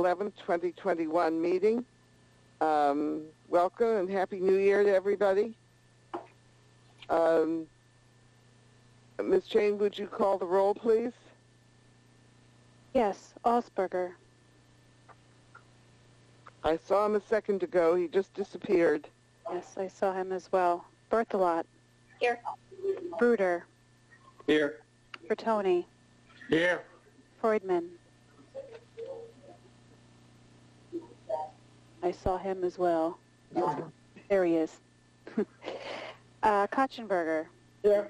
11th, 2021 meeting. Welcome and Happy New Year to everybody. Ms. Jane, would you call the roll, please? Yes, Osberger. I saw him a second ago. He just disappeared. Yes, I saw him as well. Berthelot. Here. Bruder. Here. Bertoni. Here. Freudman. I saw him as well. There he is. Kotchenberger. Here.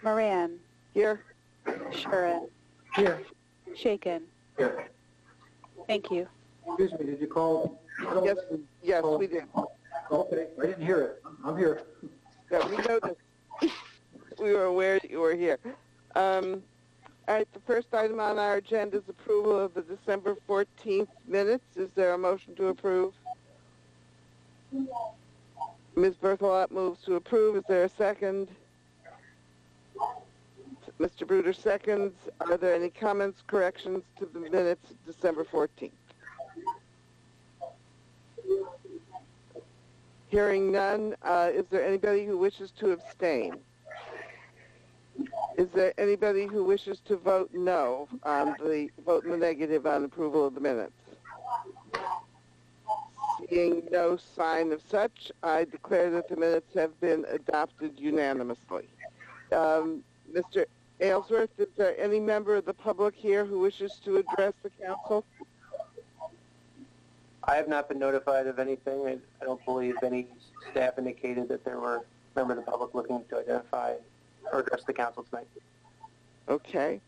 Moran. Here. Shuren. Here. Shaken. Here. Thank you. Excuse me, did you call? Yes, we did. Okay, I didn't hear it. I'm here. Yeah, we noticed. We were aware that you were here. All right, the first item on our agenda is approval of the December 14th minutes. Is there a motion to approve? Ms. Berthelot moves to approve. Is there a second? Mr. Bruder seconds. Are there any comments, corrections to the minutes of December 14th? Hearing none, is there anybody who wishes to abstain? Is there anybody who wishes to vote no on vote in the negative on approval of the minutes? Seeing no sign of such, I declare that the minutes have been adopted unanimously. Mr. Aylesworth, is there any member of the public here who wishes to address the council? I have not been notified of anything. I don't believe any staff indicated that there were members of the public looking to identify or address the council tonight. Okay.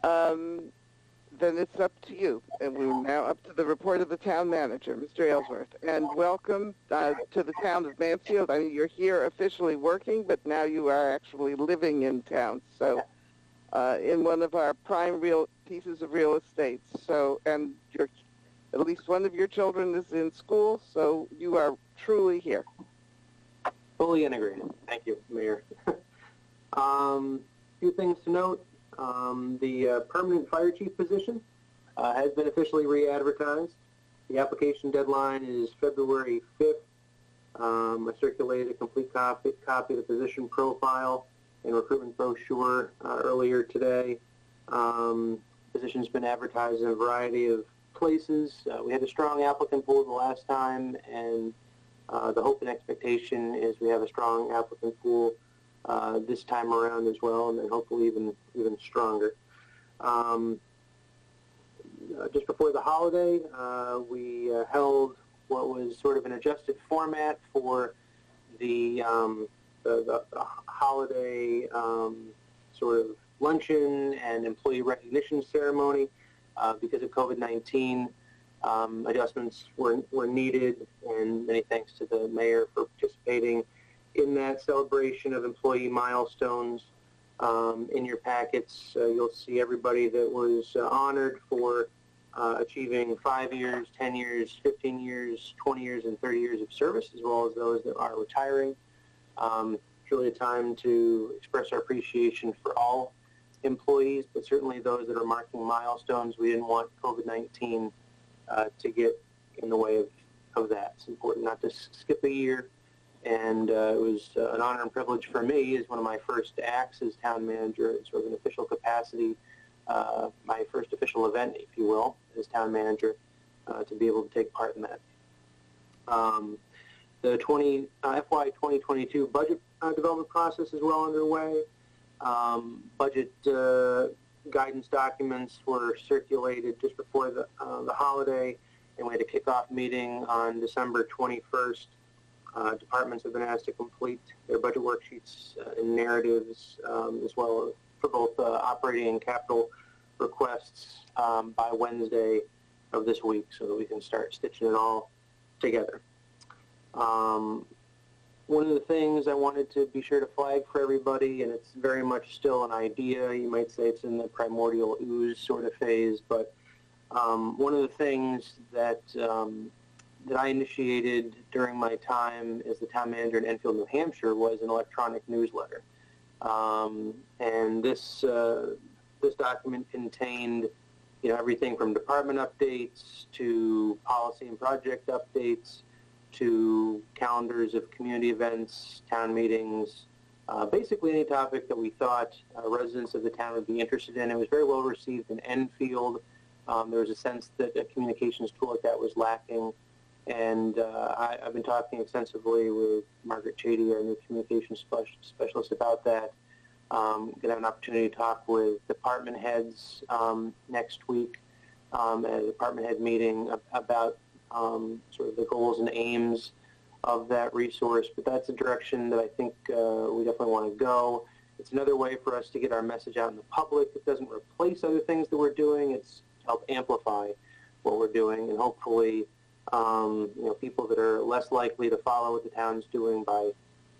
Then it's up to you. And we're now up to the report of the town manager, Mr. Aylesworth. And welcome to the town of Mansfield. I mean, you're here officially working, but now you are actually living in town. So in one of our prime pieces of real estate. So, and at least one of your children is in school, so you are truly here. Fully integrated. Thank you, Mayor. Few things to note. The permanent fire chief position has been officially re-advertised. The application deadline is February 5th. I circulated a complete copy of the position profile and recruitment brochure earlier today. Position's been advertised in a variety of places. We had a strong applicant pool the last time, and the hope and expectation is we have a strong applicant pool this time around as well, and then hopefully even stronger. Just before the holiday, we held what was sort of an adjusted format for the holiday sort of luncheon and employee recognition ceremony. Because of COVID-19, adjustments were needed, and many thanks to the mayor for participating in that celebration of employee milestones. In your packets, you'll see everybody that was honored for achieving 5 years, 10 years, 15 years, 20 years, and 30 years of service, as well as those that are retiring. It's really a time to express our appreciation for all employees, but certainly those that are marking milestones. We didn't want COVID-19 to get in the way of that. It's important not to skip a year, and it was an honor and privilege for me as one of my first acts as town manager, in sort of an official capacity, my first official event, if you will, as town manager, to be able to take part in that. The FY 2022 budget development process is well underway. Budget guidance documents were circulated just before the holiday, and we had a kickoff meeting on December 21st. Departments have been asked to complete their budget worksheets and narratives, as well for both operating and capital requests by Wednesday of this week, so that we can start stitching it all together. One of the things I wanted to be sure to flag for everybody, and it's very much still an idea, you might say it's in the primordial ooze sort of phase, but one of the things that I initiated during my time as the town manager in Enfield, New Hampshire, was an electronic newsletter. And this document contained everything from department updates to policy and project updates to calendars of community events, town meetings, basically any topic that we thought residents of the town would be interested in. It was very well received in Enfield. There was a sense that a communications tool like that was lacking. And I've been talking extensively with Margaret Chady, our new communications specialist, about that. Going to have an opportunity to talk with department heads next week at a department head meeting about sort of the goals and aims of that resource. But that's a direction that I think we definitely want to go. It's another way for us to get our message out in the public. It doesn't replace other things that we're doing. It's to help amplify what we're doing, and hopefully people that are less likely to follow what the town's doing by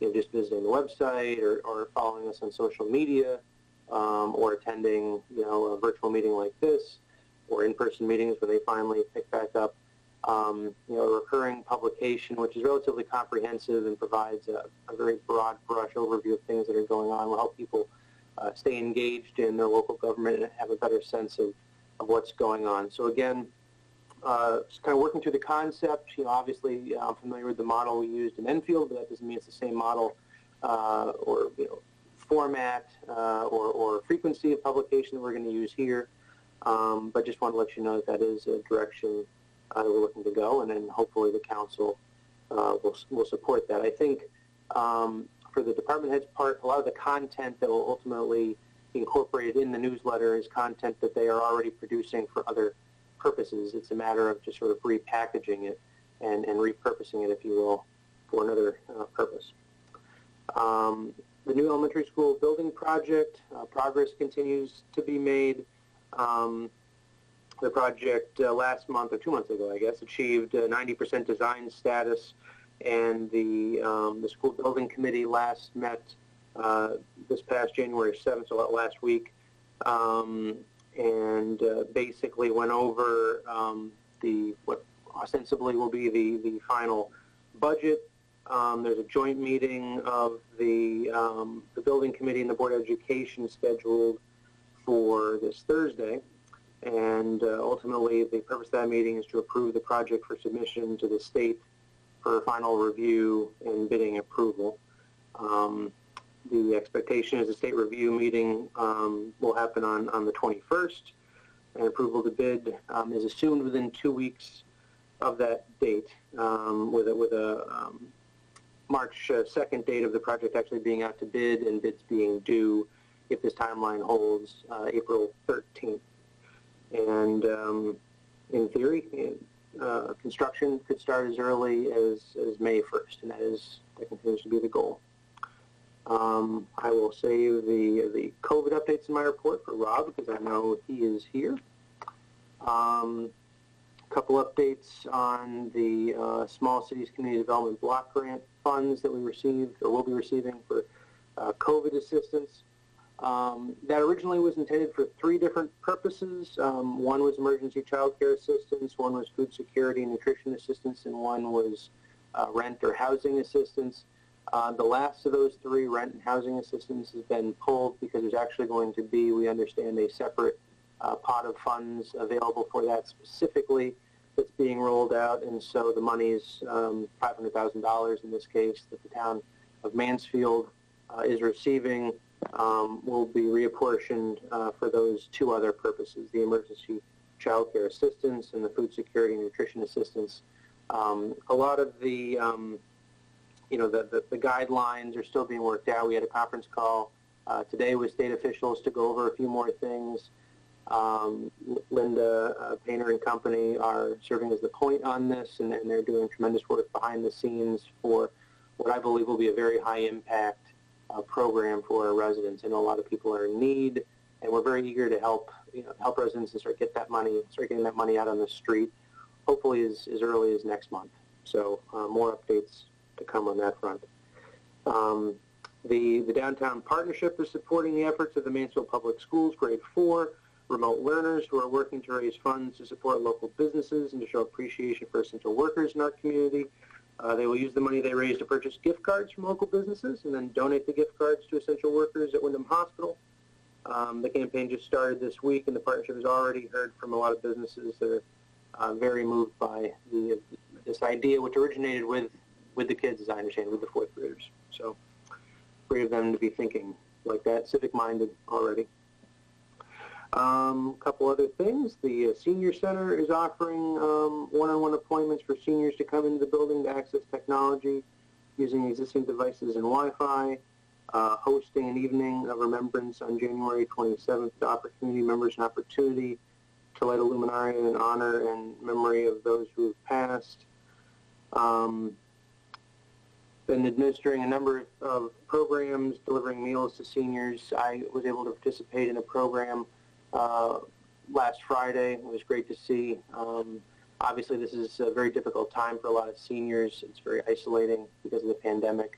just visiting the website or following us on social media or attending a virtual meeting like this or in-person meetings when they finally pick back up. A recurring publication which is relatively comprehensive and provides a very broad brush overview of things that are going on will help people stay engaged in their local government and have a better sense of what's going on. So again, just kind of working through the concept. Obviously, I'm familiar with the model we used in Enfield, but that doesn't mean it's the same model or format or frequency of publication that we're going to use here. But just want to let you know that is a direction that we're looking to go, and then hopefully the council will support that. I think for the department heads part, a lot of the content that will ultimately be incorporated in the newsletter is content that they are already producing for other purposes. It's a matter of just sort of repackaging it and repurposing it, if you will, for another purpose. The new elementary school building project, progress continues to be made. The project last month, or 2 months ago, I guess, achieved 90% design status, and the school building committee last met this past January 7th, so last week, and basically went over what ostensibly will be the final budget. There's a joint meeting of the building committee and the Board of Education scheduled for this Thursday. And ultimately, the purpose of that meeting is to approve the project for submission to the state for final review and bidding approval. The expectation is the state review meeting will happen on the 21st, and approval to bid is assumed within 2 weeks of that date, with a March 2nd date of the project actually being out to bid and bids being due, if this timeline holds, April 13th. And in theory, construction could start as early as May 1st, and that continues to be the goal. I will save the COVID updates in my report for Rob, because I know he is here. A couple updates on the Small Cities Community Development Block Grant funds that we received or will be receiving for COVID assistance. That originally was intended for 3 different purposes. One was emergency child care assistance, one was food security and nutrition assistance, and one was rent or housing assistance. The last of those 3, rent and housing assistance, has been pulled because there's actually going to be, we understand, a separate pot of funds available for that specifically that's being rolled out, and so the money's $500,000 in this case that the town of Mansfield is receiving will be reapportioned for those 2 other purposes, the emergency child care assistance and the food security and nutrition assistance. A lot of the the guidelines are still being worked out. We had a conference call today with state officials to go over a few more things. Linda Painter and company are serving as the point on this, and they're doing tremendous work behind the scenes for what I believe will be a very high impact program for our residents. I know a lot of people are in need, and we're very eager to help residents and start getting that money out on the street, hopefully as early as next month. So more updates to come on that front. The Downtown Partnership is supporting the efforts of the Mansfield Public Schools Grade 4 remote learners who are working to raise funds to support local businesses and to show appreciation for essential workers in our community. They will use the money they raise to purchase gift cards from local businesses and then donate the gift cards to essential workers at Wyndham Hospital. The campaign just started this week, and the partnership has already heard from a lot of businesses that are very moved by this idea, which originated with the kids, as I understand, with the fourth graders. So great of them to be thinking like that, civic-minded already. A couple other things. The Senior Center is offering one-on-one appointments for seniors to come into the building to access technology using existing devices and Wi-Fi, hosting an evening of remembrance on January 27th to offer community members an opportunity to light a luminarium in honor and memory of those who have passed. Been administering a number of programs, delivering meals to seniors. I was able to participate in a program last Friday. It was great to see. Obviously, this is a very difficult time for a lot of seniors. It's very isolating because of the pandemic.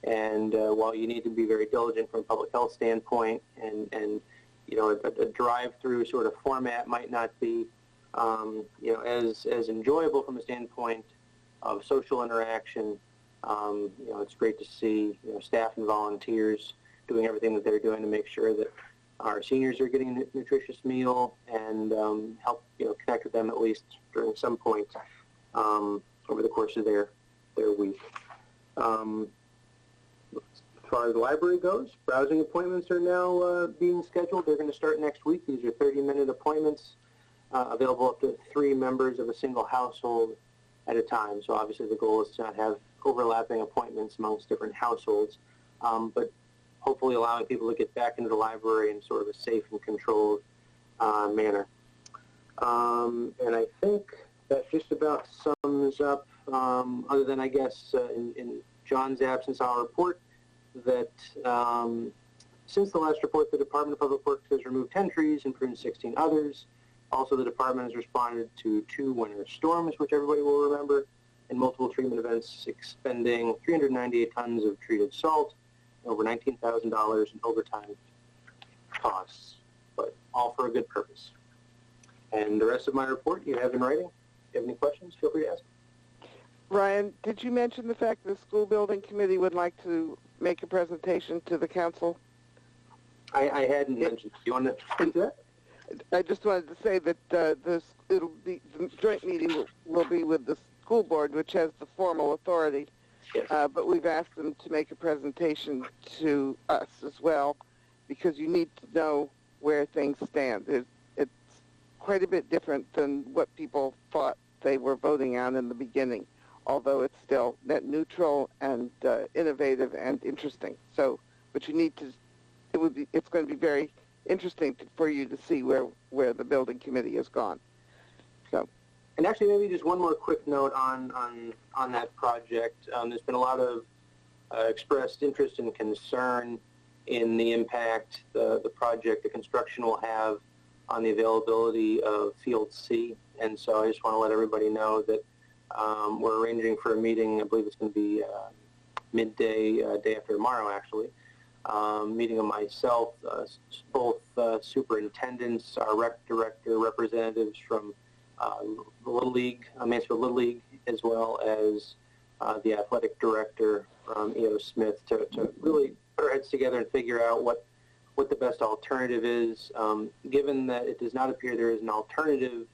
And while you need to be very diligent from a public health standpoint, and you know, a drive-through sort of format might not be you know, as enjoyable from a standpoint of social interaction, you know, it's great to see, you know, staff and volunteers doing everything that they're doing to make sure that our seniors are getting a nutritious meal and help, you know, connect with them at least during some point over the course of their week. As far as the library goes, browsing appointments are now being scheduled. They're going to start next week. These are 30-minute appointments available up to 3 members of a single household at a time. So obviously the goal is to not have overlapping appointments amongst different households, but hopefully allowing people to get back into the library in sort of a safe and controlled manner. And I think that just about sums up, other than I guess in John's absence, I'll report that since the last report, the Department of Public Works has removed 10 trees and pruned 16 others. Also, the department has responded to 2 winter storms, which everybody will remember, and multiple treatment events expending 398 tons of treated salt, over $19,000 in overtime costs, but all for a good purpose. And the rest of my report you have in writing. If you have any questions, feel free to ask. Ryan, did you mention the fact that the school building committee would like to make a presentation to the council? I hadn't mentioned. Do you want to speak to that? I just wanted to say that the joint meeting will be with the school board, which has the formal authority. Yes. But we've asked them to make a presentation to us as well, because you need to know where things stand. It's quite a bit different than what people thought they were voting on in the beginning, although it's still net neutral and innovative and interesting. So, but you need to, it's going to be very interesting for you to see where the building committee has gone. So. And actually, maybe just one more quick note on that project. There's been a lot of expressed interest and concern in the impact the project, the construction will have on the availability of Field C. And so I just want to let everybody know that we're arranging for a meeting. I believe it's going to be midday, day after tomorrow, actually. Meeting of myself, both superintendents, our rec director, representatives from the Little League, Mansfield Little League, as well as the athletic director from E.O. Smith to really put our heads together and figure out what the best alternative is. Given that it does not appear there is an alternative,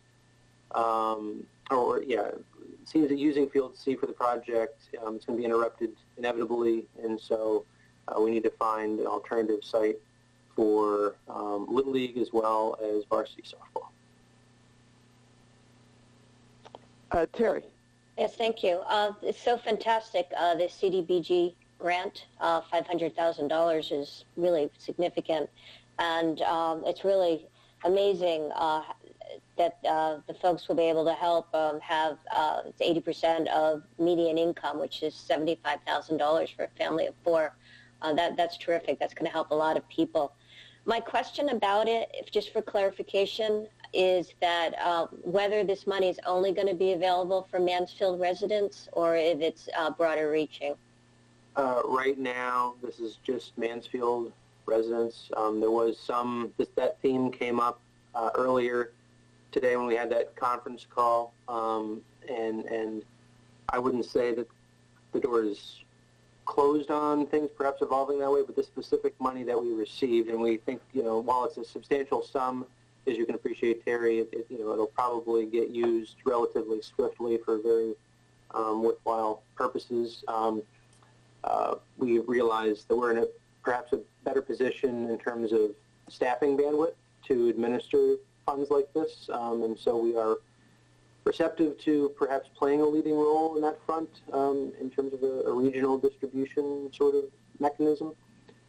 it seems that using Field C for the project, it's going to be interrupted inevitably, and so we need to find an alternative site for Little League as well as varsity softball. Terry. Yes, thank you. It's so fantastic. The CDBG grant, $500,000 is really significant, and it's really amazing that the folks will be able to help have 80% of median income, which is $75,000 for a family of 4. That's terrific. That's going to help a lot of people. My question about it, just for clarification, is that whether this money is only going to be available for Mansfield residents or if it's broader reaching. Right now, this is just Mansfield residents. There was that theme came up earlier today when we had that conference call, and I wouldn't say that the door is closed on things perhaps evolving that way, but this specific money that we received, and we think, while it's a substantial sum, as you can appreciate, Terry, it'll probably get used relatively swiftly for very worthwhile purposes. We realize that we're in perhaps a better position in terms of staffing bandwidth to administer funds like this, and so we are receptive to perhaps playing a leading role in that front in terms of a regional distribution sort of mechanism.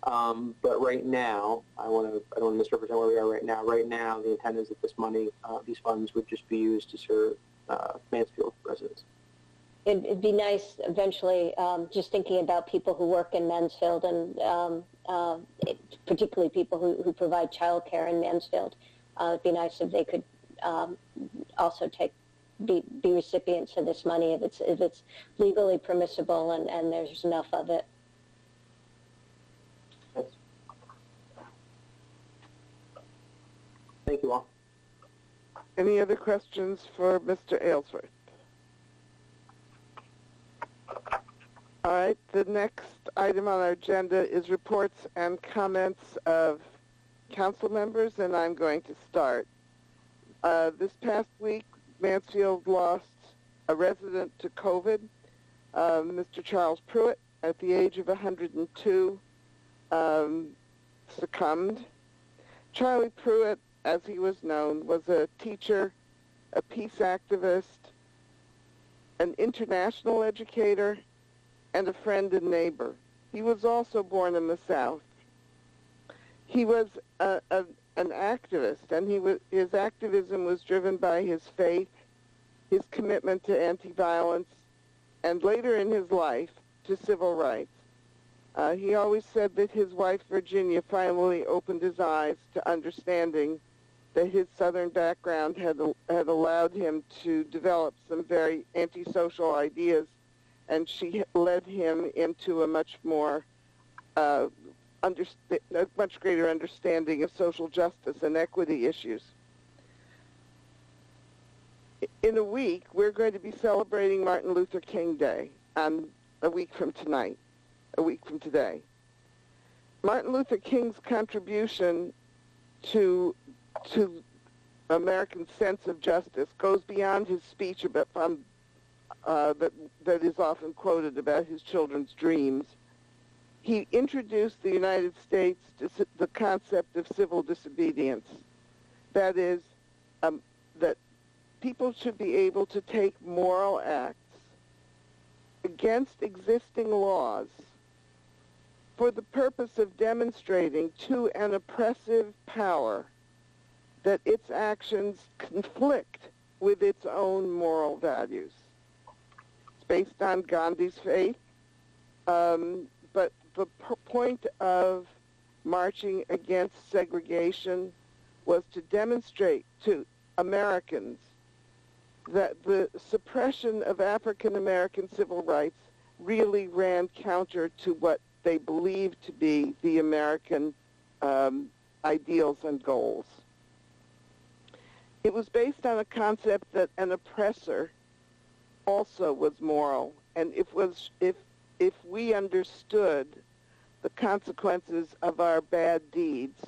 But right now, I don't want to misrepresent where we are right now. Right now, the intent is that this money, these funds would just be used to serve Mansfield residents. It'd be nice eventually, just thinking about people who work in Mansfield and particularly people who provide childcare in Mansfield. It'd be nice if they could also be recipients of this money if it's legally permissible and there's enough of it. Thank you all. Any other questions for Mr. Aylesworth? All right, the next item on our agenda is reports and comments of council members, and I'm going to start. This past week, Mansfield lost a resident to COVID, Mr. Charles Pruitt, at the age of 102, succumbed. Charlie Pruitt, as he was known, was a teacher, a peace activist, an international educator, and a friend and neighbor. He was also born in the South. He was an activist, and his activism was driven by his faith, his commitment to anti-violence, and later in his life, to civil rights. He always said that his wife, Virginia, finally opened his eyes to understanding that his Southern background had allowed him to develop some very antisocial ideas, and she led him into a much more a much greater understanding of social justice and equity issues. In a week, we're going to be celebrating Martin Luther King Day, a week from today. Martin Luther King's contribution to American sense of justice goes beyond his speech about that is often quoted about his children's dreams. He introduced the United States to the concept of civil disobedience. That is, that people should be able to take moral acts against existing laws for the purpose of demonstrating to an oppressive power that its actions conflict with its own moral values. It's based on Gandhi's faith, but the point of marching against segregation was to demonstrate to Americans that the suppression of African American civil rights really ran counter to what they believed to be the American ideals and goals. It was based on a concept that an oppressor also was moral, and if we understood the consequences of our bad deeds,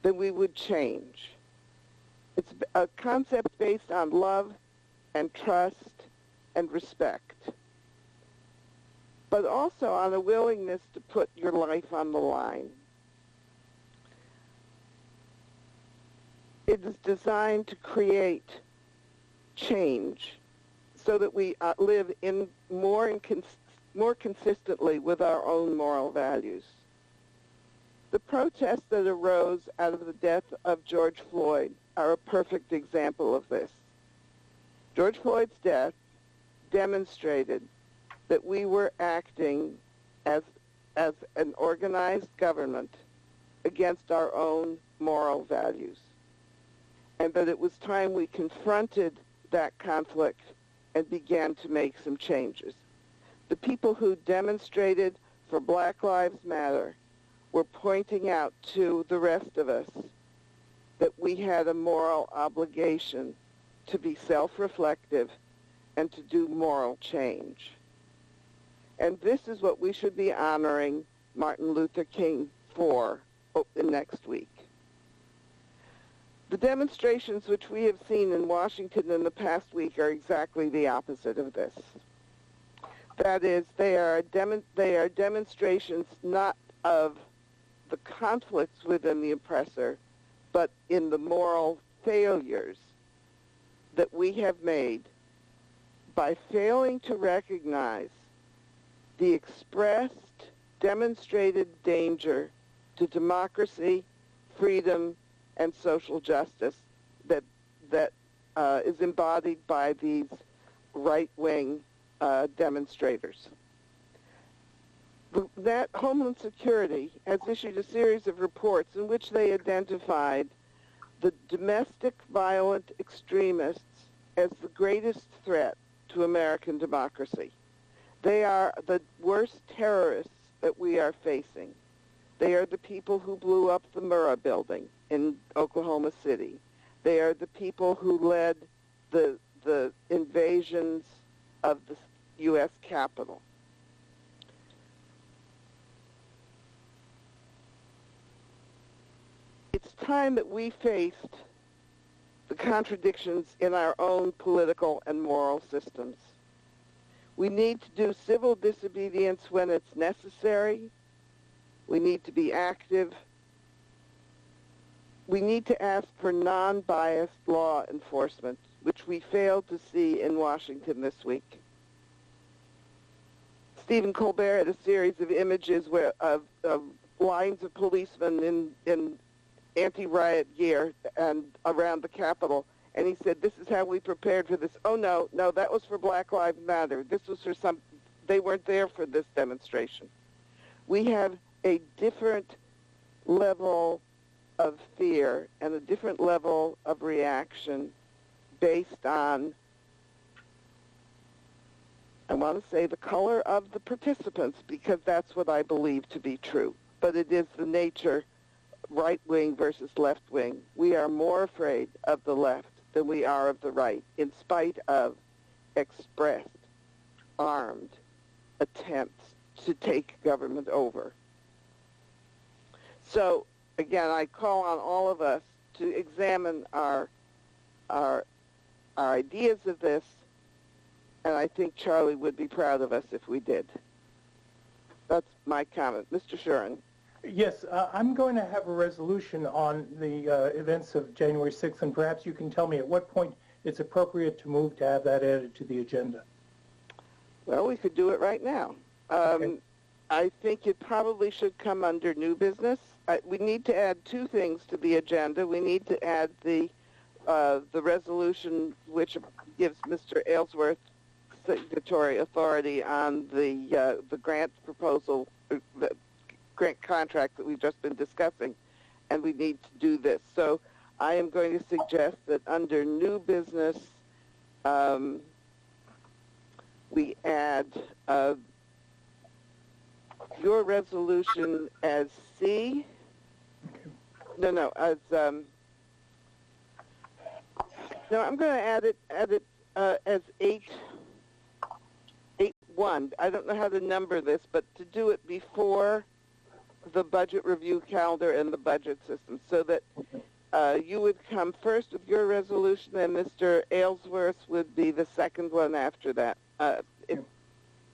then we would change. It's a concept based on love and trust and respect, but also on a willingness to put your life on the line. It is designed to create change so that we live in more consistently with our own moral values. The protests that arose out of the death of George Floyd are a perfect example of this. George Floyd's death demonstrated that we were acting as an organized government against our own moral values, and that it was time we confronted that conflict and began to make some changes. The people who demonstrated for Black Lives Matter were pointing out to the rest of us that we had a moral obligation to be self-reflective and to do moral change. And this is what we should be honoring Martin Luther King for next week. The demonstrations which we have seen in Washington in the past week are exactly the opposite of this. That is, they are demonstrations not of the conflicts within the oppressor, but in the moral failures that we have made by failing to recognize the expressed, demonstrated danger to democracy, freedom, and social justice that is embodied by these right-wing demonstrators. That Homeland Security has issued a series of reports in which they identified the domestic violent extremists as the greatest threat to American democracy. They are the worst terrorists that we are facing. They are the people who blew up the Murrah building in Oklahoma City. They are the people who led the invasions of the U.S. Capitol. It's time that we faced the contradictions in our own political and moral systems. We need to do civil disobedience when it's necessary. We need to be active. We need to ask for non-biased law enforcement, which we failed to see in Washington this week. Stephen Colbert had a series of images of lines of policemen in anti-riot gear and around the Capitol, and he said, this is how we prepared for this. Oh, no, that was for Black Lives Matter. This was for they weren't there for this demonstration. We have a different level of fear and a different level of reaction based on, I want to say, the color of the participants, because that's what I believe to be true. But it is the nature, right wing versus left wing. We are more afraid of the left than we are of the right, in spite of expressed, armed attempts to take government over. So, again, I call on all of us to examine our ideas of this, and I think Charlie would be proud of us if we did. That's my comment. Mr. Shuren. Yes, I'm going to have a resolution on the events of January 6th, and perhaps you can tell me at what point it's appropriate to move to have that added to the agenda. Well, we could do it right now. Okay. I think it probably should come under new business. We need to add two things to the agenda. We need to add the resolution which gives Mr. Aylesworth signatory authority on the grant proposal, the grant contract that we've just been discussing, and we need to do this. So I am going to suggest that under new business, we add your resolution as C. No, as no, I'm going to add it as 8.1. I don't know how to number this, but to do it before the budget review calendar and the budget system, so that you would come first with your resolution, and Mr. Aylesworth would be the second one after that.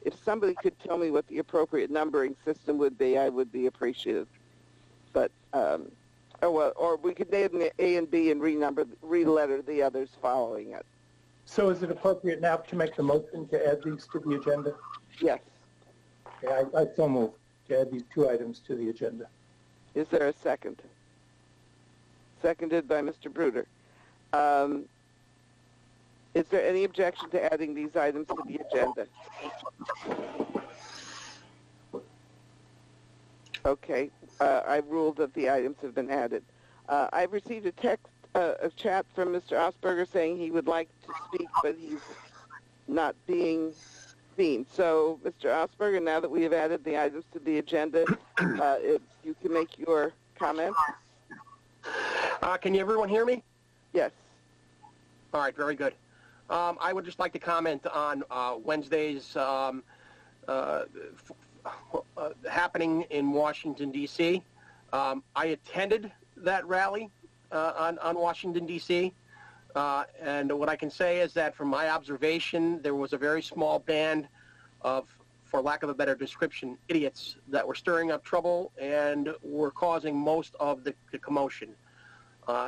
If somebody could tell me what the appropriate numbering system would be, I would be appreciative. But or we could name A and B and re-letter the others following it. So is it appropriate now to make the motion to add these to the agenda? Yes. Okay, I so move to add these two items to the agenda. Is there a second? Seconded by Mr. Bruder. Is there any objection to adding these items to the agenda? Okay, I ruled that the items have been added. I've received a chat from Mr. Osberger saying he would like to speak, but he's not being seen. So, Mr. Osberger, now that we have added the items to the agenda, if you can make your comments. Can everyone hear me? Yes. All right, very good. I would just like to comment on Wednesday's happening in Washington, D.C. I attended that rally on Washington, D.C., and what I can say is that from my observation, there was a very small band of, for lack of a better description, idiots that were stirring up trouble and were causing most of the commotion.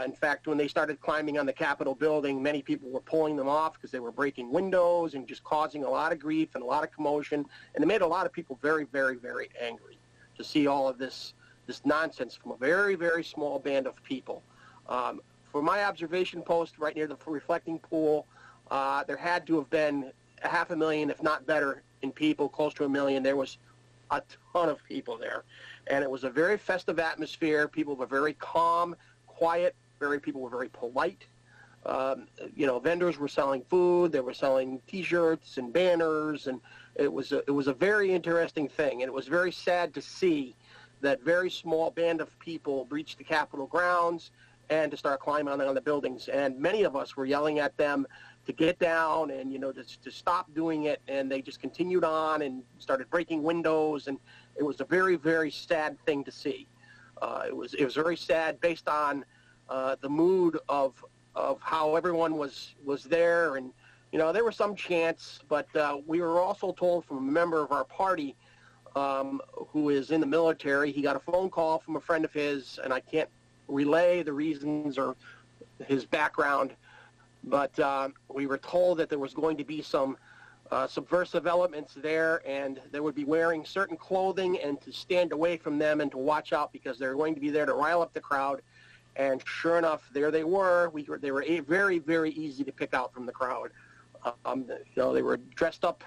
In fact, when they started climbing on the Capitol building, many people were pulling them off because they were breaking windows and just causing a lot of grief and a lot of commotion. And it made a lot of people very, very, very angry to see all of this nonsense from a very, very small band of people. For my observation post right near the reflecting pool, there had to have been 500,000, if not better, in people, close to 1 million. There was a ton of people there. And it was a very festive atmosphere. People were very calm, quiet. People were very polite. Vendors were selling food. They were selling T-shirts and banners, and it was a very interesting thing. And it was very sad to see that very small band of people breach the Capitol grounds and to start climbing on the buildings. And many of us were yelling at them to get down and to stop doing it. And they just continued on and started breaking windows. And it was a very, very sad thing to see. It was very sad based on the mood of how everyone was there, and there were some chants, but we were also told from a member of our party who is in the military. He got a phone call from a friend of his, and I can't relay the reasons or his background, but we were told that there was going to be some subversive elements there, and they would be wearing certain clothing and to stand away from them and to watch out because they're going to be there to rile up the crowd. And sure enough, there they were. They were very, very easy to pick out from the crowd. They were dressed up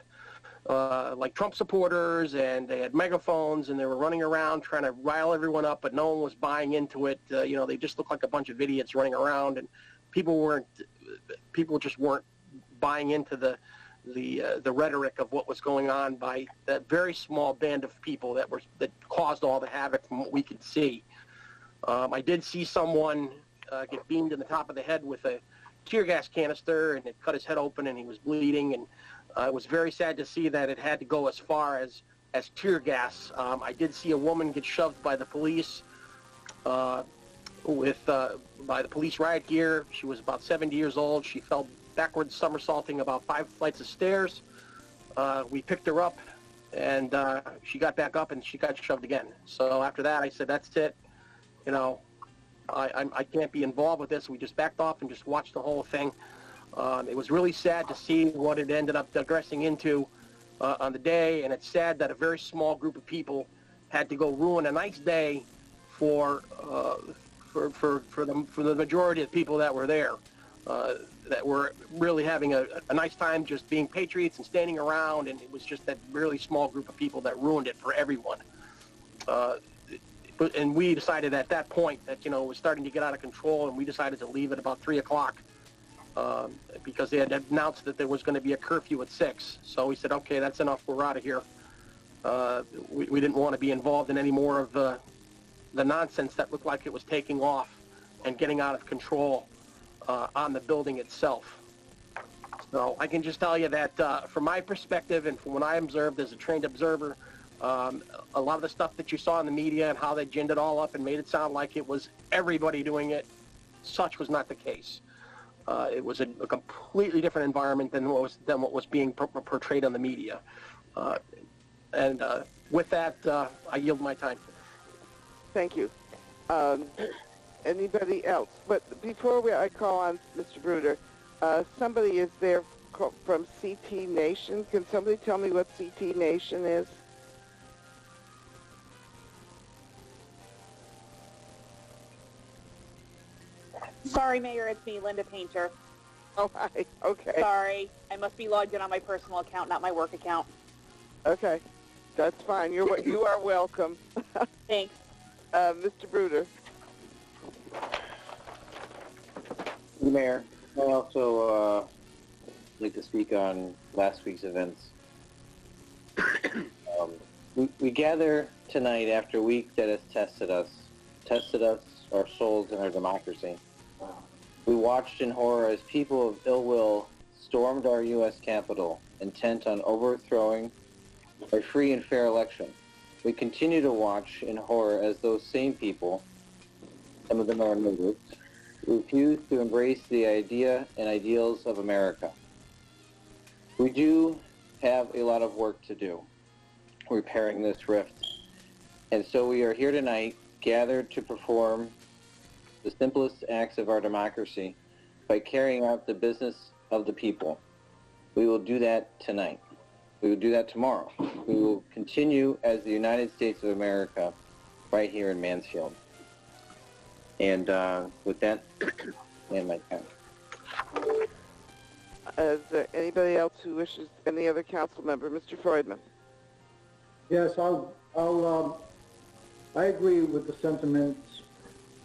like Trump supporters, and they had megaphones, and they were running around trying to rile everyone up, but no one was buying into it. They just looked like a bunch of idiots running around, and people just weren't buying into the rhetoric of what was going on by that very small band of people that caused all the havoc from what we could see. I did see someone get beamed in the top of the head with a tear gas canister, and it cut his head open, and he was bleeding. And it was very sad to see that it had to go as far as tear gas. I did see a woman get shoved by the police by the police riot gear. She was about 70 years old. She fell backwards, somersaulting about 5 flights of stairs. We picked her up, and she got back up, and she got shoved again. So after that, I said, that's it. I can't be involved with this. We just backed off and just watched the whole thing. It was really sad to see what it ended up digressing into on the day, and it's sad that a very small group of people had to go ruin a nice day for the majority of the people that were there, that were really having a nice time just being patriots and standing around, and it was just that really small group of people that ruined it for everyone. And we decided at that point that, it was starting to get out of control, and we decided to leave at about 3 o'clock because they had announced that there was going to be a curfew at 6. So we said, okay, that's enough. We're out of here. We didn't want to be involved in any more of the nonsense that looked like it was taking off and getting out of control on the building itself. So I can just tell you that from my perspective and from what I observed as a trained observer, a lot of the stuff that you saw in the media and how they ginned it all up and made it sound like it was everybody doing it, such was not the case. It was a completely different environment than what was being portrayed on the media. With that, I yield my time. Thank you. Anybody else? But before I call on Mr. Bruder, somebody is there from CT Nation. Can somebody tell me what CT Nation is? Sorry, Mayor, it's me, Linda Painter. Oh, hi. Okay. Sorry, I must be logged in on my personal account, not my work account. Okay. That's fine. You are welcome. Thanks. Mr. Bruder. Mayor, I also like to speak on last week's events. We gather tonight after a week that has tested us, our souls, and our democracy. We watched in horror as people of ill will stormed our U.S. Capitol, intent on overthrowing a free and fair election. We continue to watch in horror as those same people, some of them are immigrants, refuse to embrace the idea and ideals of America. We do have a lot of work to do repairing this rift. And so we are here tonight, gathered to perform the simplest acts of our democracy by carrying out the business of the people. We will do that tonight. We will do that tomorrow. We will continue as the United States of America right here in Mansfield. And with that, I end my time. Is there anybody else who wishes, any other council member? Mr. Freudman. Yes, I agree with the sentiments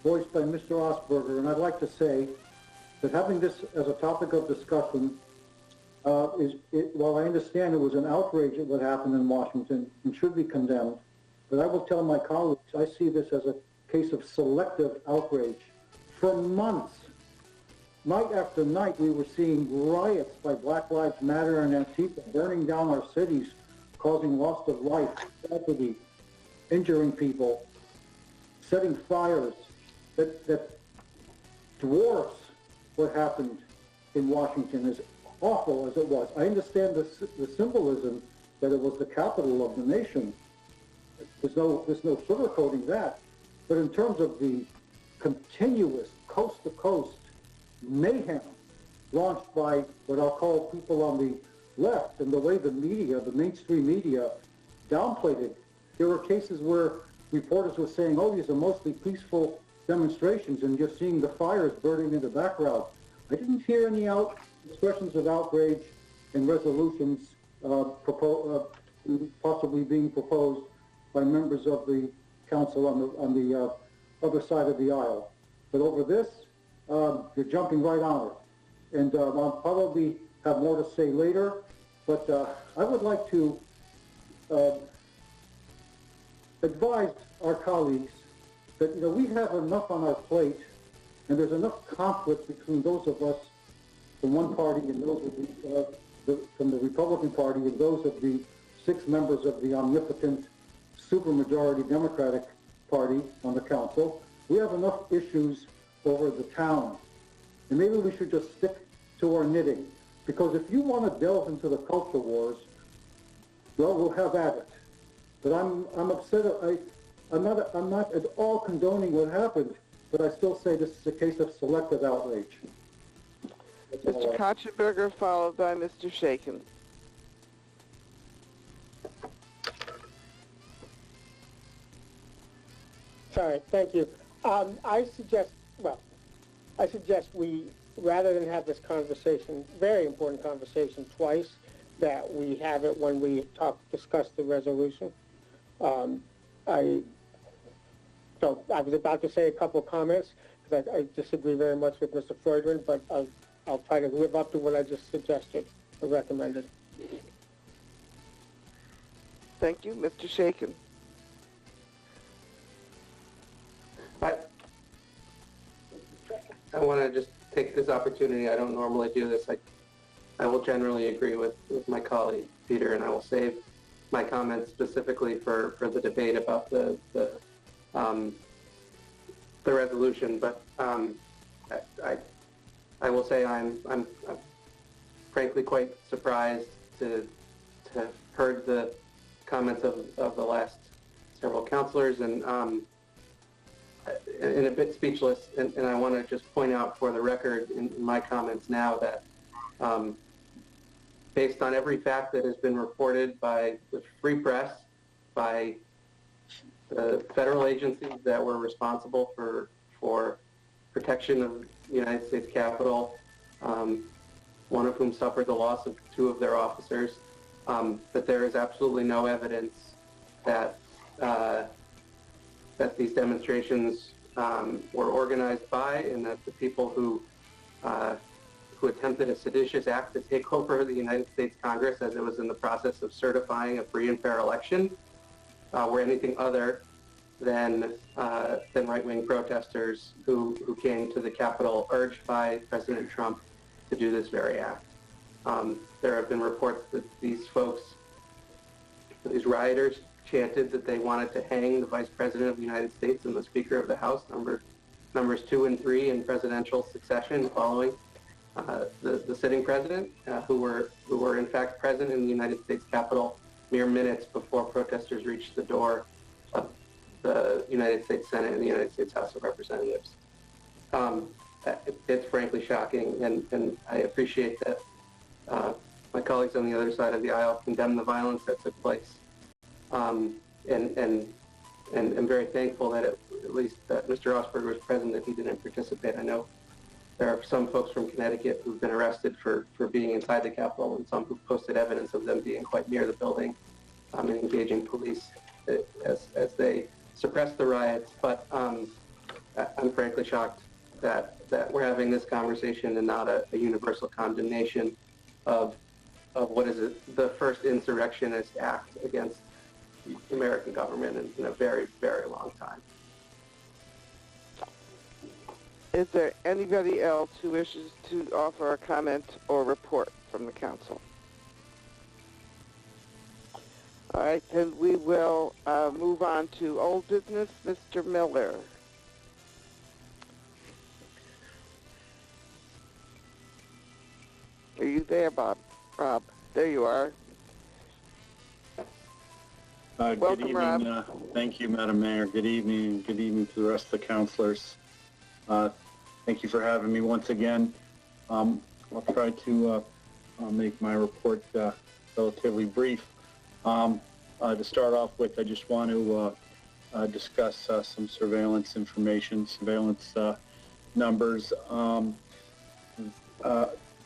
voiced by Mr. Osberger, and I'd like to say that having this as a topic of discussion while I understand it was an outrage at what happened in Washington and should be condemned, but I will tell my colleagues I see this as a case of selective outrage. For months, night after night, we were seeing riots by Black Lives Matter and Antifa, burning down our cities, causing loss of life, tragedy, injuring people, setting fires that dwarfs what happened in Washington, as awful as it was. I understand the symbolism that it was the capital of the nation. There's no sugarcoating that. But in terms of the continuous coast-to-coast mayhem launched by what I'll call people on the left, and the way the media, the mainstream media, downplayed it. There were cases where reporters were saying, oh, these are mostly peaceful demonstrations, and you're seeing the fires burning in the background. I didn't hear any expressions of outrage and resolutions possibly being proposed by members of the council on the other side of the aisle. But over this, you're jumping right on it. And I'll probably have more to say later, but I would like to advise our colleagues that we have enough on our plate, and there's enough conflict between those of us from one party and those of from the Republican Party and those of the 6 members of the omnipotent supermajority Democratic Party on the council. We have enough issues over the town, and maybe we should just stick to our knitting. Because if you want to delve into the culture wars, well, we'll have at it. But I'm upset. I'm not at all condoning what happened, but I still say this is a case of selective outrage. Mr. Kotchenberger, followed by Mr. Shaken. Sorry, thank you. I suggest we, rather than have this conversation, very important conversation twice, that we have it when we discuss the resolution. I was about to say a couple of comments, because I disagree very much with Mr. Freudman, but I'll try to live up to what I just suggested or recommended. Thank you. Mr. Shaken. I want to just take this opportunity. I don't normally do this. I will generally agree with my colleague, Peter, and I will save my comments specifically for the debate about the resolution. But I will say I'm frankly quite surprised to have heard the comments of the last several counselors, and a bit speechless, and I want to just point out for the record in my comments now that based on every fact that has been reported by the free press, by the federal agencies that were responsible for protection of the United States Capitol, one of whom suffered the loss of 2 of their officers, that there is absolutely no evidence that these demonstrations were organized by, and that the people who attempted a seditious act to take over the United States Congress as it was in the process of certifying a free and fair election were anything other than right-wing protesters who came to the Capitol urged by President Trump to do this very act. There have been reports that these folks these rioters chanted that they wanted to hang the Vice President of the United States and the Speaker of the House, numbers 2 and 3 in presidential succession following the sitting president, who were in fact present in the United States Capitol mere minutes before protesters reached the door of the United States Senate and the United States House of Representatives. It's frankly shocking, and I appreciate that my colleagues on the other side of the aisle condemn the violence that took place. And I'm very thankful that at least that Mr. Osberger was present, that he didn't participate. I know there are some folks from Connecticut who've been arrested for being inside the Capitol, and some who've posted evidence of them being quite near the building and engaging police as they suppress the riots. But I'm frankly shocked that we're having this conversation and not a universal condemnation of what is the first insurrectionist act against the American government in a very, very long time. Is there anybody else who wishes to offer a comment or report from the council? All right, then we will move on to old business. Mr. Miller. Are you there, Bob? Rob, there you are. Good Welcome, evening. Rob. Thank you, Madam Mayor. Good evening. Good evening to the rest of the councilors. Thank you for having me once again. I'll try to make my report relatively brief. To start off with, I just want to discuss some surveillance information, surveillance numbers.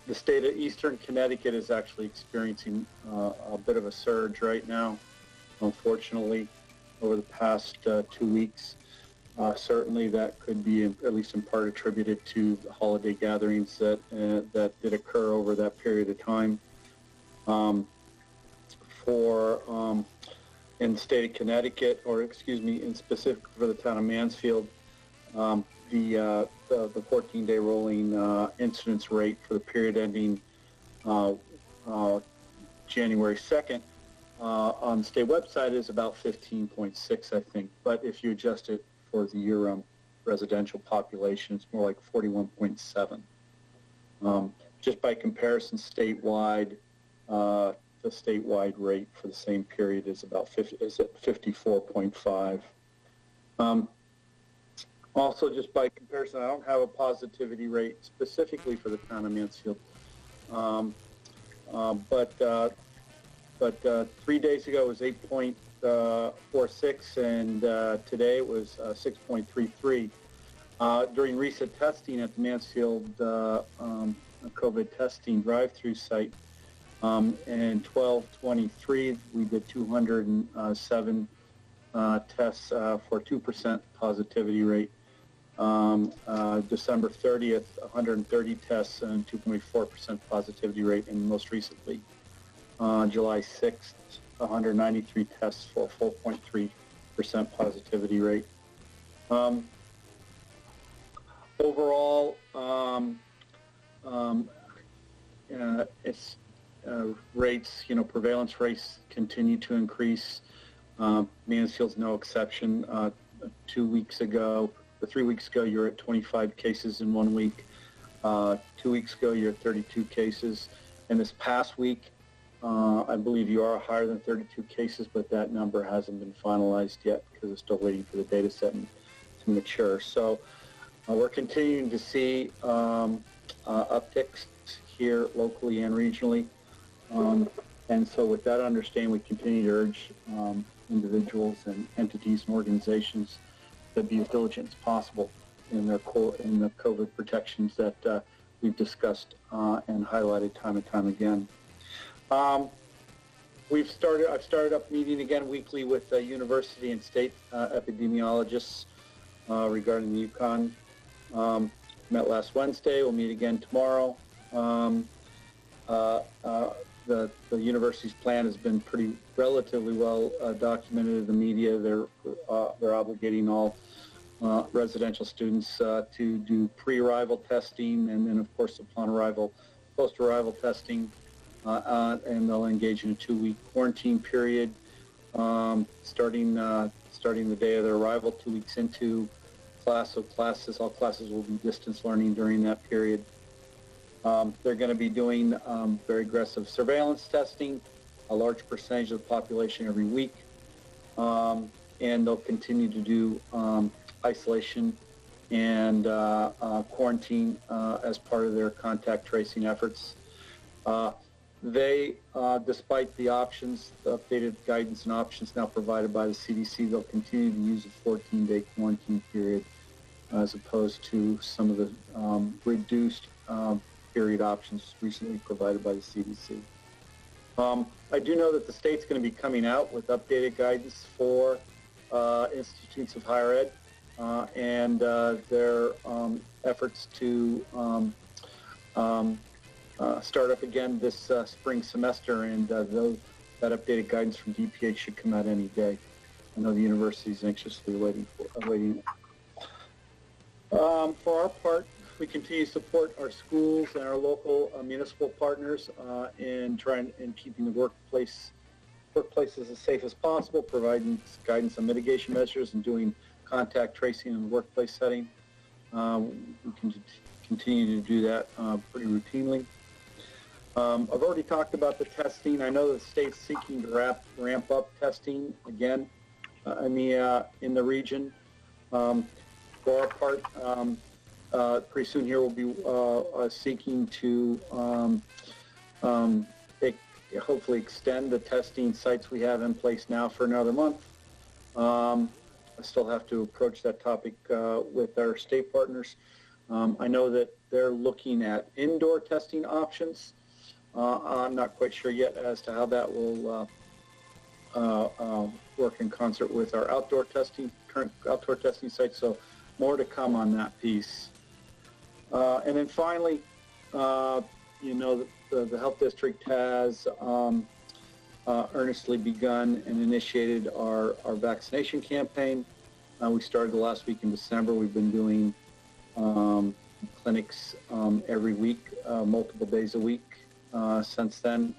The state of Eastern Connecticut is actually experiencing a bit of a surge right now, unfortunately, over the past 2 weeks. Certainly that could be, at least in part, attributed to the holiday gatherings that did occur over that period of time. In the state of Connecticut, or excuse me, in specific for the town of Mansfield, the 14-day rolling incidence rate for the period ending January 2nd on the state website is about 15.6, I think. But if you adjust it for the year-round residential population, it's more like 41.7. Just by comparison, statewide, the statewide rate for the same period is about 54.5. Also, just by comparison, I don't have a positivity rate specifically for the town of Mansfield, but 3 days ago it was 8.46, and today it was 6.33. During recent testing at the Mansfield COVID testing drive-through site, and 12/23, we did 207 tests for 2% positivity rate. December 30th, 130 tests and 2.4% positivity rate, and most recently, July 6th, 193 tests for 4.3% positivity rate. Overall, it's rates, prevalence rates continue to increase. Mansfield's no exception. 2 weeks ago, or 3 weeks ago, you're at 25 cases in 1 week. 2 weeks ago, you're at 32 cases. And this past week, I believe you are higher than 32 cases, but that number hasn't been finalized yet because it's still waiting for the data set to mature. So we're continuing to see upticks here locally and regionally. And so with that understanding, we continue to urge individuals and entities and organizations to be as diligent as possible in the COVID protections that we've discussed and highlighted time and time again. I've started up meeting again weekly with university and state epidemiologists regarding the Yukon. Met last Wednesday. We'll meet again tomorrow. The university's plan has been relatively well documented in the media. They're obligating all residential students to do pre-arrival testing, and then of course upon arrival, post-arrival testing, and they'll engage in a 2-week quarantine period. starting the day of their arrival, 2 weeks into class. So all classes will be distance learning during that period. They're going to be doing very aggressive surveillance testing, a large percentage of the population every week, and they'll continue to do isolation and quarantine as part of their contact tracing efforts. Despite the options, the updated guidance and options now provided by the CDC, they'll continue to use a 14-day quarantine period as opposed to some of the reduced period options recently provided by the CDC. I do know that the state's going to be coming out with updated guidance for institutes of higher ed and their efforts to start up again this spring semester, and that updated guidance from DPH should come out any day. I know the university is anxiously awaiting it. For our part, we continue to support our schools and our local municipal partners in keeping the workplaces as safe as possible, providing guidance on mitigation measures, and doing contact tracing in the workplace setting. We can continue to do that pretty routinely. I've already talked about the testing. I know the state's seeking to ramp up testing again in the region. For our part, pretty soon here we'll be seeking to hopefully extend the testing sites we have in place now for another month. I still have to approach that topic with our state partners. I know that they're looking at indoor testing options. I'm not quite sure yet as to how that will work in concert with our current outdoor testing sites, so more to come on that piece. And then finally, the Health District has earnestly begun and initiated our vaccination campaign. We started the last week in December. We've been doing clinics every week, multiple days a week since then.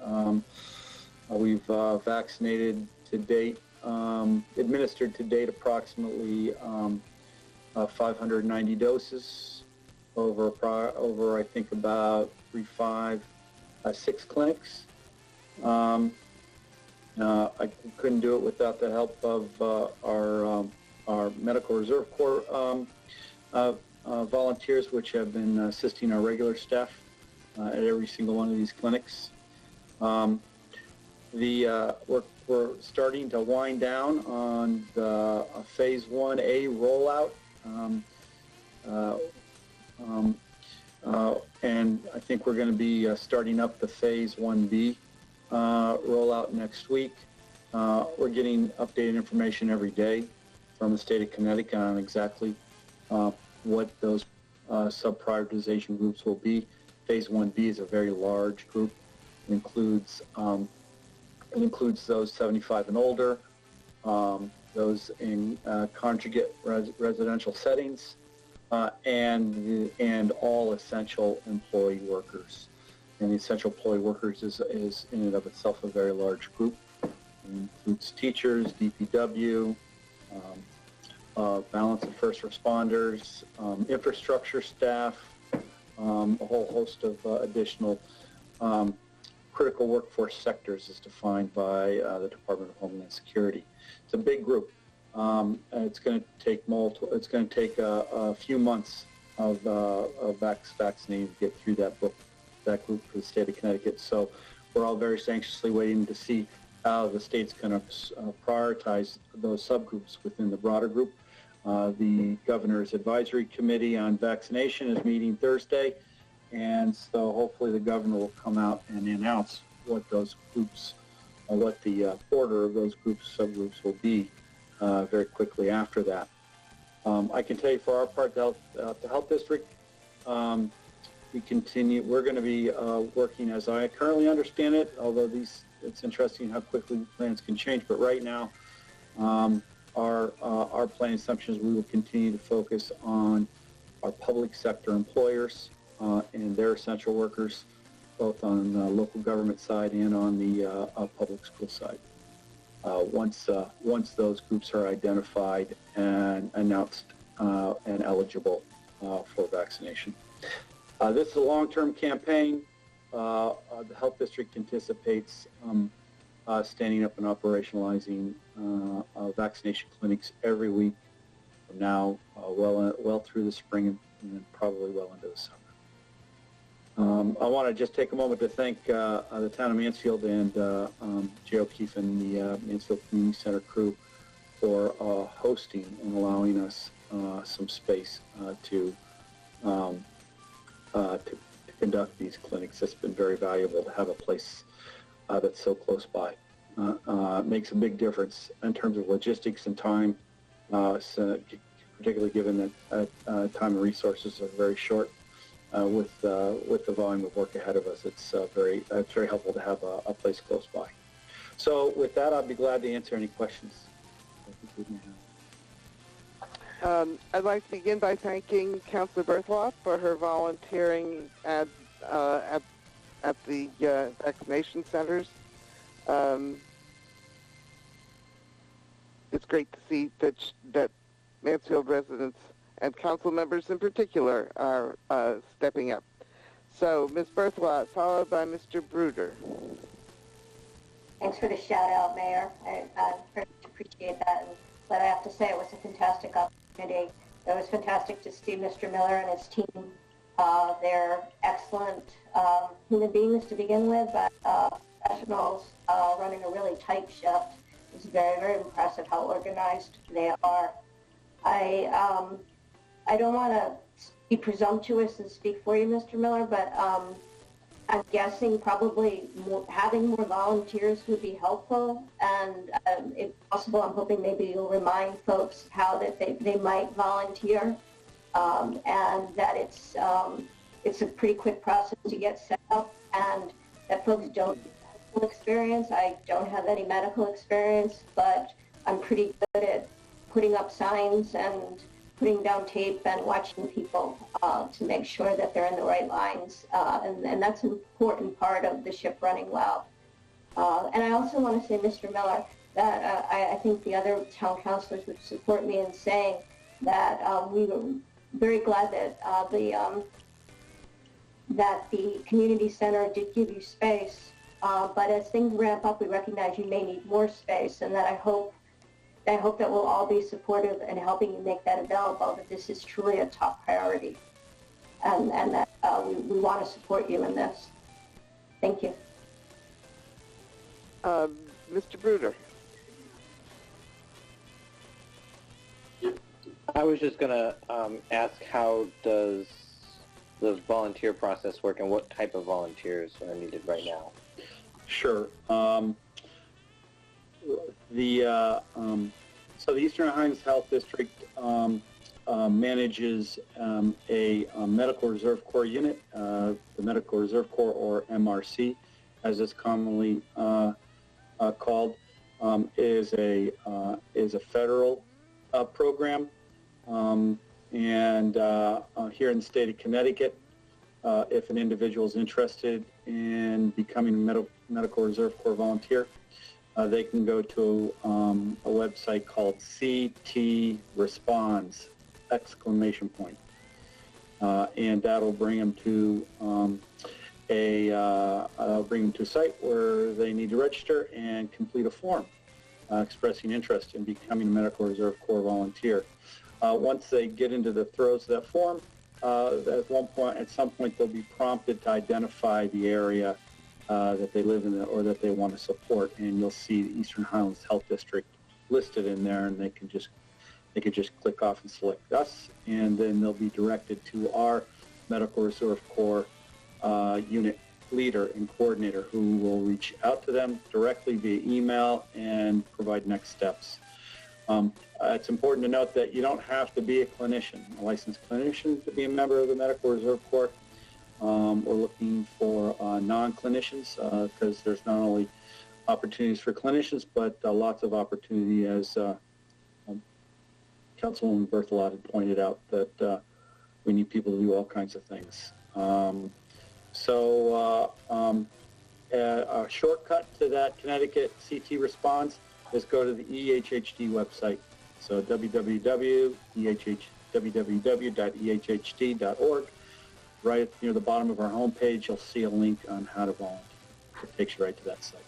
We've vaccinated to date, administered to date approximately 590 doses over I think about 6 clinics. I couldn't do it without the help of our Medical Reserve Corps volunteers, which have been assisting our regular staff at every single one of these clinics. We're starting to wind down on the Phase 1A rollout, and I think we're going to be starting up the Phase 1B rollout next week. We're getting updated information every day from the state of Connecticut on exactly what those sub-prioritization groups will be. Phase 1B is a very large group. It includes those 75 and older, those in conjugate residential settings, and all essential employee workers. And the essential employee workers is in and of itself a very large group. It includes teachers, DPW, balance of first responders, infrastructure staff, a whole host of additional critical workforce sectors as defined by the Department of Homeland Security. It's a big group. It's going to take a few months of vaccinating to get through that group for the state of Connecticut. So we're all very anxiously waiting to see how the state's going to prioritize those subgroups within the broader group. The Governor's Advisory Committee on Vaccination is meeting Thursday, and so hopefully the governor will come out and announce what those groups, what the order of those subgroups will be very quickly after that. I can tell you for our part, the Health District, we're going to be working as I currently understand it, although it's interesting how quickly plans can change, but right now our plan assumption is we will continue to focus on our public sector employers and their essential workers, both on the local government side and on the public school side. once those groups are identified and announced and eligible for vaccination. This is a long-term campaign. The Health District anticipates standing up and operationalizing vaccination clinics every week from now, well through the spring and probably well into the summer. I want to just take a moment to thank the town of Mansfield and Jay O'Keefe and the Mansfield Community Center crew for hosting and allowing us some space to conduct these clinics. It's been very valuable to have a place that's so close by. Makes a big difference in terms of logistics and time, so particularly given that time and resources are very short. With the volume of work ahead of us, it's very helpful to have a place close by. So with that, I'd be glad to answer any questions that you may have. I'd like to begin by thanking Councilor Berthloff for her volunteering at the vaccination centers. It's great to see that Mansfield residents and council members in particular are stepping up. So, Ms. Berthloff, followed by Mr. Bruder. Thanks for the shout out, Mayor. I very much appreciate that. But I have to say it was a fantastic opportunity. It was fantastic to see Mr. Miller and his team. They're excellent human beings to begin with, but professionals running a really tight shift. It's very, very impressive how organized they are. I don't want to be presumptuous and speak for you, Mr. Miller, but I'm guessing probably having more volunteers would be helpful. And if possible, I'm hoping maybe you'll remind folks how that they might volunteer, and that it's a pretty quick process to get set up, and that folks don't have medical experience. I don't have any medical experience, but I'm pretty good at putting up signs and putting down tape and watching people to make sure that they're in the right lines. And that's an important part of the ship running well. And I also want to say, Mr. Miller, that I think the other town councilors would support me in saying that we were very glad that the community center did give you space. But as things ramp up, we recognize you may need more space, and that I hope that we'll all be supportive in helping you make that available, that this is truly a top priority, and that we want to support you in this. Thank you. Mr. Bruder. I was just going to ask, how does the volunteer process work, and what type of volunteers are needed right now? Sure. So the Eastern Hines Health District manages a Medical Reserve Corps unit. The Medical Reserve Corps, or MRC, as it's commonly called, is a federal program, and here in the state of Connecticut, if an individual is interested in becoming a Medical Reserve Corps volunteer, they can go to a website called CT Responds! And that'll bring them to a site where they need to register and complete a form expressing interest in becoming a Medical Reserve Corps volunteer. Once they get into the throes of that form, at some point they'll be prompted to identify the area that they live in or that they want to support, and you'll see the Eastern Highlands Health District listed in there, and they can just click off and select us, and then they'll be directed to our Medical Reserve Corps unit leader and coordinator, who will reach out to them directly via email and provide next steps. It's important to note that you don't have to be a clinician, a licensed clinician, to be a member of the Medical Reserve Corps. We're looking for non-clinicians because there's not only opportunities for clinicians, but lots of opportunity, as Councilwoman Berthelot had pointed out, that we need people to do all kinds of things. A shortcut to that Connecticut CT Response is go to the EHHD website. So www.ehhd.org. Right near the bottom of our homepage, you'll see a link on how to volunteer. It takes you right to that site.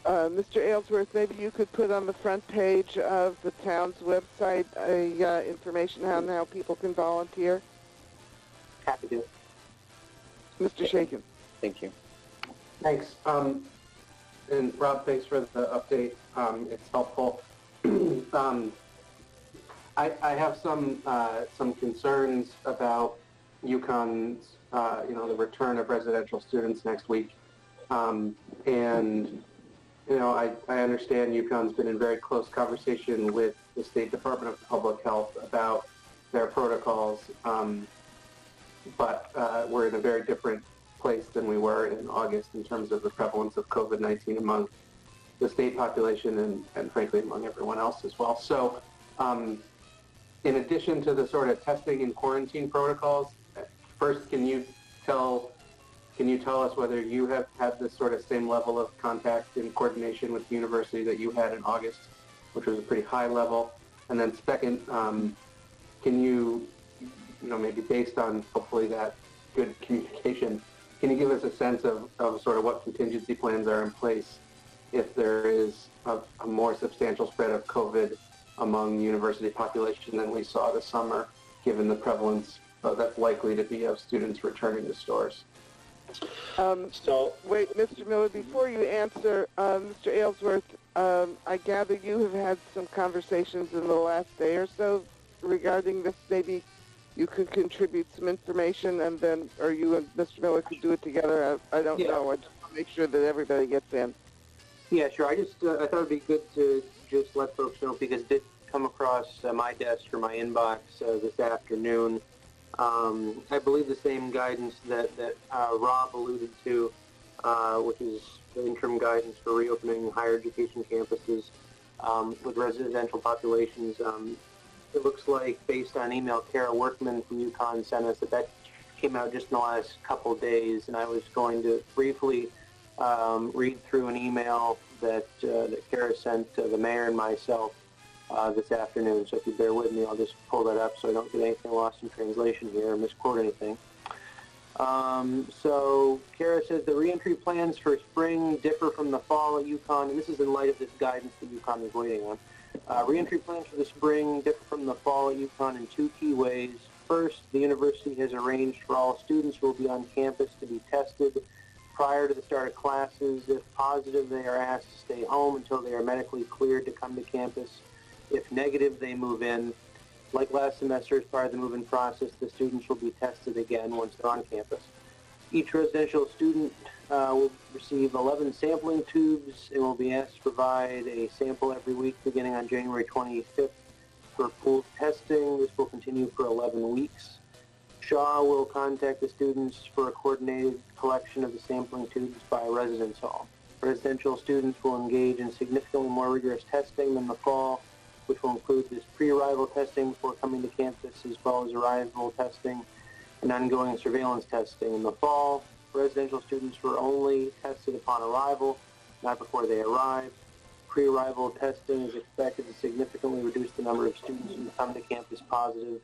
Mr. Aylesworth, maybe you could put on the front page of the town's website information on how people can volunteer. Happy to. Mr. Shaken. Thank you. Thanks. And Rob, thanks for the update. It's helpful. I have some concerns about UConn's, the return of residential students next week. I understand UConn's been in very close conversation with the State Department of Public Health about their protocols, but we're in a very different place than we were in August in terms of the prevalence of COVID-19 among the state population and frankly among everyone else as well. So in addition to the sort of testing and quarantine protocols, first, can you tell us whether you have had this sort of same level of contact and coordination with the university that you had in August, which was a pretty high level? And then second, can you, maybe based on hopefully that good communication, can you give us a sense of sort of what contingency plans are in place if there is a more substantial spread of COVID among the university population than we saw this summer, given the prevalence that's likely to be of students returning to stores? Wait, Mr. Miller, before you answer, Mr. Aylesworth, I gather you have had some conversations in the last day or so regarding this. Maybe you could contribute some information, and then, or you and Mr. Miller could do it together. I don't know. I just want to make sure that everybody gets in. Yeah, sure. I thought it would be good to just let folks know, because it did come across my desk or my inbox this afternoon. I believe the same guidance that Rob alluded to, which is the interim guidance for reopening higher education campuses with residential populations. It looks like, based on email Kara Workman from UConn sent us, that came out just in the last couple of days, and I was going to briefly read through an email that Kara sent to the mayor and myself this afternoon. So if you bear with me, I'll just pull that up so I don't get anything lost in translation here or misquote anything. So Kara says the reentry plans for spring differ from the fall at UConn, and this is in light of this guidance that UConn is waiting on. Reentry plans for the spring differ from the fall at UConn in two key ways. First, the university has arranged for all students who will be on campus to be tested prior to the start of classes. If positive, they are asked to stay home until they are medically cleared to come to campus. If negative, they move in. Like last semester, as part of the move-in process, the students will be tested again once they're on campus. Each residential student will receive 11 sampling tubes and will be asked to provide a sample every week beginning on January 25th for pooled testing. This will continue for 11 weeks. Shaw will contact the students for a coordinated collection of the sampling tubes by a residence hall. Residential students will engage in significantly more rigorous testing than the fall, which will include this pre-arrival testing before coming to campus, as well as arrival testing and ongoing surveillance testing. In the fall, residential students were only tested upon arrival, not before they arrived. Pre-arrival testing is expected to significantly reduce the number of students who come to campus positive.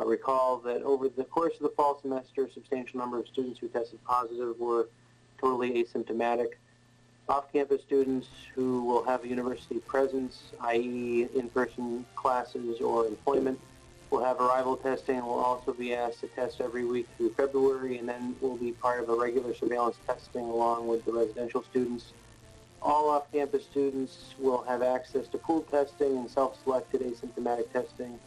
Recall that over the course of the fall semester, a substantial number of students who tested positive were totally asymptomatic. Off-campus students who will have a university presence, i.e. in-person classes or employment, will have arrival testing and will also be asked to test every week through February, and then will be part of a regular surveillance testing along with the residential students. All off-campus students will have access to pooled testing and self-selected asymptomatic testing.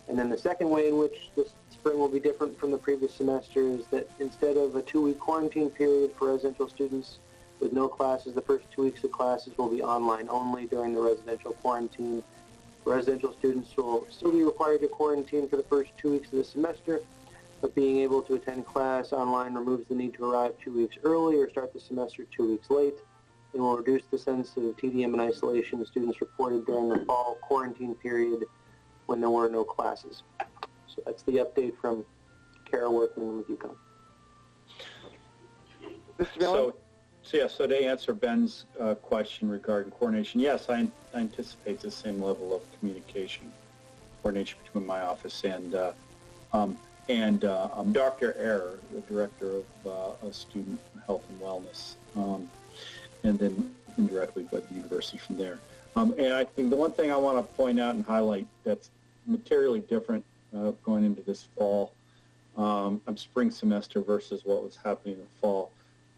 And then the second way in which this spring will be different from the previous semester is that instead of a 2-week quarantine period for residential students with no classes, the first 2 weeks of classes will be online only during the residential quarantine. Residential students will still be required to quarantine for the first 2 weeks of the semester, but being able to attend class online removes the need to arrive 2 weeks early or start the semester 2 weeks late, and will reduce the sense of TDM and isolation students reported during the fall quarantine period when there were no classes. So that's the update from Kara Workman with UConn. Mr. Miller? So to answer Ben's question regarding coordination, yes, I anticipate the same level of communication, coordination between my office and Dr. Ehrer, the director of student health and wellness, and then indirectly by the university from there. And I think the one thing I want to point out and highlight that's materially different going into this fall, spring semester versus what was happening in the fall,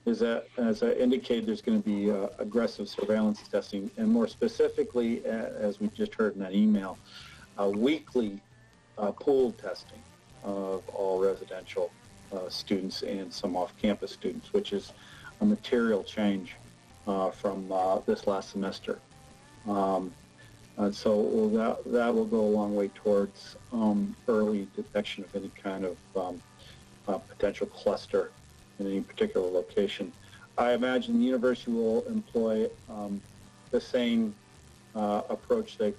is that, as I indicated, there's going to be aggressive surveillance testing, and more specifically, as we just heard in that email, weekly pooled testing of all residential students and some off-campus students, which is a material change from this last semester. And so that will go a long way towards early detection of any kind of potential cluster in any particular location. I imagine the university will employ the same approach they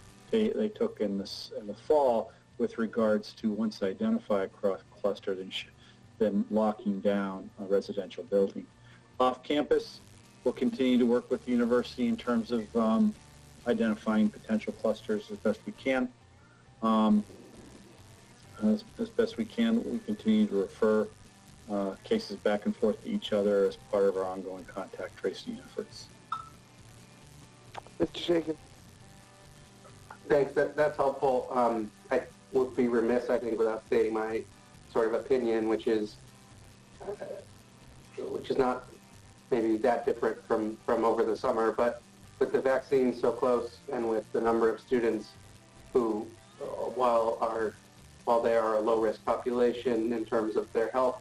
took in the fall with regards to, once they identify a cluster, then locking down a residential building. Off campus, we'll continue to work with the university in terms of identifying potential clusters as best we can. As best we can, we continue to refer cases back and forth to each other as part of our ongoing contact tracing efforts. Mr. Shaken. Thanks. That's helpful. I would be remiss, I think, without stating my sort of opinion, which is not maybe that different from over the summer, but with the vaccine so close and with the number of students who, while they are a low-risk population in terms of their health,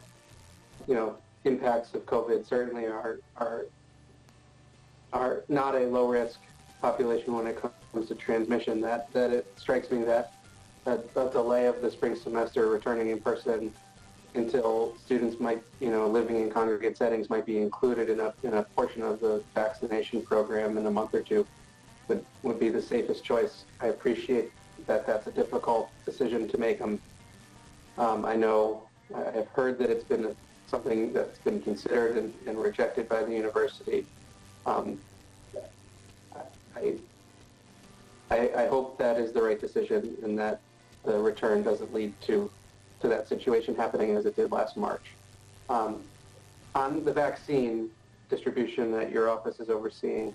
impacts of COVID certainly are not a low-risk population when it comes to transmission. That it strikes me that the delay of the spring semester returning in person until students might, living in congregate settings might be included in a portion of the vaccination program in a month or two would be the safest choice. I appreciate that that's a difficult decision to make. I know I've heard that it's been something that's been considered and rejected by the university. I hope that is the right decision and that the return doesn't lead to that situation happening as it did last March. On the vaccine distribution that your office is overseeing,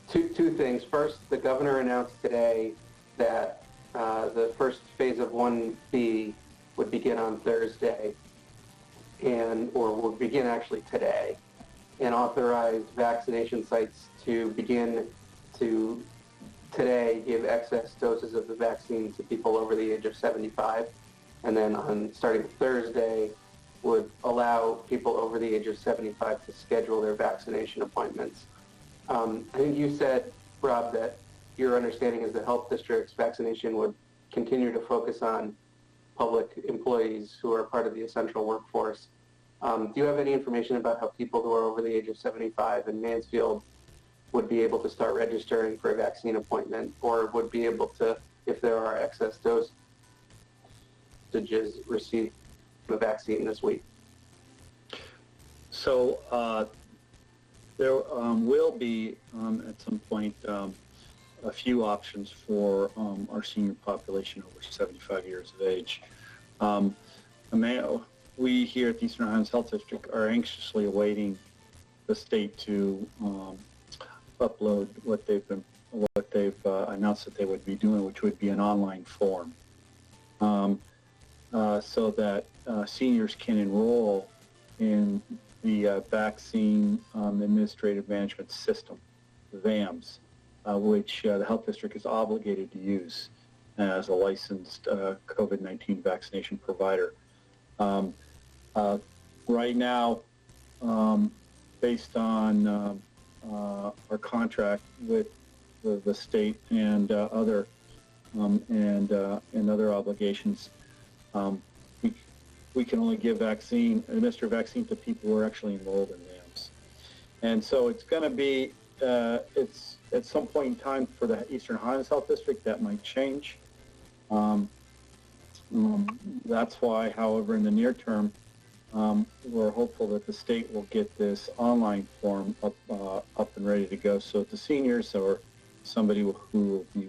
two things. First, the governor announced today that the first phase of 1B would begin on Thursday, or would begin actually today, and authorized vaccination sites to begin to today give excess doses of the vaccine to people over the age of 75, and then starting Thursday would allow people over the age of 75 to schedule their vaccination appointments. I think you said, Rob, that your understanding is the health district's vaccination would continue to focus on public employees who are part of the essential workforce. Do you have any information about how people who are over the age of 75 in Mansfield would be able to start registering for a vaccine appointment, or would be able to, if there are excess dosages, receive the vaccine this week? So there will be at some point a few options for our senior population over 75 years of age. We here at the Eastern Highlands Health District are anxiously awaiting the state to upload what they've announced that they would be doing, which would be an online form, so that seniors can enroll in the Vaccine Administrative Management System, VAMS, which the health district is obligated to use as a licensed COVID-19 vaccination provider. Right now, based on our contract with the state and other obligations, we can only administer vaccine to people who are actually enrolled in VAMS. And so it's going to be, it's at some point in time for the Eastern Highlands Health District that might change. That's why, however, in the near term, we're hopeful that the state will get this online form up and ready to go, so the seniors or somebody who will be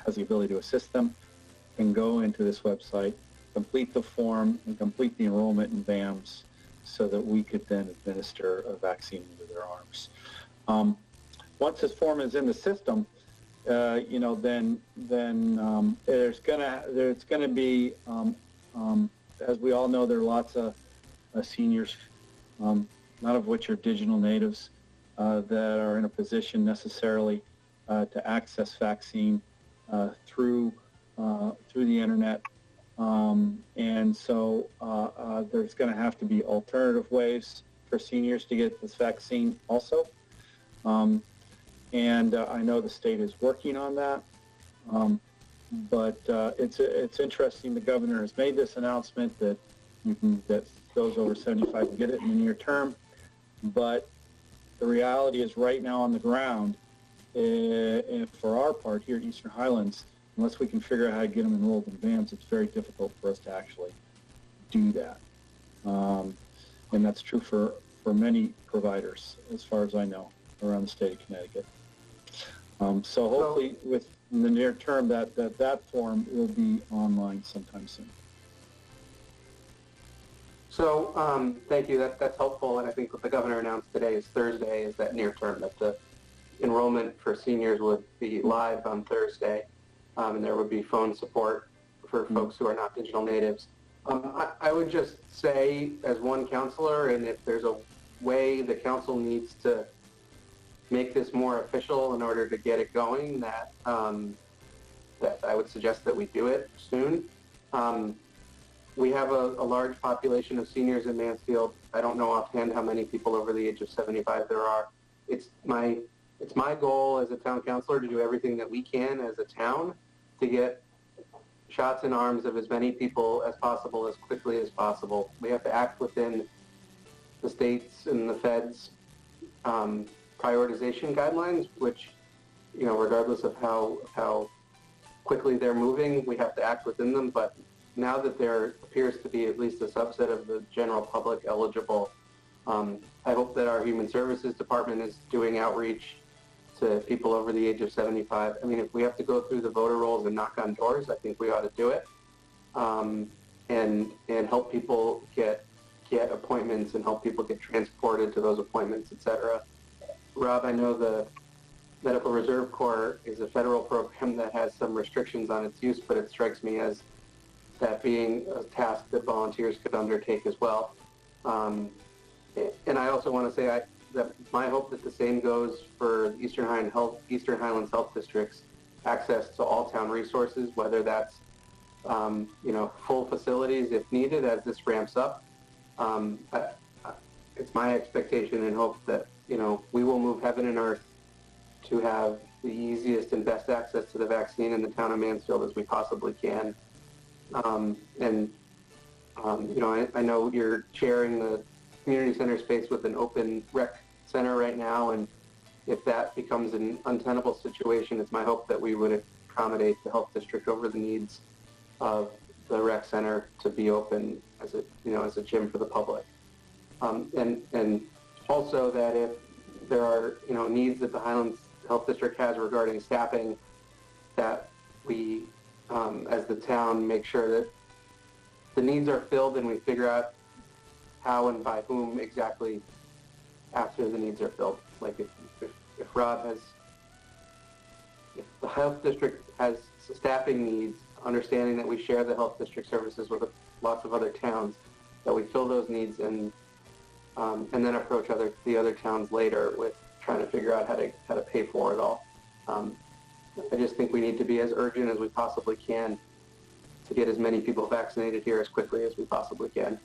has the ability to assist them can go into this website, complete the form, and complete the enrollment in VAMS so that we could then administer a vaccine into their arms. Once this form is in the system, then there's gonna be, as we all know, there are lots of seniors, none of which are digital natives, that are in a position necessarily to access vaccine through the internet, and so there's going to have to be alternative ways for seniors to get this vaccine also. And I know the state is working on that, but it's interesting. The governor has made this announcement that that those over 75 can get it in the near term, but the reality is right now on the ground, for our part here at Eastern Highlands, unless we can figure out how to get them enrolled in VAMS, it's very difficult for us to actually do that. And that's true for many providers, as far as I know, around the state of Connecticut. So hopefully in the near term that form will be online sometime soon. So thank you. That's helpful. And I think what the governor announced today is Thursday is that near term, that the enrollment for seniors would be live on Thursday, and there would be phone support for folks who are not digital natives. I would just say, as one counselor, and if there's a way the council needs to make this more official in order to get it going, that that I would suggest that we do it soon. We have a large population of seniors in Mansfield. I don't know offhand how many people over the age of 75 there are. It's my goal as a town councilor to do everything that we can as a town to get shots in arms of as many people as possible, as quickly as possible. We have to act within the states and the feds' prioritization guidelines, which, regardless of how quickly they're moving, we have to act within them. But now that there appears to be at least a subset of the general public eligible, I hope that our Human Services Department is doing outreach to people over the age of 75. I mean, if we have to go through the voter rolls and knock on doors, I think we ought to do it, and help people get appointments and help people get transported to those appointments, et cetera. Rob, I know the Medical Reserve Corps is a federal program that has some restrictions on its use, but it strikes me as that being a task that volunteers could undertake as well. And I also want to say that my hope that the same goes for Eastern Highlands Health District's access to all town resources, whether that's full facilities if needed as this ramps up. It's my expectation and hope that we will move heaven and earth to have the easiest and best access to the vaccine in the town of Mansfield as we possibly can. I know you're sharing the community center space with an open rec center right now, and if that becomes an untenable situation, it's my hope that we would accommodate the health district over the needs of the rec center to be open as a gym for the public. And also that if there are needs that the Highlands Health District has regarding staffing, that we as the town make sure that the needs are filled and we figure out how and by whom exactly after the needs are filled. Like if the health district has staffing needs, understanding that we share the health district services with lots of other towns, that we fill those needs and then approach the other towns later with trying to figure out how to pay for it all. I just think we need to be as urgent as we possibly can to get as many people vaccinated here as quickly as we possibly can.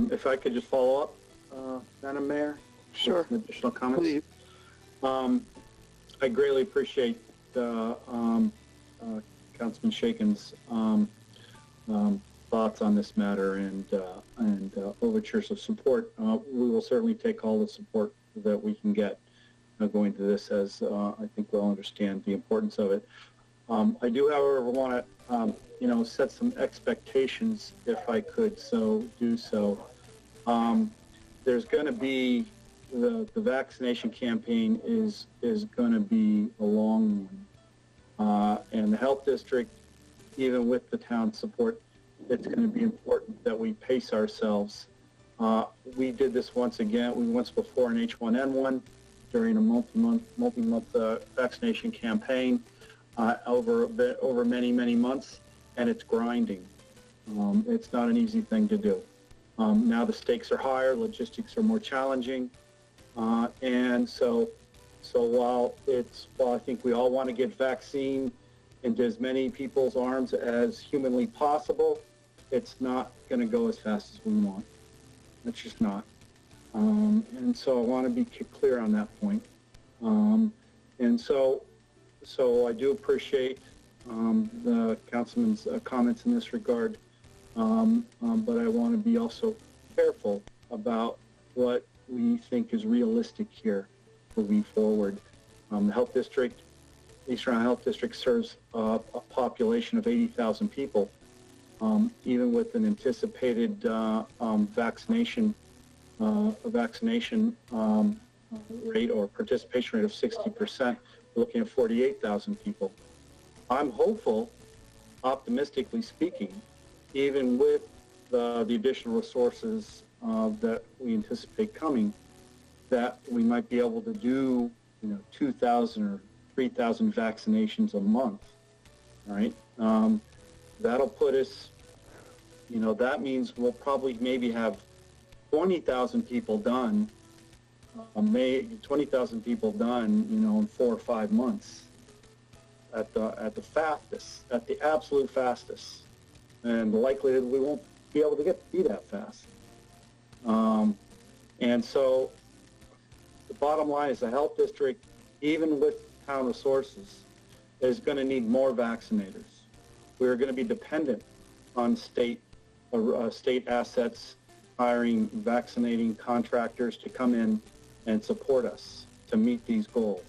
If I could just follow up, Madam Mayor? Sure. Some additional comments? Please. I greatly appreciate Councilman Shaken's thoughts on this matter and overtures of support. We will certainly take all the support that we can get going to this, as I think we'll understand the importance of it. I do, however, want to, set some expectations if I could do so. There's going to be, the vaccination campaign is going to be a long one. And the health district, even with the town support, it's going to be important that we pace ourselves. We did this once before in H1N1 during a multi-month vaccination campaign over many months, and it's grinding. It's not an easy thing to do. Now the stakes are higher, logistics are more challenging, and so while I think we all want to get vaccine into as many people's arms as humanly possible, it's not going to go as fast as we want. It's just not. And so I want to be clear on that point. And so I do appreciate the councilman's comments in this regard, but I want to be also careful about what we think is realistic here moving forward. The health district, Eastern Ohio Health District, serves a population of 80,000 people. Even with an anticipated vaccination rate or participation rate of 60%, we're looking at 48,000 people. I'm hopeful, optimistically speaking, even with the additional resources that we anticipate coming, that we might be able to do 2,000 or 3,000 vaccinations a month, right? That'll put us, that means we'll probably maybe have 20,000 people done, 20,000 people done, in 4 or 5 months at the fastest, at the absolute fastest. And the likelihood we won't be able to be that fast. And so the bottom line is the health district, even with town resources, is going to need more vaccinators. We're going to be dependent on state assets, hiring, vaccinating contractors to come in and support us to meet these goals.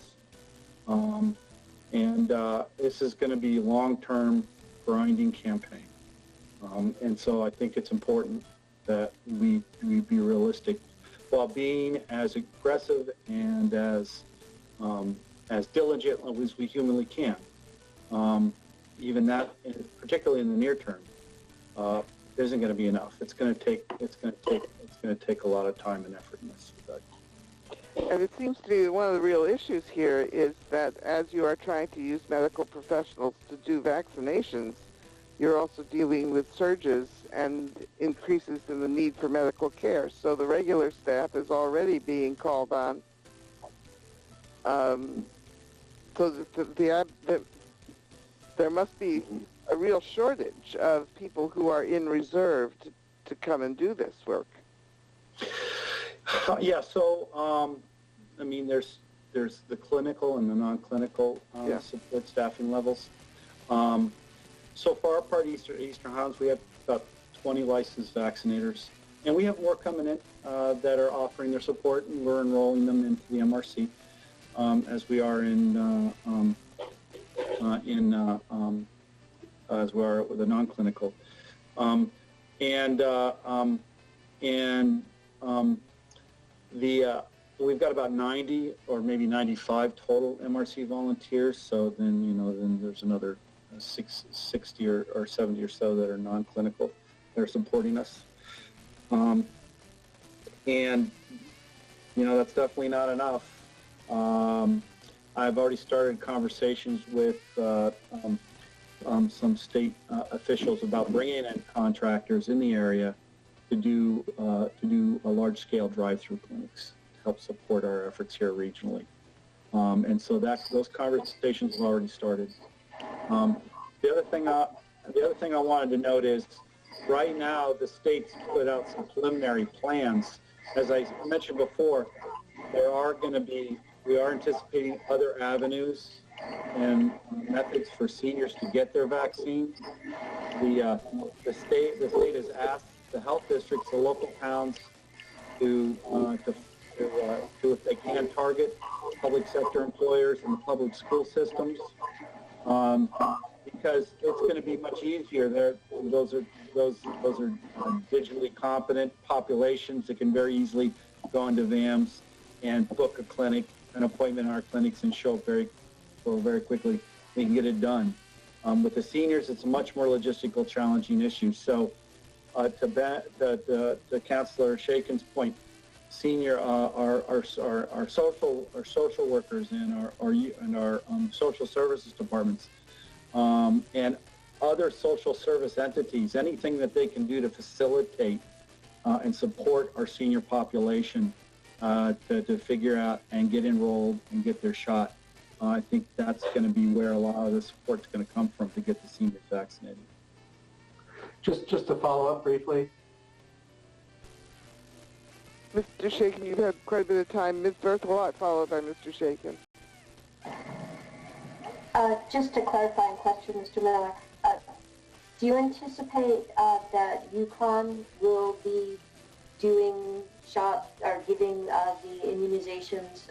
This is going to be a long-term grinding campaign. And so I think it's important that we be realistic while being as aggressive and as diligent as we humanly can. Even that, particularly in the near term, isn't going to be enough. It's going to take a lot of time and effort in this regard. And it seems to me that one of the real issues here is that as you are trying to use medical professionals to do vaccinations, you're also dealing with surges and increases in the need for medical care. So the regular staff is already being called on. So that there must be a real shortage of people who are in reserve to come and do this work. So there's the clinical and the non-clinical support staffing levels. So for our part, Eastern Highlands, we have about 20 licensed vaccinators, and we have more coming in that are offering their support, and we're enrolling them into the MRC as we are as we are with the non-clinical, we've got about 90 or maybe 95 total MRC volunteers. So then there's another 60 or 70 or so that are non-clinical that are supporting us. That's definitely not enough. I've already started conversations with some state officials about bringing in contractors in the area to do a large-scale drive-through clinics to help support our efforts here regionally. And so those conversations have already started. The other thing I wanted to note is, right now the state's put out some preliminary plans. As I mentioned before, we are anticipating other avenues and methods for seniors to get their vaccine. The state has asked the health districts, the local towns, to if they can, target public sector employers and the public school systems because it's going to be much easier. Those are digitally competent populations that can very easily go into VAMS and book an appointment in our clinics and show up very quickly. They can get it done. With the seniors, it's a much more logistical, challenging issue. So, to Councillor Shakin's point, senior our social workers and our social services departments and other social service entities, anything that they can do to facilitate and support our senior population to figure out and get enrolled and get their shot. I think that's going to be where a lot of the support's going to come from to get the seniors vaccinated. Just to follow up briefly. Mr. Shakin, you've had quite a bit of time. Ms. Berthelot, followed by Mr. Shakin. Just a clarifying question, Mr. Miller. Do you anticipate that UConn will be doing giving the immunizations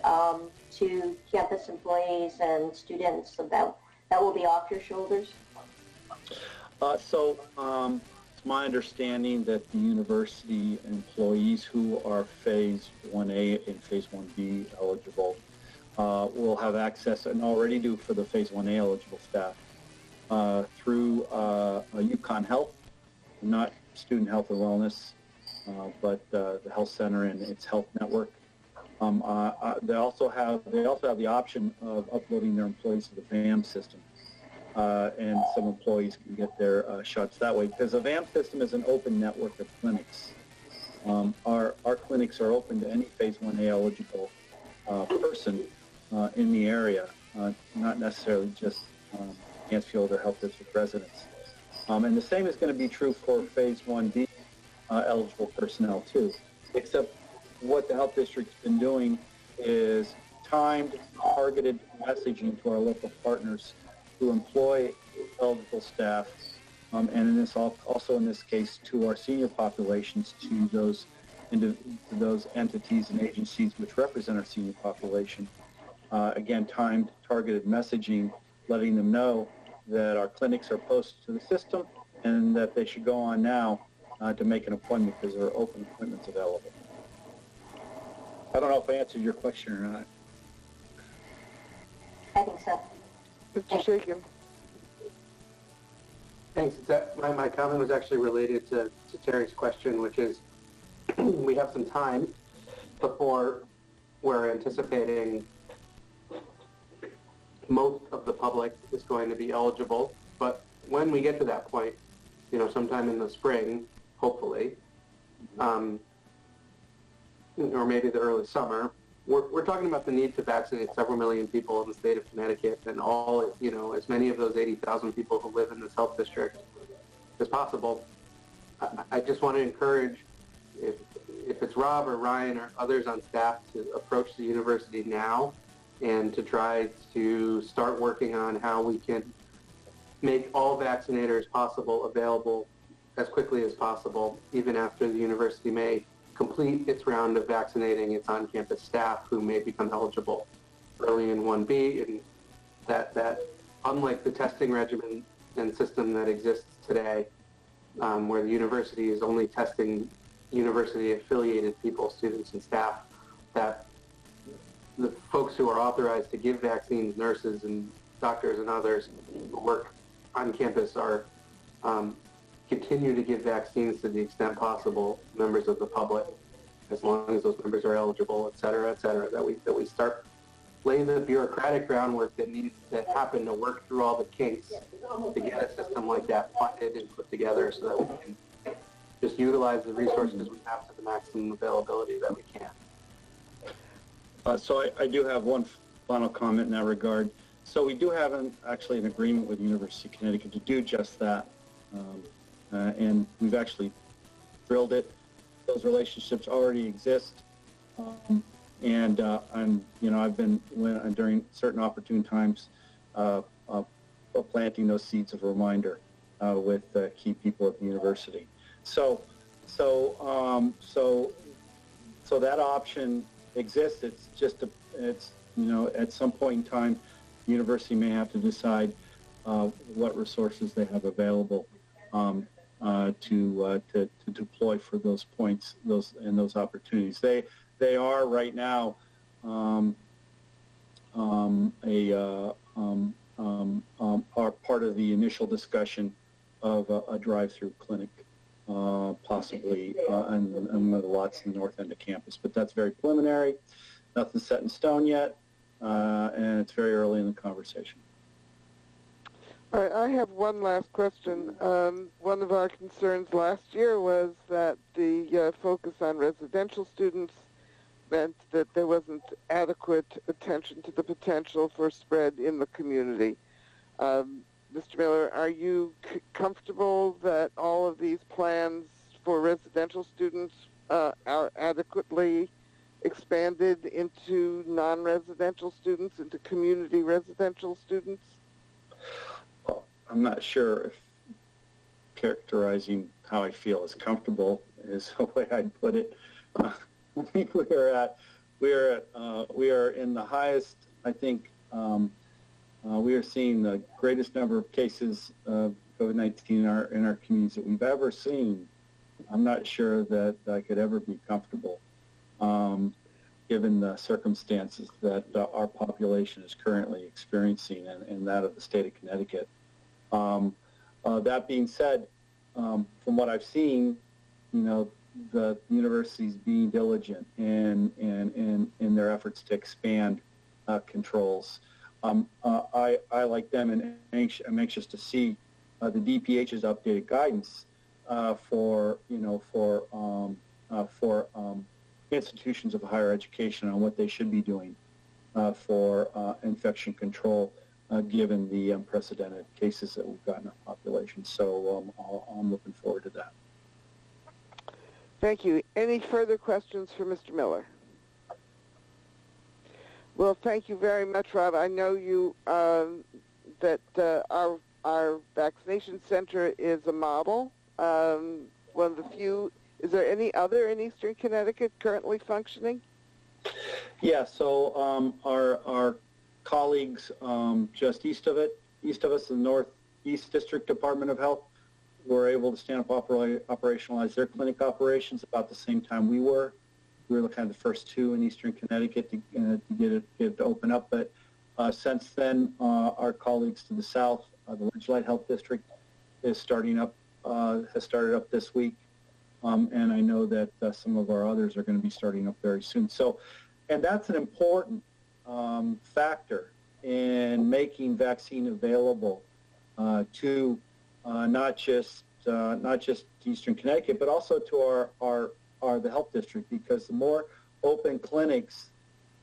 to campus employees and students, so that will be off your shoulders? It's my understanding that the university employees who are Phase 1A and Phase 1B eligible will have access, and already do for the Phase 1A eligible staff, through UConn Health, not Student Health and Wellness, but the health center and its health network. They also have the option of uploading their employees to the VAM system, and some employees can get their shots that way, because the VAM system is an open network of clinics. Our clinics are open to any Phase 1A eligible person in the area, not necessarily just Mansfield or Health District residents. And the same is going to be true for Phase 1B eligible personnel too, except what the Health District's been doing is timed, targeted messaging to our local partners who employ eligible staff, and in this also in this case to our senior populations, to those entities and agencies which represent our senior population. Again, timed, targeted messaging, letting them know that our clinics are posted to the system and that they should go on now to make an appointment, because there are open appointments available. I don't know if I answered your question or not. I think so. Mr. Shakin. Thanks. My comment was actually related to Terry's question, which is we have some time before we're anticipating most of the public is going to be eligible. But when we get to that point, sometime in the spring, hopefully, or maybe the early summer, we're talking about the need to vaccinate several million people in the state of Connecticut, and as many of those 80,000 people who live in this health district as possible. I just want to encourage, if it's Rob or Ryan or others on staff, to approach the university now and to try to start working on how we can make all vaccinators possible available as quickly as possible, even after the university may complete its round of vaccinating its on-campus staff who may become eligible early in 1B, and that unlike the testing regimen and system that exists today, where the university is only testing university-affiliated people, students and staff, that the folks who are authorized to give vaccines, nurses and doctors and others who work on campus, are continue to give vaccines to the extent possible, members of the public, as long as those members are eligible, et cetera, that we start laying the bureaucratic groundwork that needs to happen to work through all the kinks to get a system like that funded and put together, so that we can just utilize the resources we have to the maximum availability that we can. So I do have one final comment in that regard. So we do have actually an agreement with the University of Connecticut to do just that. And we've actually drilled it. Those relationships already exist. I've been, during certain opportune times, planting those seeds of reminder with key people at the university. So that option exists. It's just at some point in time, the university may have to decide what resources they have available to deploy for those points, those opportunities. They are right now are part of the initial discussion of a drive-through clinic, possibly on one of the lots in the north end of campus. But that's very preliminary. Nothing's set in stone yet, and it's very early in the conversation. All right, I have one last question. One of our concerns last year was that the focus on residential students meant that there wasn't adequate attention to the potential for spread in the community. Mr. Miller, are you comfortable that all of these plans for residential students are adequately expanded into non-residential students, into community residential students? Well, I'm not sure if characterizing how I feel is comfortable is the way I'd put it. I think we are in the highest, I think, we are seeing the greatest number of cases of COVID-19 in our communities that we've ever seen. I'm not sure that I could ever be comfortable, given the circumstances that our population is currently experiencing and that of the state of Connecticut. That being said, from what I've seen, the universities being diligent in their efforts to expand controls. I like them, and I'm anxious to see the DPH's updated guidance for institutions of higher education on what they should be doing for infection control, given the unprecedented cases that we've got in our population. So I'm looking forward to that. Thank you. Any further questions for Mr. Miller? Well, thank you very much, Rob. I know you that our vaccination center is a model, one of the few. Is there any other in Eastern Connecticut currently functioning? Yeah. So our colleagues just east of us, the Northeast District Department of Health, were able to stand up, operationalize their clinic operations about the same time we were. We were kind of the first two in Eastern Connecticut to get it to open up. But since then, our colleagues to the south, the Ridgelight Health District, has started up this week, and I know that some of our others are going to be starting up very soon. So, and that's an important factor in making vaccine available to not just Eastern Connecticut, but also to the health district, because the more open clinics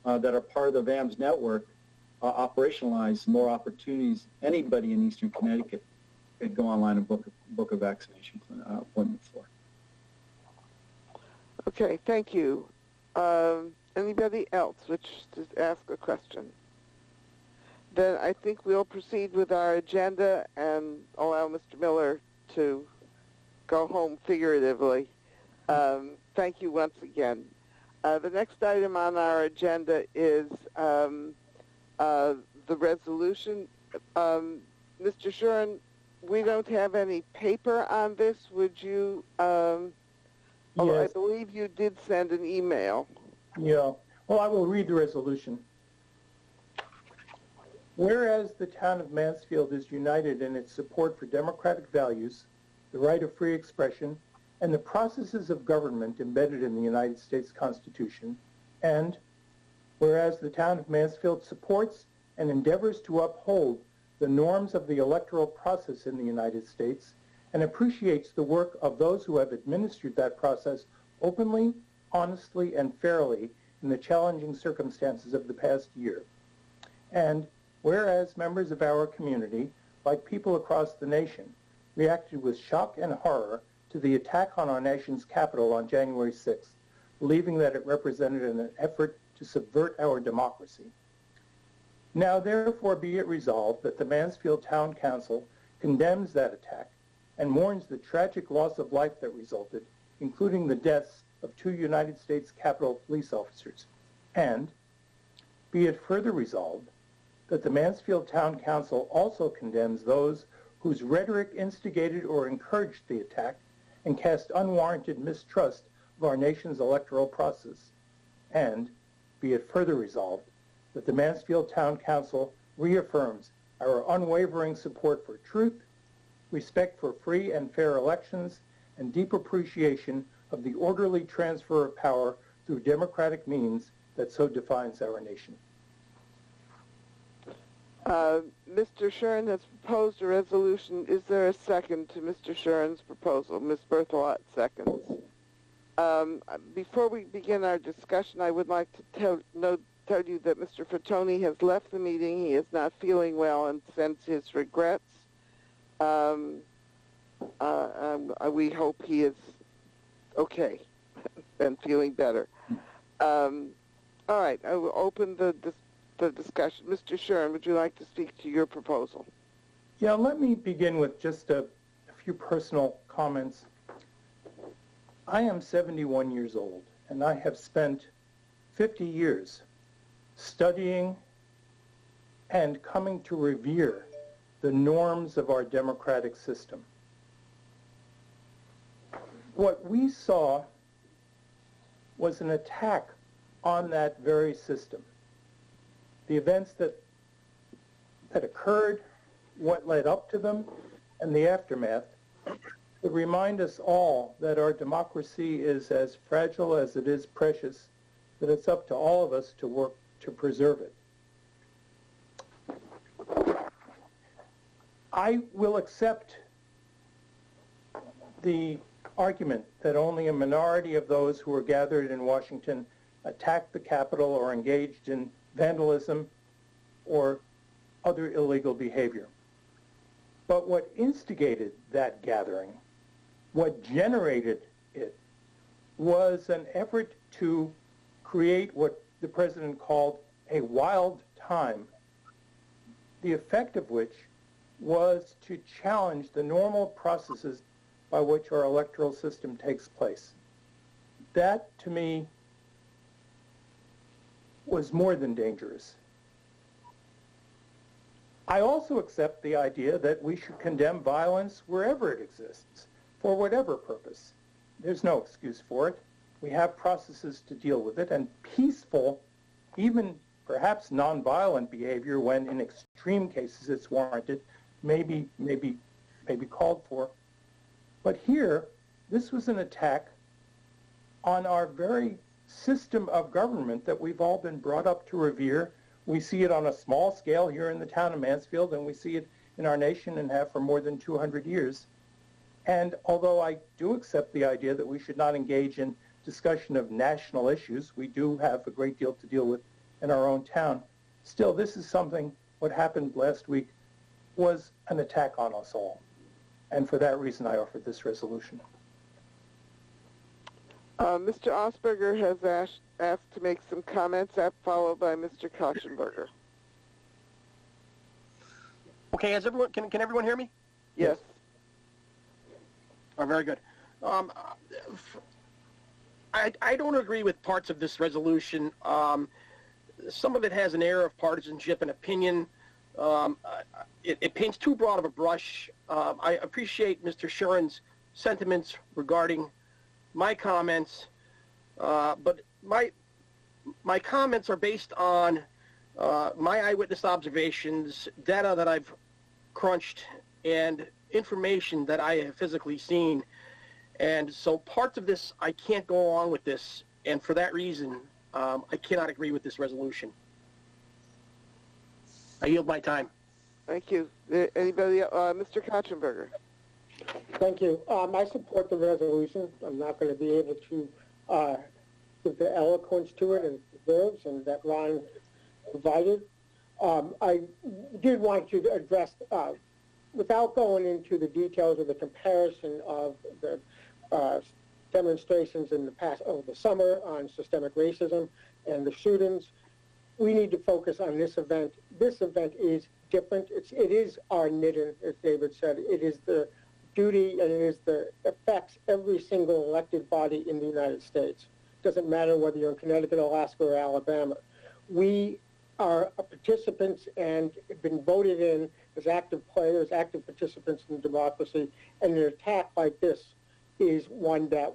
that are part of the VAMS network operationalized, the more opportunities anybody in Eastern Connecticut could go online and book a vaccination appointment for. Okay, thank you. Anybody else which to ask a question? Then I think we'll proceed with our agenda and allow Mr. Miller to go home figuratively. Thank you once again. The next item on our agenda is the resolution. Mr. Shuren, we don't have any paper on this. Would you, although Yes. I believe you did send an email. Yeah. Well, I will read the resolution. Whereas the town of Mansfield is united in its support for democratic values, the right of free expression, and the processes of government embedded in the United States Constitution, and whereas the town of Mansfield supports and endeavors to uphold the norms of the electoral process in the United States and appreciates the work of those who have administered that process openly, honestly, and fairly in the challenging circumstances of the past year. And whereas members of our community, like people across the nation, reacted with shock and horror to the attack on our nation's capital on January 6th, believing that it represented an effort to subvert our democracy. Now, therefore, be it resolved that the Mansfield Town Council condemns that attack and mourns the tragic loss of life that resulted, including the deaths of 2 United States Capitol police officers. And be it further resolved that the Mansfield Town Council also condemns those whose rhetoric instigated or encouraged the attack and cast unwarranted mistrust of our nation's electoral process. And be it further resolved that the Mansfield Town Council reaffirms our unwavering support for truth, respect for free and fair elections, and deep appreciation of the orderly transfer of power through democratic means that so defines our nation. Mr. Shuren has proposed a resolution. Is there a second to Mr. Shuren's proposal? Ms. Berthelot seconds. Before we begin our discussion, I would like to tell you that Mr. Fatoni has left the meeting. He is not feeling well and sends his regrets. We hope he is okay and feeling better. All right, I will open the discussion. Mr. Shuren, would you like to speak to your proposal? Yeah, let me begin with just a few personal comments. I am 71 years old, and I have spent 50 years studying and coming to revere the norms of our democratic system. What we saw was an attack on that very system. The events that occurred, what led up to them, and the aftermath would remind us all that our democracy is as fragile as it is precious, that it's up to all of us to work to preserve it. I will accept the argument that only a minority of those who were gathered in Washington attacked the Capitol or engaged in vandalism or other illegal behavior. But what instigated that gathering, what generated it, was an effort to create what the president called a wild time, the effect of which was to challenge the normal processes by which our electoral system takes place. That, to me, was more than dangerous. I also accept the idea that we should condemn violence wherever it exists, for whatever purpose. There's no excuse for it. We have processes to deal with it, and peaceful, even perhaps nonviolent behavior, when in extreme cases it's warranted, may be called for. But here, this was an attack on our very system of government that we've all been brought up to revere. We see it on a small scale here in the town of Mansfield, and we see it in our nation and have for more than 200 years. And although I do accept the idea that we should not engage in discussion of national issues, we do have a great deal to deal with in our own town. Still, this is something, what happened last week was an attack on us all. And for that reason, I offered this resolution. Mr. Osberger has asked to make some comments, followed by Mr. Kochenberger. Okay, can everyone hear me? Yes. Oh, very good. I don't agree with parts of this resolution. Some of it has an air of partisanship and opinion. It paints too broad of a brush. I appreciate Mr. Shuren's sentiments regarding my comments, but my comments are based on my eyewitness observations, data that I've crunched, and information that I have physically seen. And so parts of this, I can't go along with this, and for that reason, I cannot agree with this resolution. I yield my time. Thank you. Anybody else? Mr. Kochenberger. Thank you. I support the resolution. I'm not going to be able to give the eloquence to it and deserves, and that Ron provided. I did want to address, without going into the details of the comparison of the demonstrations in the past over the summer on systemic racism and the shootings, we need to focus on this event. This event is different. It is our knitting, as David said. It is the duty, and it affects every single elected body in the United States. It doesn't matter whether you're in Connecticut, Alaska, or Alabama. We are participants and have been voted in as active players, active participants in democracy, and an attack like this is one that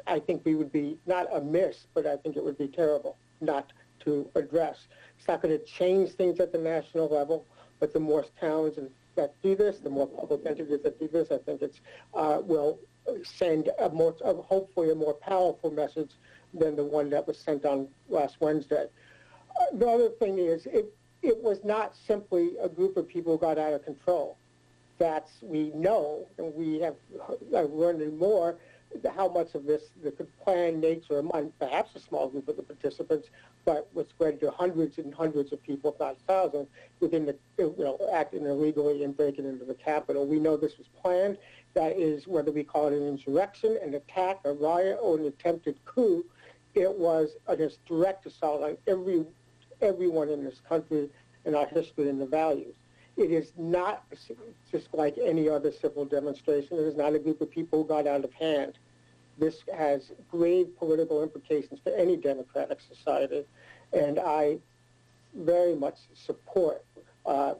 I think we would be not amiss, but I think it would be terrible not to address. It's not going to change things at the national level, but the more towns that do this, the more public entities that do this, I think it's will send hopefully a more powerful message than the one that was sent on last Wednesday. The other thing is, it was not simply a group of people who got out of control. We know, and we have learned more, how much of this, the planned nature among perhaps a small group of the participants, but was spread to hundreds and hundreds of people, if not thousands, within acting illegally and breaking into the Capitol. We know this was planned. That is, whether we call it an insurrection, an attack, a riot, or an attempted coup, it was a direct assault on everyone in this country and our history and the values. It is not just like any other civil demonstration. It is not a group of people who got out of hand. This has grave political implications for any democratic society, and I very much support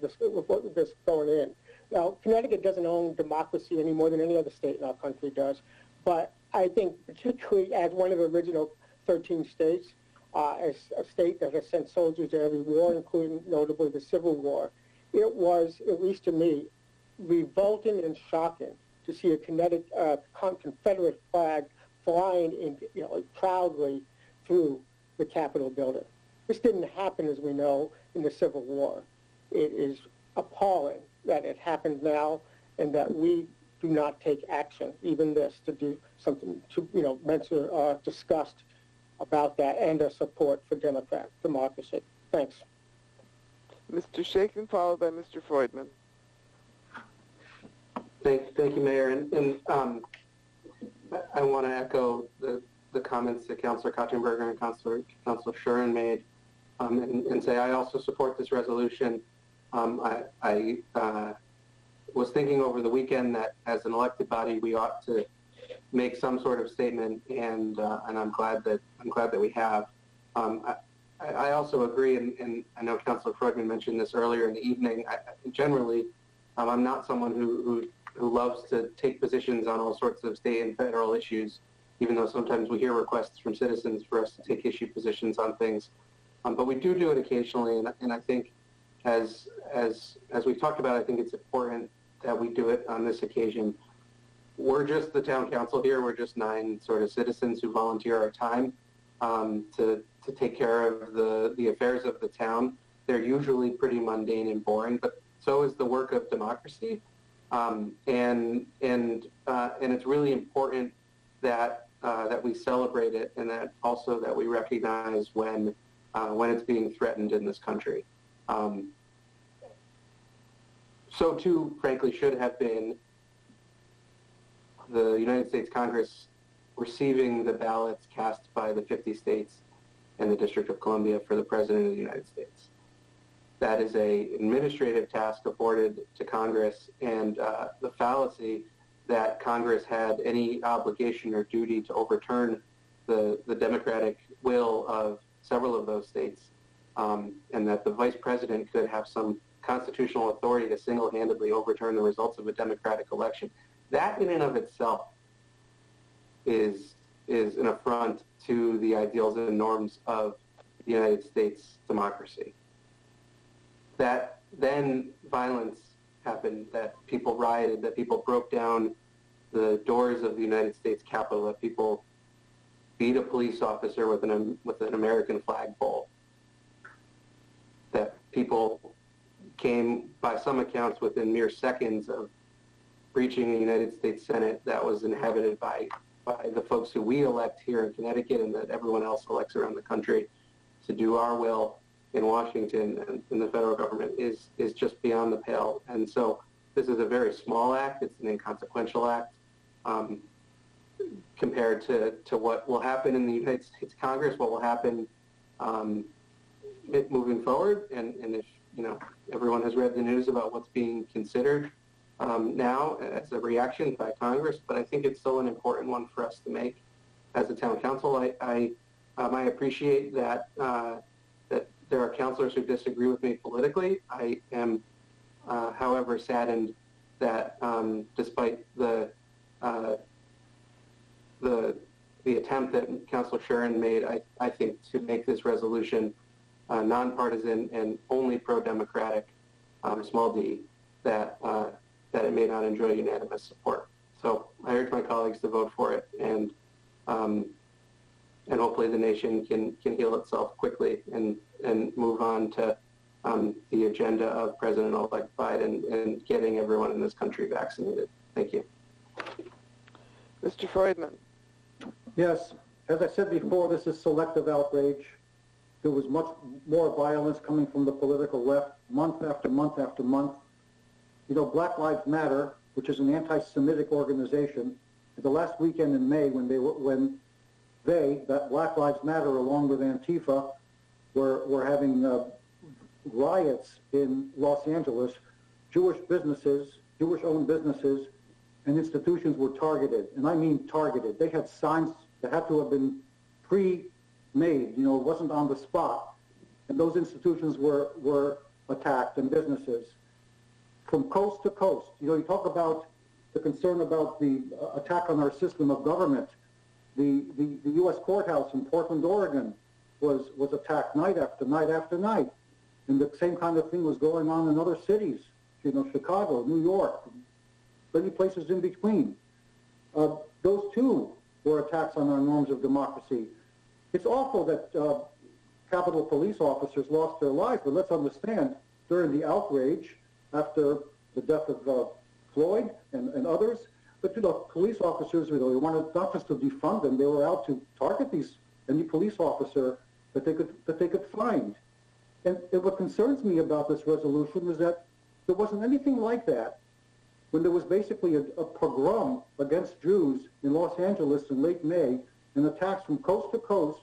this going in. Now, Connecticut doesn't own democracy any more than any other state in our country does, but I think particularly as one of the original 13 states, as a state that has sent soldiers to every war, including notably the Civil War, it was, at least to me, revolting and shocking to see a Confederate flag flying proudly through the Capitol building. This didn't happen, as we know, in the Civil War. It is appalling that it happened now and that we do not take action, even this, to do something to, mention discussed about that and a support for democracy. Thanks. Mr. Shaken, followed by Mr. Freudman. Thank you, Mayor. And I want to echo the comments that Councilor Kotchenberger and Councilor Schuren made and say I also support this resolution. I was thinking over the weekend that as an elected body we ought to make some sort of statement, and I'm glad that we have. I also agree, and I know Councilor Freudman mentioned this earlier in the evening. Generally, I'm not someone who loves to take positions on all sorts of state and federal issues, even though sometimes we hear requests from citizens for us to take issue positions on things. But we do it occasionally, and I think as we've talked about, I think it's important that we do it on this occasion. We're just the town council here. We're just 9 sort of citizens who volunteer our time to take care of the affairs of the town. They're usually pretty mundane and boring, but so is the work of democracy. And it's really important that we celebrate it, and that also that we recognize when it's being threatened in this country. So too, frankly, should have been the United States Congress receiving the ballots cast by the 50 states and the District of Columbia for the President of the United States. That is an administrative task afforded to Congress, and the fallacy that Congress had any obligation or duty to overturn the democratic will of several of those states, and that the Vice President could have some constitutional authority to single-handedly overturn the results of a democratic election. That in and of itself is an affront to the ideals and norms of the United States democracy. That then violence happened, that people rioted, that people broke down the doors of the United States Capitol, that people beat a police officer with an American flagpole, that people came, by some accounts, within mere seconds of breaching the United States Senate that was inhabited by the folks who we elect here in Connecticut and that everyone else elects around the country to do our will in Washington and in the federal government is just beyond the pale. And so this is a very small act. It's an inconsequential act compared to what will happen in the United States Congress, what will happen moving forward. And if everyone has read the news about what's being considered now as a reaction by Congress, but I think it's still an important one for us to make as a town council. I appreciate that there are counselors who disagree with me politically. I am, however, saddened that despite the attempt that Councilor Shuren made, I think, to make this resolution nonpartisan and only pro-democratic, small d, that it may not enjoy unanimous support. So I urge my colleagues to vote for it, and hopefully the nation can heal itself quickly and move on to the agenda of President-elect Biden and getting everyone in this country vaccinated. Thank you. Mr. Freudman. Yes, as I said before, this is selective outrage. There was much more violence coming from the political left month after month after month. You know, Black Lives Matter, which is an anti-Semitic organization, the last weekend in May when that Black Lives Matter along with Antifa were having riots in Los Angeles, Jewish owned businesses and institutions were targeted, and I mean targeted. They had signs that had to have been pre-made, you know, it wasn't on the spot. And those institutions were attacked, and businesses. From coast to coast, you know, you talk about the concern about the attack on our system of government. The U.S. courthouse in Portland, Oregon was attacked night after night after night. And the same kind of thing was going on in other cities, you know, Chicago, New York, many places in between. Those too were attacks on our norms of democracy. It's awful that Capitol Police officers lost their lives, but let's understand, during the outrage after the death of Floyd and others, but you know, police officers, you know, they wanted not just to defund them, they were out to target any police officer that they could find. And what concerns me about this resolution is that there wasn't anything like that when there was basically a pogrom against Jews in Los Angeles in late May, and attacks from coast to coast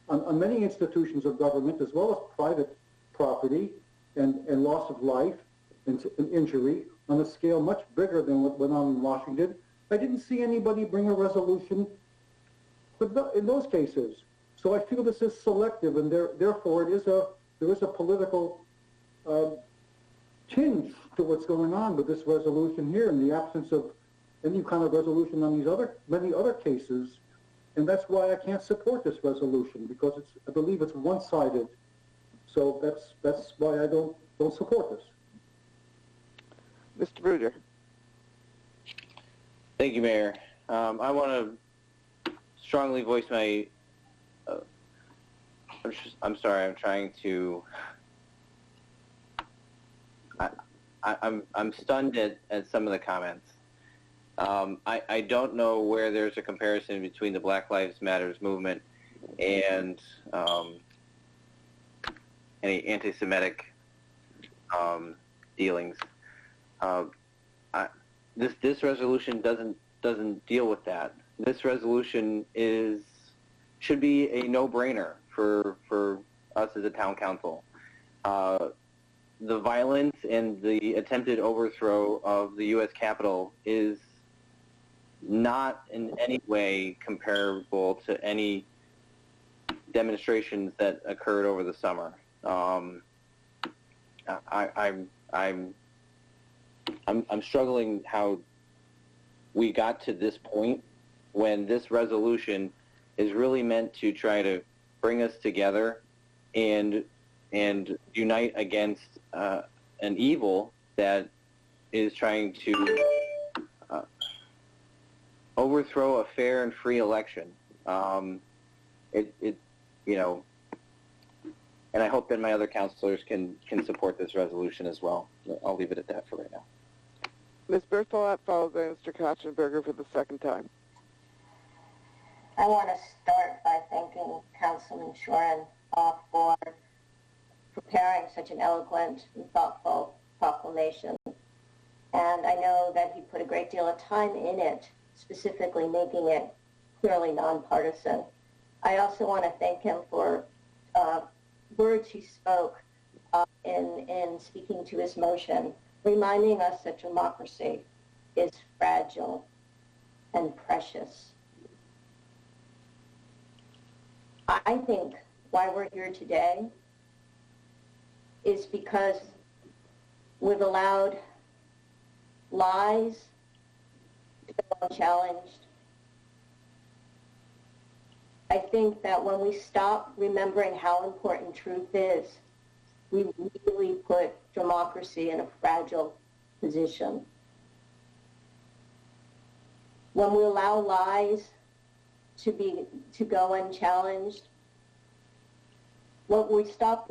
on many institutions of government, as well as private property and loss of life and injury on a scale much bigger than what went on in Washington. I didn't see anybody bring a resolution in those cases. So I feel this is selective, and therefore there is a political tinge to what's going on with this resolution here in the absence of any kind of resolution on many other cases. And that's why I can't support this resolution, because I believe it's one-sided. So that's why I don't support this. Mr. Bruder. Thank you, Mayor. I want to strongly voice my. I'm sorry. I'm trying to. I'm stunned at some of the comments. I don't know where there's a comparison between the Black Lives Matters movement and any anti-Semitic dealings. This resolution doesn't deal with that. This resolution should be a no-brainer for us as a town council. The violence and the attempted overthrow of the U.S. Capitol is not in any way comparable to any demonstrations that occurred over the summer. I'm struggling how we got to this point when this resolution is really meant to try to bring us together and unite against an evil that is trying to overthrow a fair and free election. You know, and I hope that my other councilors can support this resolution as well. I'll leave it at that for right now. Ms. Berthelot, followed by Mr. Kotchenberger for the second time. I want to start by thanking Councilman Shuren for preparing such an eloquent and thoughtful proclamation. And I know that he put a great deal of time in it, specifically making it clearly nonpartisan. I also want to thank him for words he spoke in speaking to his motion, reminding us that democracy is fragile and precious. I think why we're here today is because we've allowed lies to go unchallenged. I think that when we stop remembering how important truth is, we really put democracy in a fragile position. When we allow lies to go unchallenged, what we stop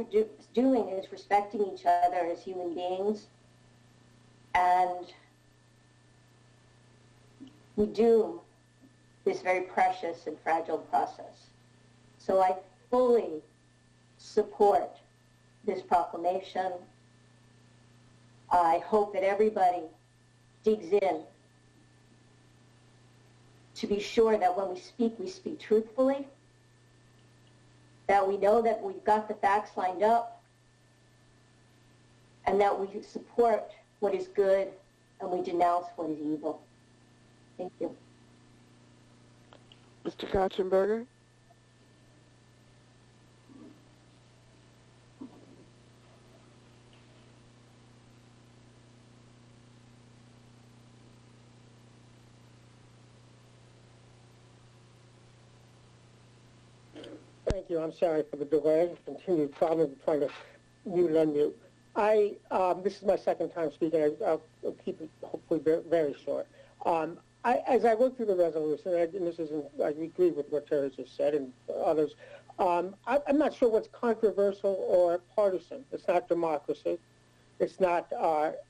doing is respecting each other as human beings, and we doom this very precious and fragile process. So I fully support this proclamation. I hope that everybody digs in to be sure that when we speak truthfully, that we know that we've got the facts lined up, and that we support what is good and we denounce what is evil. Thank you. Mr. Kachenberger? Thank you. I'm sorry for the delay. Continued problem of trying to mute and unmute. This is my second time speaking. I'll keep it hopefully very short. As I look through the resolution, and this isn't, I agree with what Terry just said and others, I'm not sure what's controversial or partisan. It's not democracy. It's not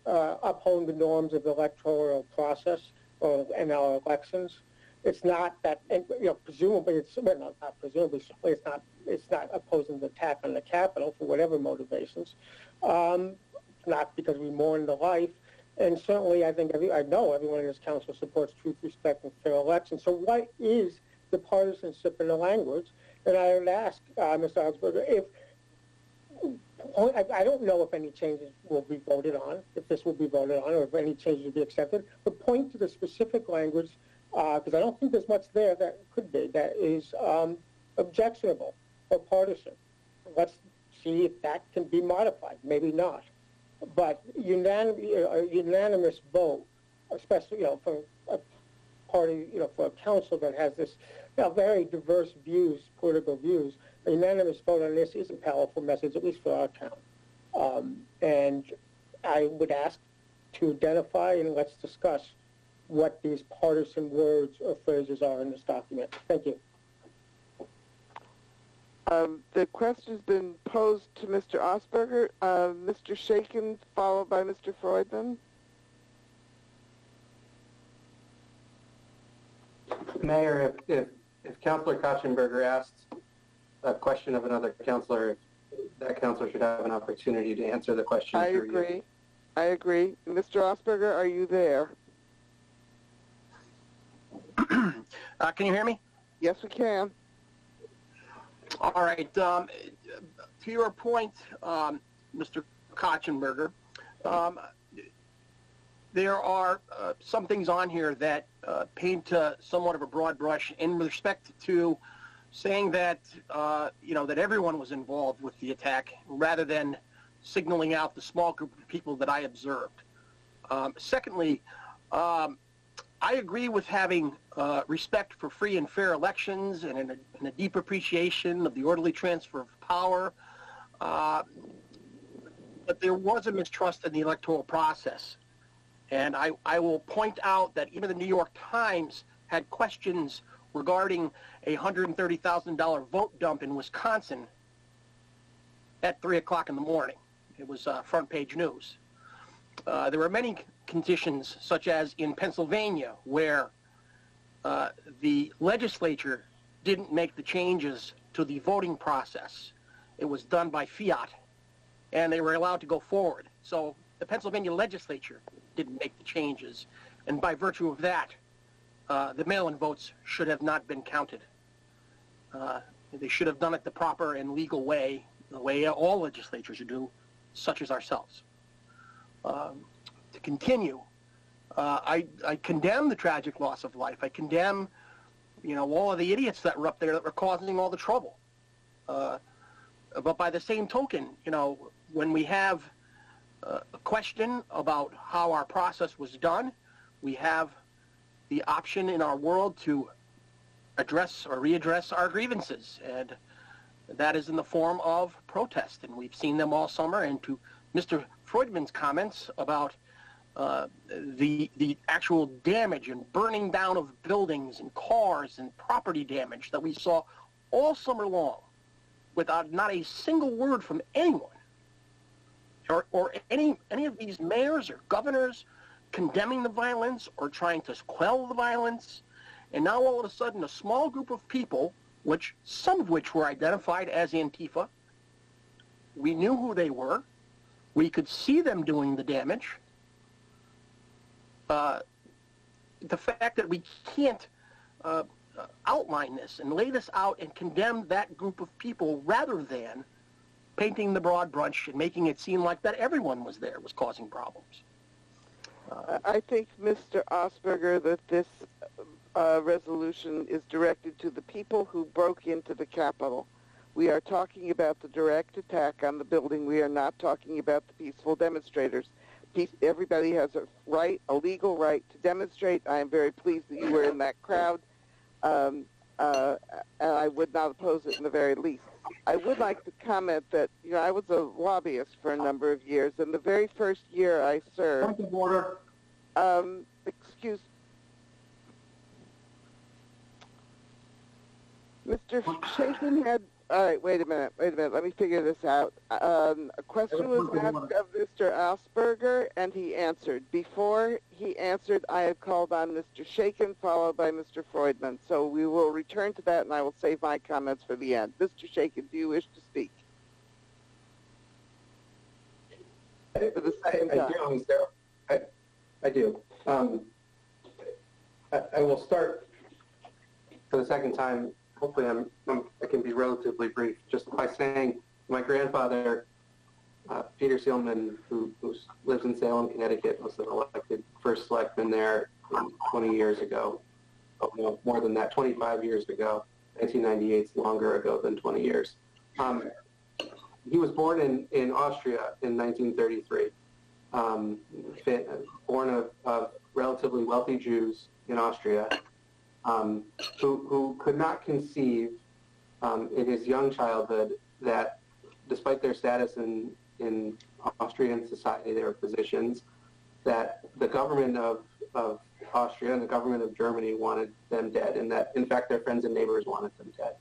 upholding the norms of the electoral process and our elections. It's not that, and, presumably it's, well, not presumably, it's not opposing the attack on the Capitol for whatever motivations. Not because we mourn the life. And certainly, I think I know everyone in this council supports truth, respect, and fair elections. So what is the partisanship in the language? And I would ask Mr. Augsburger, if I don't know if any changes will be voted on, if this will be voted on, or if any changes will be accepted, but point to the specific language, because I don't think there's much there that could be, that is objectionable or partisan. Let's see if that can be modified. Maybe not. But a unanimous vote, especially for a party, for a council that has this very diverse views, political views, a unanimous vote on this is a powerful message, at least for our town. And I would ask to identify and let's discuss what these partisan words or phrases are in this document. Thank you. The question's been posed to Mr. Osberger. Mr. Shaken, followed by Mr. Freudman. Mayor, if Councilor Kachenberger asks a question of another councilor, that councilor should have an opportunity to answer the question. I agree. I agree. Mr. Osberger, are you there? Can you hear me? Yes, we can. All right. To your point, Mr. Kachenberger, there are some things on here that paint somewhat of a broad brush in respect to saying that, that everyone was involved with the attack rather than signaling out the small group of people that I observed. Secondly, I agree with having respect for free and fair elections and a deep appreciation of the orderly transfer of power. But there was a mistrust in the electoral process. And I will point out that even the New York Times had questions regarding a $130,000 vote dump in Wisconsin at 3 o'clock in the morning. It was front page news. There were many conditions, such as in Pennsylvania, where the legislature didn't make the changes to the voting process. It was done by fiat, and they were allowed to go forward. So the Pennsylvania legislature didn't make the changes, and by virtue of that, the mail-in votes should have not been counted. They should have done it the proper and legal way, the way all legislatures do, such as ourselves. To continue, I condemn the tragic loss of life. I condemn, all of the idiots that were up there that were causing all the trouble. But by the same token, when we have a question about how our process was done, we have the option in our world to address or readdress our grievances, and that is in the form of protest, and we've seen them all summer. And to Mr. Freudman's comments about the actual damage and burning down of buildings and cars and property damage that we saw all summer long without not a single word from anyone or any of these mayors or governors condemning the violence or trying to quell the violence. And now all of a sudden a small group of people, which some of which were identified as Antifa, we knew who they were, we could see them doing the damage. The fact that we can't outline this and lay this out and condemn that group of people rather than painting the broad brush and making it seem like that everyone was there was causing problems. I think, Mr. Osberger, that this resolution is directed to the people who broke into the Capitol. We are talking about the direct attack on the building. We are not talking about the peaceful demonstrators. Everybody has a legal right to demonstrate. I am very pleased that you were in that crowd, and I would not oppose it in the very least. I would like to comment that I was a lobbyist for a number of years, and the very first year I served. Point of order. Excuse. Mr. Shaken had. All right, wait a minute. Let me figure this out. A question was asked of Mr. Osberger, and he answered. Before he answered, I had called on Mr. Shaken, followed by Mr. Freudman. So we will return to that, and I will save my comments for the end. Mr. Shaken, do you wish to speak? For the second time. I do. I will start for the second time. Hopefully I can be relatively brief, just by saying my grandfather, Peter Seelman, who lives in Salem, Connecticut, was an elected first selectman there 20 years ago. Oh, no, more than that, 25 years ago. 1998 is longer ago than 20 years. He was born in Austria in 1933, born of relatively wealthy Jews in Austria. Who could not conceive in his young childhood that despite their status in Austrian society, their positions, that the government of Austria and the government of Germany wanted them dead, and that, in fact, their friends and neighbors wanted them dead.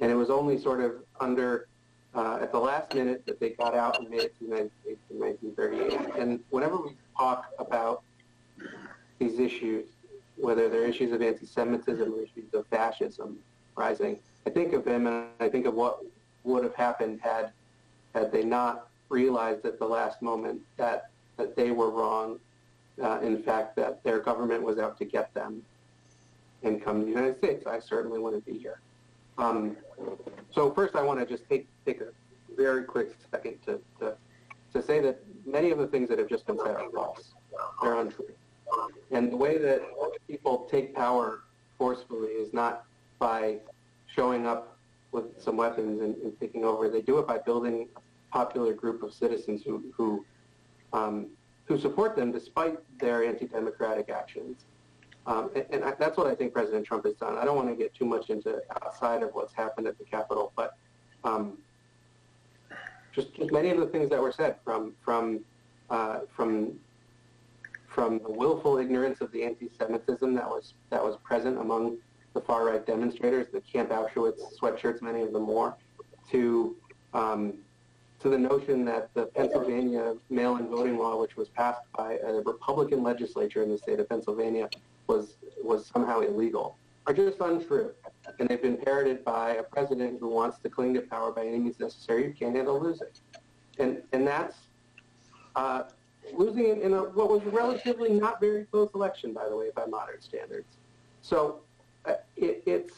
And it was only sort of at the last minute that they got out and made it to the United States in 1938. And whenever we talk about these issues, whether they're issues of anti-Semitism or issues of fascism rising, I think of him and I think of what would have happened had they not realized at the last moment that they were wrong, in fact, that their government was out to get them and come to the United States. I certainly wouldn't be here. So first I want to just take a very quick second to say that many of the things that have just been said are false. They're untrue. And the way that people take power forcefully is not by showing up with some weapons and taking over. They do it by building a popular group of citizens who support them despite their anti-democratic actions. And that's what I think President Trump has done. I don't want to get too much into outside of what's happened at the Capitol, but just many of the things that were said from the willful ignorance of the anti-Semitism that was present among the far-right demonstrators, the Camp Auschwitz sweatshirts, many of them wore, to the notion that the Pennsylvania mail-in voting law, which was passed by a Republican legislature in the state of Pennsylvania, was somehow illegal, are just untrue. And they've been parroted by a president who wants to cling to power by any means necessary. You can't handle losing. And that's losing in what was a relatively not very close election, by the way, by modern standards. So it's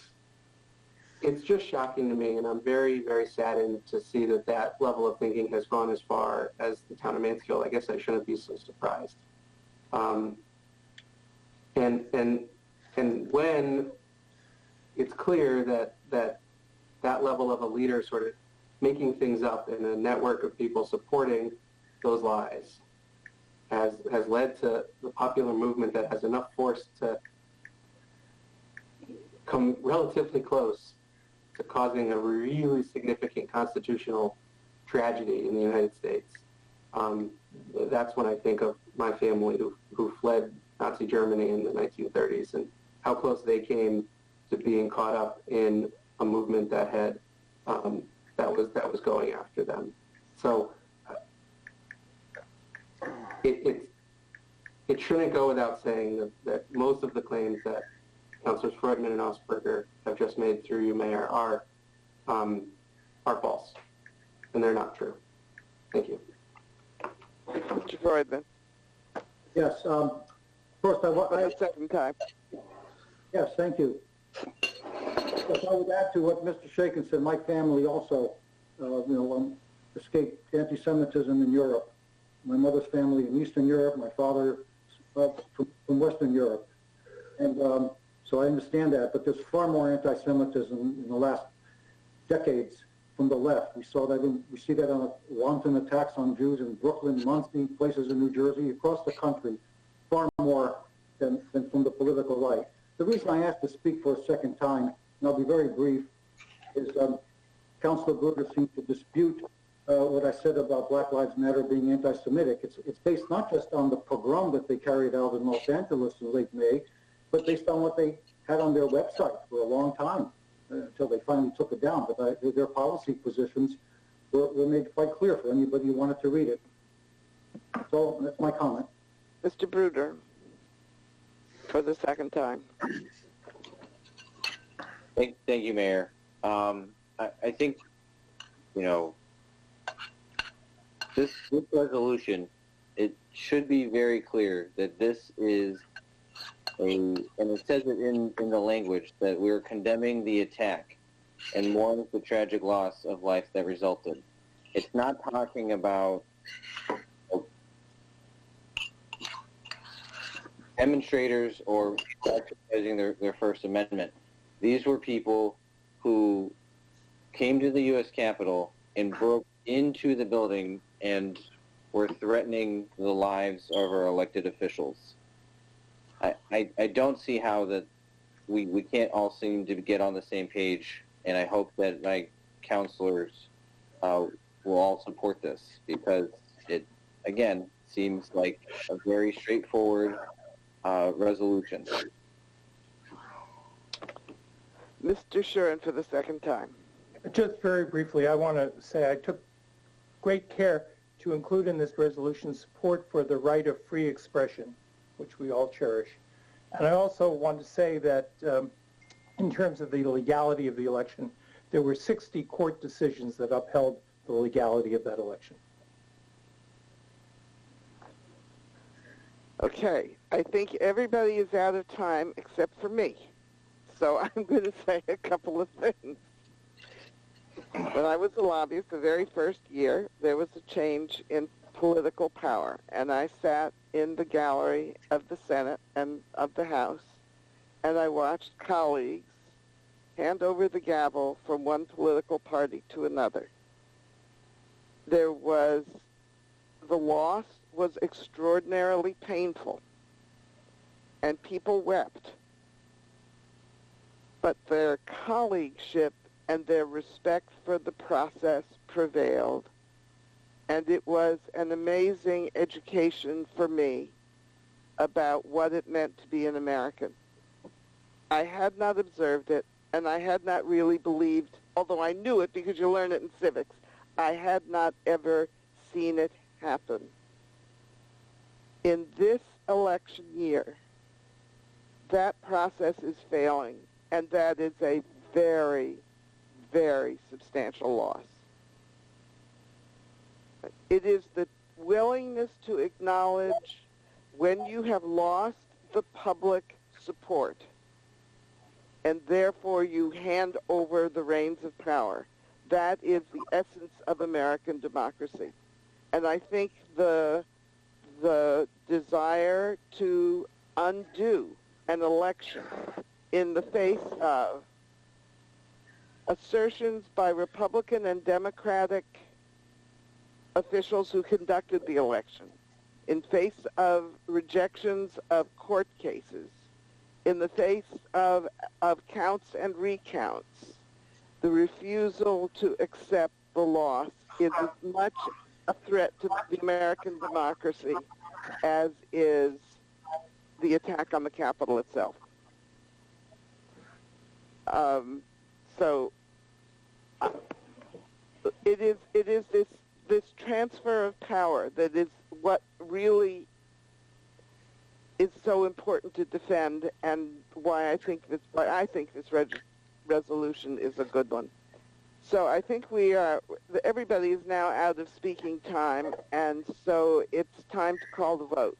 just shocking to me, and I'm very, very saddened to see that level of thinking has gone as far as the town of Mansfield. I guess I shouldn't be so surprised. And when it's clear that level of a leader sort of making things up and a network of people supporting those lies has led to the popular movement that has enough force to come relatively close to causing a really significant constitutional tragedy in the United States. That's when I think of my family who fled Nazi Germany in the 1930s and how close they came to being caught up in a movement that had that was going after them. So it shouldn't go without saying that most of the claims that Councilors Freudman and Osberger have just made through you, Mayor, are false, and they're not true. Thank you. Mr. Freudman. Yes. First, The second time. Yes, thank you. Yes, I would add to what Mr. Shakin said. My family also, escaped anti-Semitism in Europe. My mother's family in Eastern Europe, my father from Western Europe. And so I understand that, but there's far more anti-Semitism in the last decades from the left. We see that on wanton attacks on Jews in Brooklyn, Muncie, places in New Jersey, across the country, far more than from the political right. The reason I asked to speak for a second time, and I'll be very brief, is Councilor Berger seemed to dispute what I said about Black Lives Matter being anti-Semitic. It's based not just on the pogrom that they carried out in Los Angeles in late May, but based on what they had on their website for a long time until they finally took it down. But their policy positions were made quite clear for anybody who wanted to read it. So that's my comment. Mr. Bruder, for the second time. Thank you, Mayor. I think, this resolution, it should be very clear that this is and it says it in the language that we're condemning the attack and mourn the tragic loss of life that resulted. It's not talking about demonstrators or exercising their First Amendment. These were people who came to the U.S. Capitol and broke into the building and were threatening the lives of our elected officials. I don't see how that we can't all seem to get on the same page, and I hope that my counselors will all support this, because it, again, seems like a very straightforward resolution. Mr. Shuren for the second time. Just very briefly, I want to say I took great care to include in this resolution support for the right of free expression, which we all cherish. And I also want to say that in terms of the legality of the election, there were 60 court decisions that upheld the legality of that election. Okay, I think everybody is out of time except for me. So I'm going to say a couple of things. When I was a lobbyist the very first year, there was a change in political power, and I sat in the gallery of the Senate and of the House, and I watched colleagues hand over the gavel from one political party to another. The loss was extraordinarily painful, and people wept. But their colleagueship and their respect for the process prevailed. And it was an amazing education for me about what it meant to be an American. I had not observed it, and I had not really believed, although I knew it because you learn it in civics, I had not ever seen it happen. In this election year, that process is failing, and that is a very, very substantial loss. It is the willingness to acknowledge when you have lost the public support, and therefore you hand over the reins of power. That is the essence of American democracy. And I think the desire to undo an election in the face of assertions by Republican and Democratic officials who conducted the election, in face of rejections of court cases, in the face of counts and recounts, the refusal to accept the loss is as much a threat to the American democracy as is the attack on the Capitol itself. It is this transfer of power that is what really is so important to defend, and why I think this resolution is a good one. So I think everybody is now out of speaking time, and so it's time to call the vote.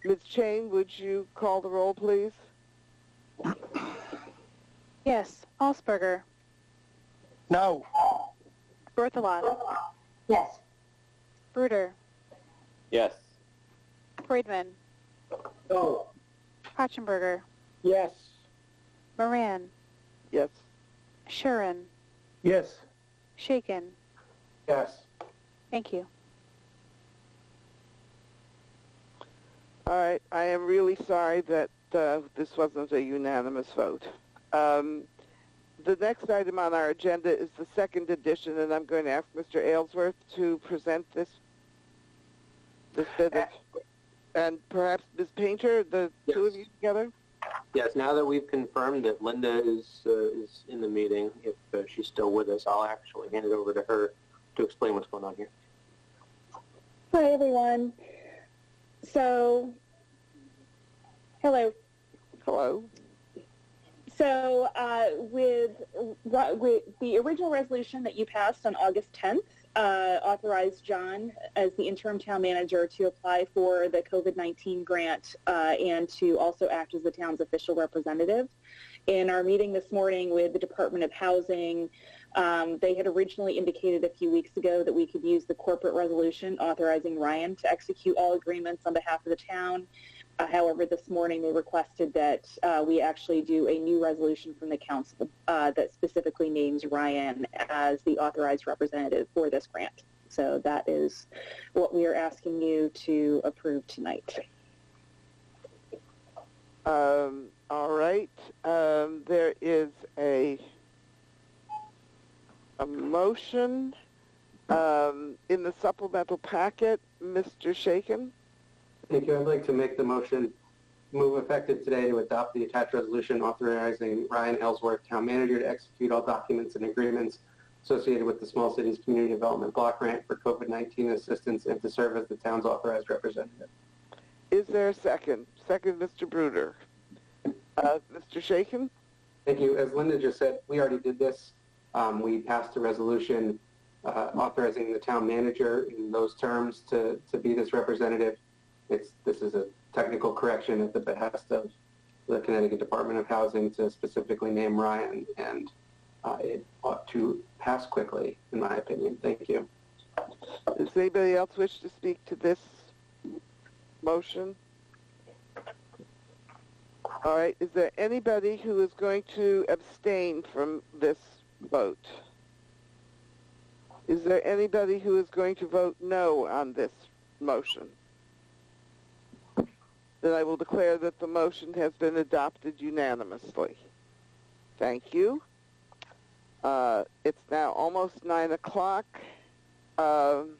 Ms. Chain, would you call the roll, please? Yes. Alsberger. No. Berthelot. Yes. Bruder. Yes. Freudman. No. Hachenberger. Yes. Moran. Yes. Shuren. Yes. Shaken. Yes. Thank you. All right. I am really sorry that this wasn't a unanimous vote. The next item on our agenda is the second edition, and I'm going to ask Mr. Aylesworth to present this bit of, and perhaps Ms. Painter, the two of you together? Yes, now that we've confirmed that Linda is in the meeting, if she's still with us, I'll actually hand it over to her to explain what's going on here. Hi, everyone. So, hello. Hello. So with the original resolution that you passed on August 10th, authorized John as the interim town manager to apply for the COVID-19 grant and to also act as the town's official representative. In our meeting this morning with the Department of Housing, they had originally indicated a few weeks ago that we could use the corporate resolution authorizing Ryan to execute all agreements on behalf of the town. However, this morning they requested that we actually do a new resolution from the council that specifically names Ryan as the authorized representative for this grant. So that is what we are asking you to approve tonight. All right. There is a motion in the supplemental packet. Mr. Shaken? Thank you. I'd like to make the motion move effective today to adopt the attached resolution authorizing Ryan Aylesworth, town manager, to execute all documents and agreements associated with the Small Cities Community Development Block Grant for COVID-19 assistance and to serve as the town's authorized representative. Is there a second? Second, Mr. Bruder. Mr. Shaken? Thank you. As Linda just said, we already did this. We passed a resolution authorizing the town manager in those terms to be this representative. This is a technical correction at the behest of the Connecticut Department of Housing to specifically name Ryan, and it ought to pass quickly, in my opinion. Thank you. Does anybody else wish to speak to this motion? All right. Is there anybody who is going to abstain from this vote? Is there anybody who is going to vote no on this motion? Then I will declare that the motion has been adopted unanimously. Thank you. It's now almost 9 o'clock. Mr.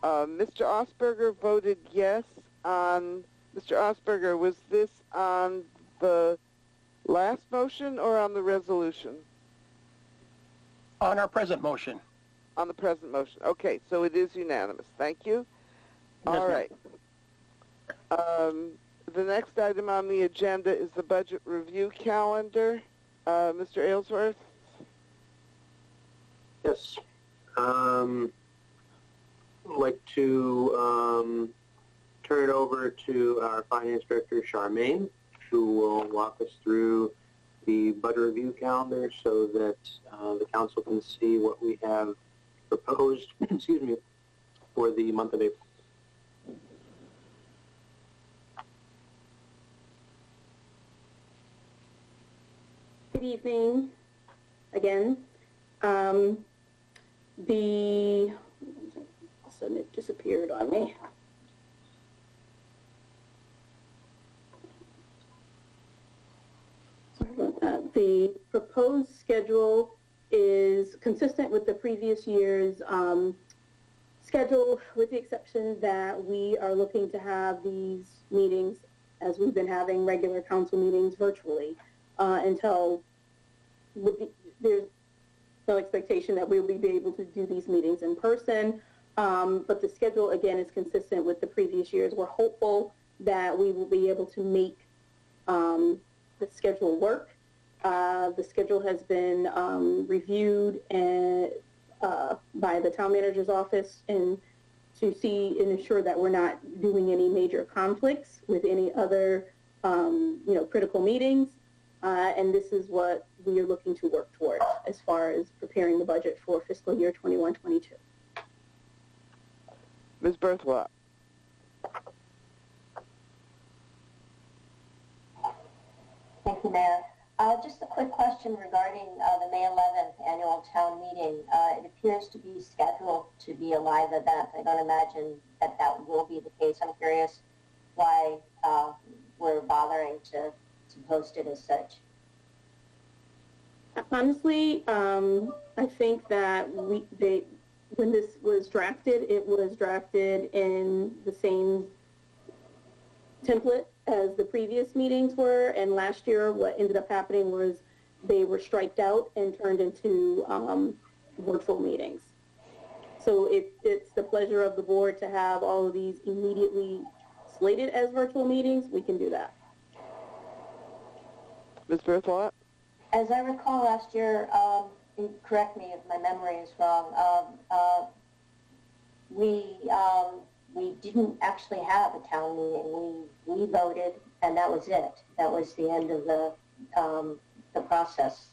Osberger voted yes on... Mr. Osberger, was this on the last motion or on the resolution? On our present motion. On the present motion. Okay, so it is unanimous. Thank you. All right. The next item on the agenda is the budget review calendar. Mr. Aylesworth? Yes. I'd like to turn it over to our finance director, Charmaine, who will walk us through the budget review calendar so that the council can see what we have proposed, excuse me, for the month of April. Good evening. again. Sudden it disappeared on me. Sorry about that. The proposed schedule is consistent with the previous year's schedule, with the exception that we are looking to have these meetings, as we've been having regular council meetings, virtually until there's no expectation that we'll be able to do these meetings in person. But the schedule, again, is consistent with the previous years. We're hopeful that we will be able to make the schedule work. The schedule has been reviewed and by the town manager's office, and to see and ensure that we're not doing any major conflicts with any other critical meetings. And this is what we are looking to work toward as far as preparing the budget for fiscal year 21-22. Ms. Berthelot. Thank you, Mayor. Just a quick question regarding the May 11th annual town meeting. It appears to be scheduled to be a live event. I don't imagine that that will be the case. I'm curious why we're bothering to post it as such. Honestly, I think that when this was drafted, it was drafted in the same template as the previous meetings were, and last year what ended up happening was they were striped out and turned into virtual meetings. So if it's the pleasure of the board to have all of these immediately slated as virtual meetings, we can do that. Ms. Berthelot? As I recall last year, correct me if my memory is wrong, we didn't actually have a town meeting. We voted, and that was it. That was the end of the process.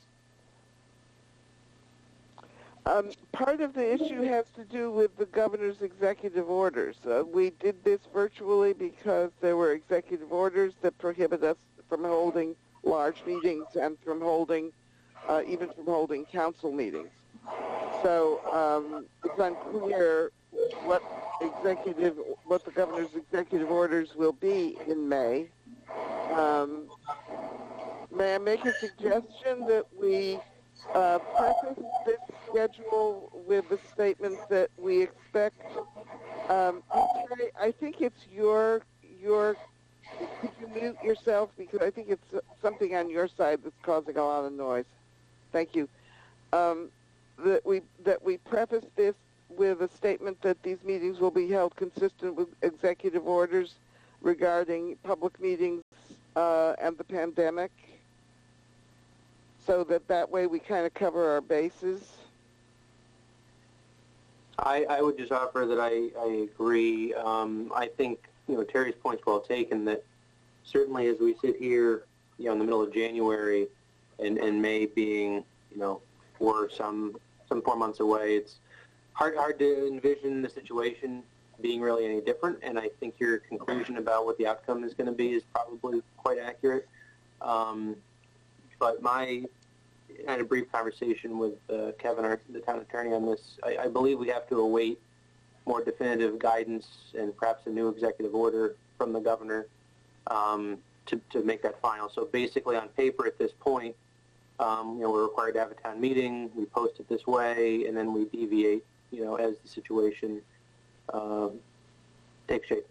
Part of the issue has to do with the governor's executive orders. We did this virtually because there were executive orders that prohibit us from holding large meetings and from holding, even from holding council meetings. So it's unclear what the governor's executive orders will be in May. May I make a suggestion that we preface this schedule with the statement that we expect? Okay, I think it's your. Could you mute yourself, because I think it's something on your side that's causing a lot of noise. Thank you. That we preface this with a statement that these meetings will be held consistent with executive orders regarding public meetings and the pandemic, so that way we kind of cover our bases. I would just offer that I agree. I think Terry's point's well taken, that certainly as we sit here in the middle of January and May being for some 4 months away, it's hard to envision the situation being really any different, and I think your conclusion about what the outcome is going to be is probably quite accurate. But I had a brief conversation with Kevin, the town attorney, on this. I believe we have to await more definitive guidance and perhaps a new executive order from the governor to make that final. So basically on paper at this point, we're required to have a town meeting, we post it this way, and then we deviate as the situation takes shape.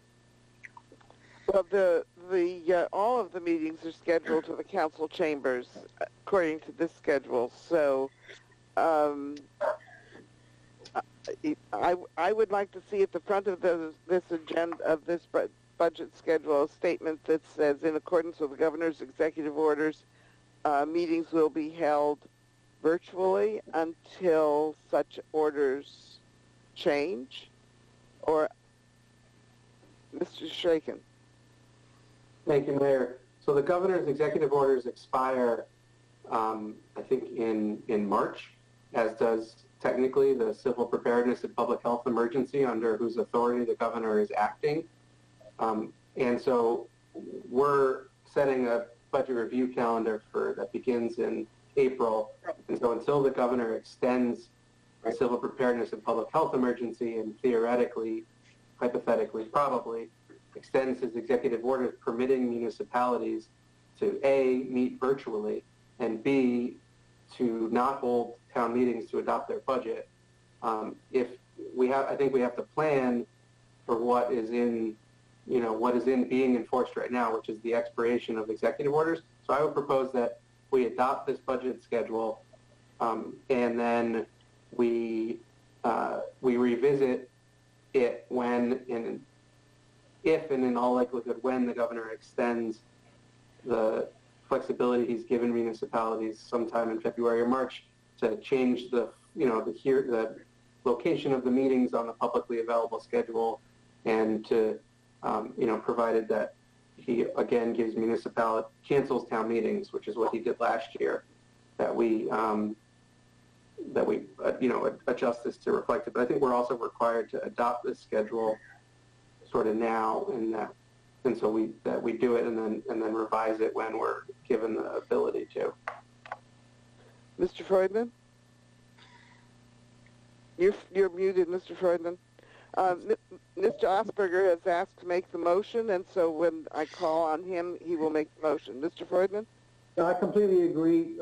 Well, all of the meetings are scheduled to the council chambers according to this schedule. So I would like to see at the front of this agenda of this budget schedule a statement that says, in accordance with the governor's executive orders, meetings will be held virtually until such orders change. Or Mr. Shaken. Thank you, Mayor. So the governor's executive orders expire, I think, in March, as does technically the civil preparedness and public health emergency under whose authority the governor is acting. And so we're setting a budget review calendar that begins in April. And so until the governor extends the civil preparedness and public health emergency and theoretically, hypothetically, probably extends his executive orders permitting municipalities to A, meet virtually, and B, to not hold town meetings to adopt their budget. I think we have to plan for what is in being enforced right now, which is the expiration of executive orders. So I would propose that we adopt this budget schedule, and then we revisit it if and in all likelihood when the governor extends the flexibility he's given municipalities sometime in February or March to change the location of the meetings on the publicly available schedule, and to provided that he again gives cancels town meetings, which is what he did last year, that we adjust this to reflect it. But I think we're also required to adopt this schedule sort of now, and so we do it and then revise it when we're given the ability to. Mr. Freudman? You're muted, Mr. Freudman. Mr. Osberger has asked to make the motion, and so when I call on him, he will make the motion. Mr. Freudman? I completely agree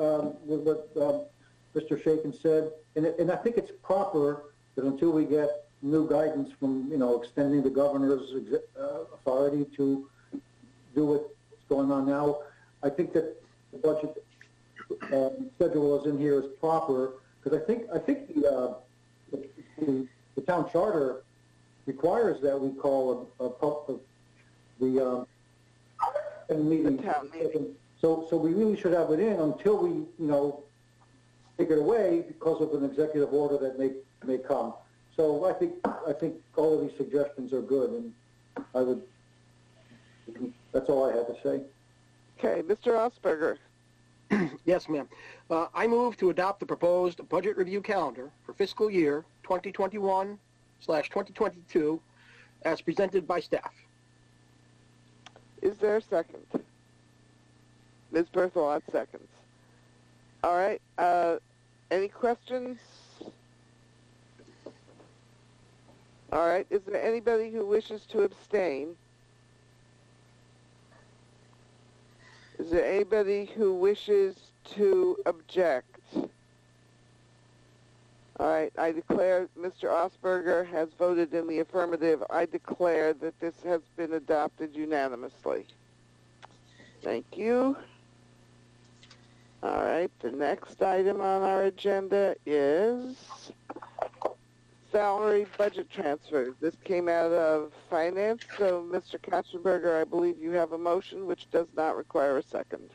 with what Mr. Shaken said, and I think it's proper that until we get new guidance from, extending the governor's authority to do what's going on now, I think that the budget schedule is in here is proper, because I think the town charter requires that we call the town meeting. So we really should have it in until we, take it away because of an executive order that may come. So I think all of these suggestions are good, and that's all I have to say. Okay, Mr. Osberger. Yes, ma'am. I move to adopt the proposed budget review calendar for fiscal year 2021/2022 as presented by staff. Is there a second? Ms. Berthelot seconds. All right. Any questions? All right. Is there anybody who wishes to abstain? Is there anybody who wishes to object? All right. I declare Mr. Osberger has voted in the affirmative. I declare that this has been adopted unanimously. Thank you. All right, the next item on our agenda is salary budget transfers. This came out of finance, so Mr. Katzenberger, I believe you have a motion which does not require a second.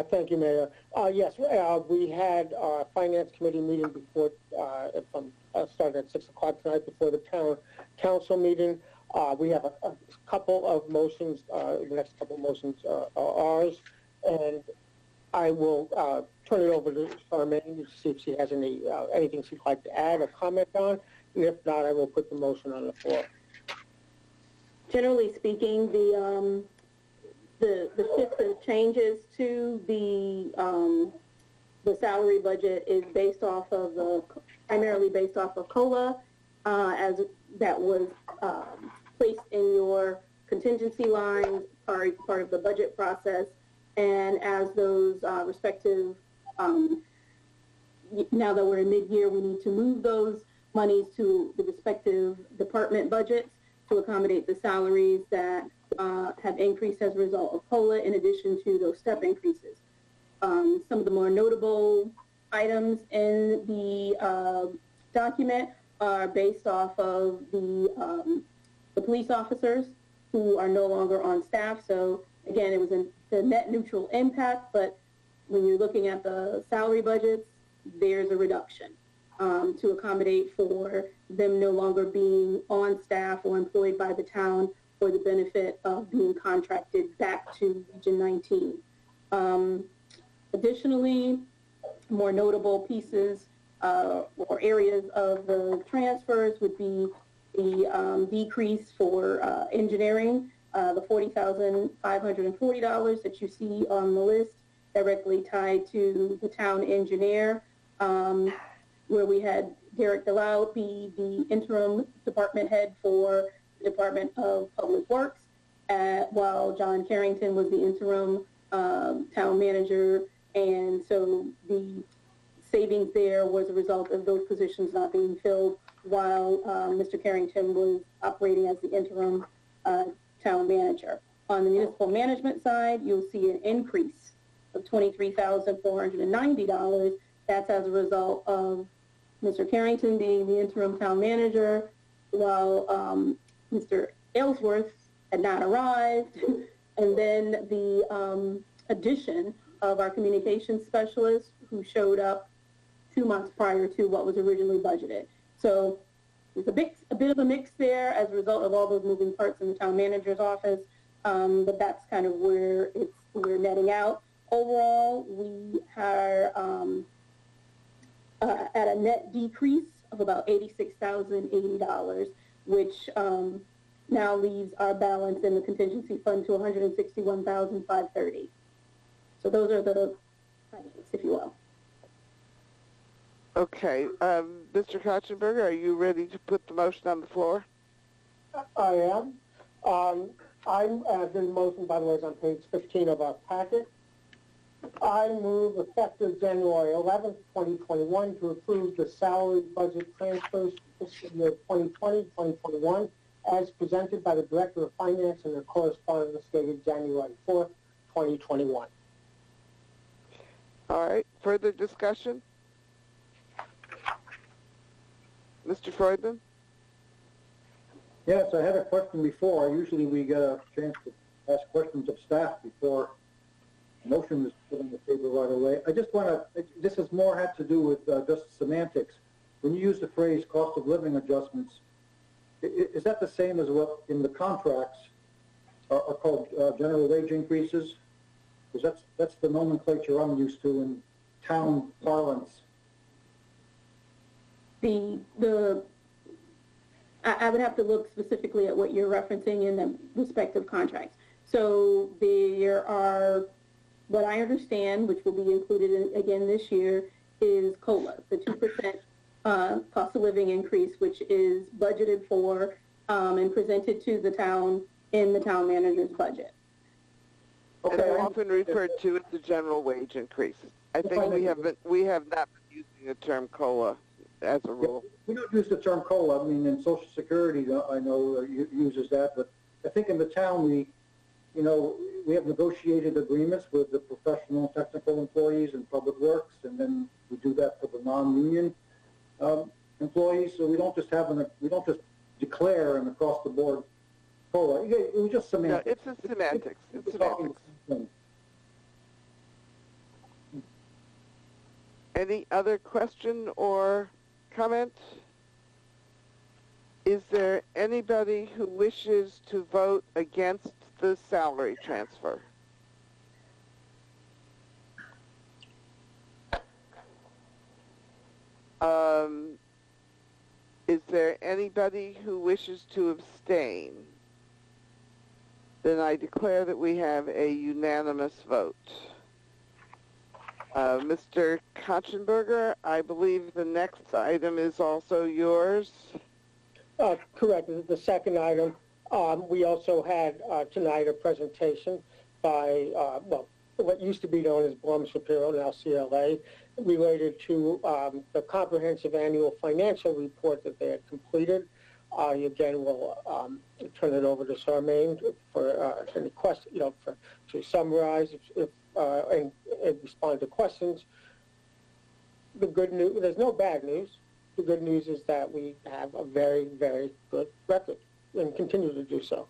Thank you, Mayor. Yes, we had our Finance Committee meeting before, started at 6 o'clock tonight before the Town Council meeting. We have a couple of motions, the next couple of motions are ours, and I will turn it over to Charmaine to see if she has anything she'd like to add or comment on, and if not, I will put the motion on the floor. Generally speaking, the shifts and changes to the salary budget is based off of primarily based off of COLA, as that was placed in your contingency lines, part of the budget process. And as those respective, now that we're in mid-year, we need to move those monies to the respective department budgets to accommodate the salaries that have increased as a result of COLA, in addition to those step increases. Some of the more notable items in the document are based off of the police officers who are no longer on staff. So again, it was the net neutral impact, but when you're looking at the salary budgets, there's a reduction to accommodate for them no longer being on staff or employed by the town for the benefit of being contracted back to Region 19. Additionally, more notable pieces or areas of the transfers would be the decrease for engineering, the $40,540 that you see on the list, directly tied to the town engineer, where we had Derek DeLau be the interim department head for the Department of Public Works, while John Carrington was the interim town manager. And so the savings there was a result of those positions not being filled while Mr. Carrington was operating as the interim town manager. On the municipal management side, you'll see an increase of $23,490. That's as a result of Mr. Carrington being the interim town manager, while Mr. Aylesworth had not arrived, and then the addition of our communications specialist who showed up 2 months prior to what was originally budgeted. So there's a bit of a mix there as a result of all those moving parts in the town manager's office, but that's kind of where we're netting out. Overall, we are at a net decrease of about $86,080, which now leaves our balance in the contingency fund to $161,530. So those are the highlights, if you will. Okay. Mr. Kotchenberger, are you ready to put the motion on the floor? I am. The motion, by the way, is on page 15 of our packet. I move effective January 11th, 2021 to approve the salary budget transfers for fiscal year 2020-2021 as presented by the Director of Finance in the correspondence dated January 4th, 2021. All right. Further discussion? Mr. Freudman? Yes, I had a question before. Usually we get a chance to ask questions of staff before motion is put on the table right away. I just want to, this is more had to do with just semantics. When you use the phrase cost of living adjustments, is that the same as what in the contracts are called general wage increases? Because that's the nomenclature I'm used to in town parlance. I would have to look specifically at what you're referencing in the respective contracts. So there are, what I understand, which will be included again this year, is COLA, the 2% cost of living increase, which is budgeted for and presented to the town in the town manager's budget. Okay. And often referred to as the general wage increase. I think we have not been using the term COLA as a rule. We don't use the term COLA. I mean, in Social Security, I know uses that, but I think in the town we have negotiated agreements with the professional and technical employees in Public Works, and then we do that for the non-union employees. So we don't just declare an across-the-board COLA. It was just semantics. Yeah, it's a semantics. It's semantics. Any other question or comment? Is there anybody who wishes to vote against the salary transfer? Is there anybody who wishes to abstain? Then I declare that we have a unanimous vote. Mr. Kotchenberger, I believe the next item is also yours. Correct. This is the second item. We also had tonight a presentation by, what used to be known as Blum Shapiro, now CLA, related to the comprehensive annual financial report that they had completed. Again, we'll turn it over to Charmaine for any questions, to summarize and respond to questions. The good news, there's no bad news. The good news is that we have a very, very good record and continue to do so.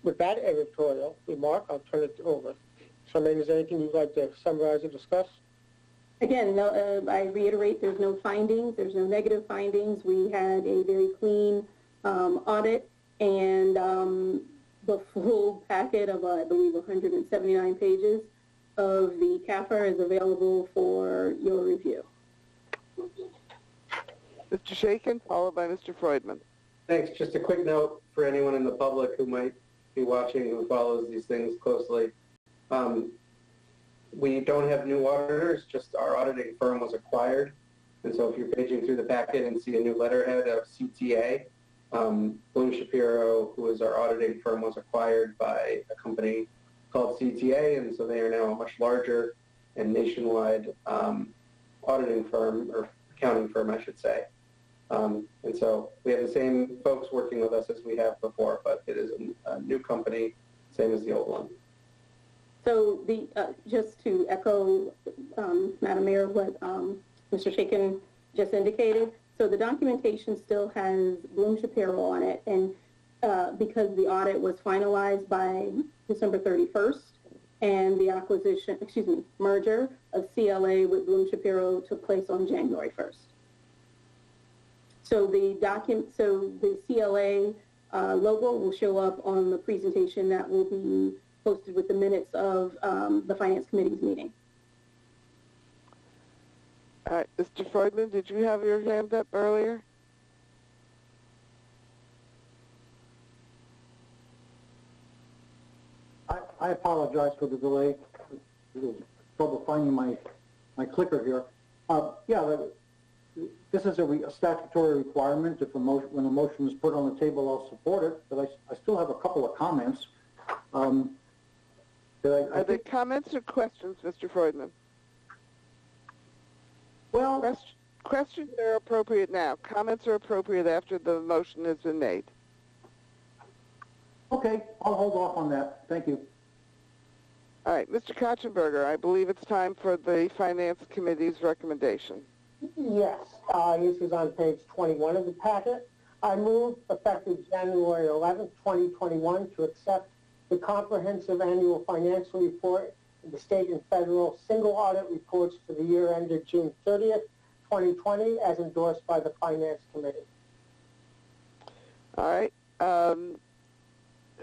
With that editorial remark, I'll turn it over. Charmaine, is there anything you'd like to summarize or discuss? Again, no, I reiterate, there's no findings. There's no negative findings. We had a very clean audit, and the full packet of, I believe, 179 pages of the CAFR is available for your review. Mr. Shakin, followed by Mr. Freudman. Thanks. Just a quick note for anyone in the public who might be watching who follows these things closely. We don't have new auditors, just our auditing firm was acquired. And so if you're paging through the packet and see a new letterhead of CTA, Bloom Shapiro, who is our auditing firm, was acquired by a company called CTA, and so they are now a much larger and nationwide auditing firm, or accounting firm, I should say. And so we have the same folks working with us as we have before, but it is a new company, same as the old one. So the just to echo, Madam Mayor, what Mr. Shaken just indicated, so the documentation still has Bloom Shapiro on it, and because the audit was finalized by December 31st, and the merger of CLA with Bloom Shapiro took place on January 1st. So the CLA logo will show up on the presentation that will be posted with the minutes of the Finance Committee's meeting. All right, Mr. Freudman, did you have your hand up earlier? I apologize for the delay. Trouble finding my clicker here. This is a statutory requirement. If when a motion is put on the table, I'll support it. But I still have a couple of comments. Are they comments or questions, Mr. Freudman? Well, questions are appropriate now. Comments are appropriate after the motion has been made. Okay, I'll hold off on that. Thank you. All right, Mr. Kotchenberger, I believe it's time for the Finance Committee's recommendation. Yes, this is on page 21 of the packet. I move, effective January 11th, 2021, to accept the comprehensive annual financial report, the state and federal single audit reports for the year ended June 30th, 2020, as endorsed by the Finance Committee. All right.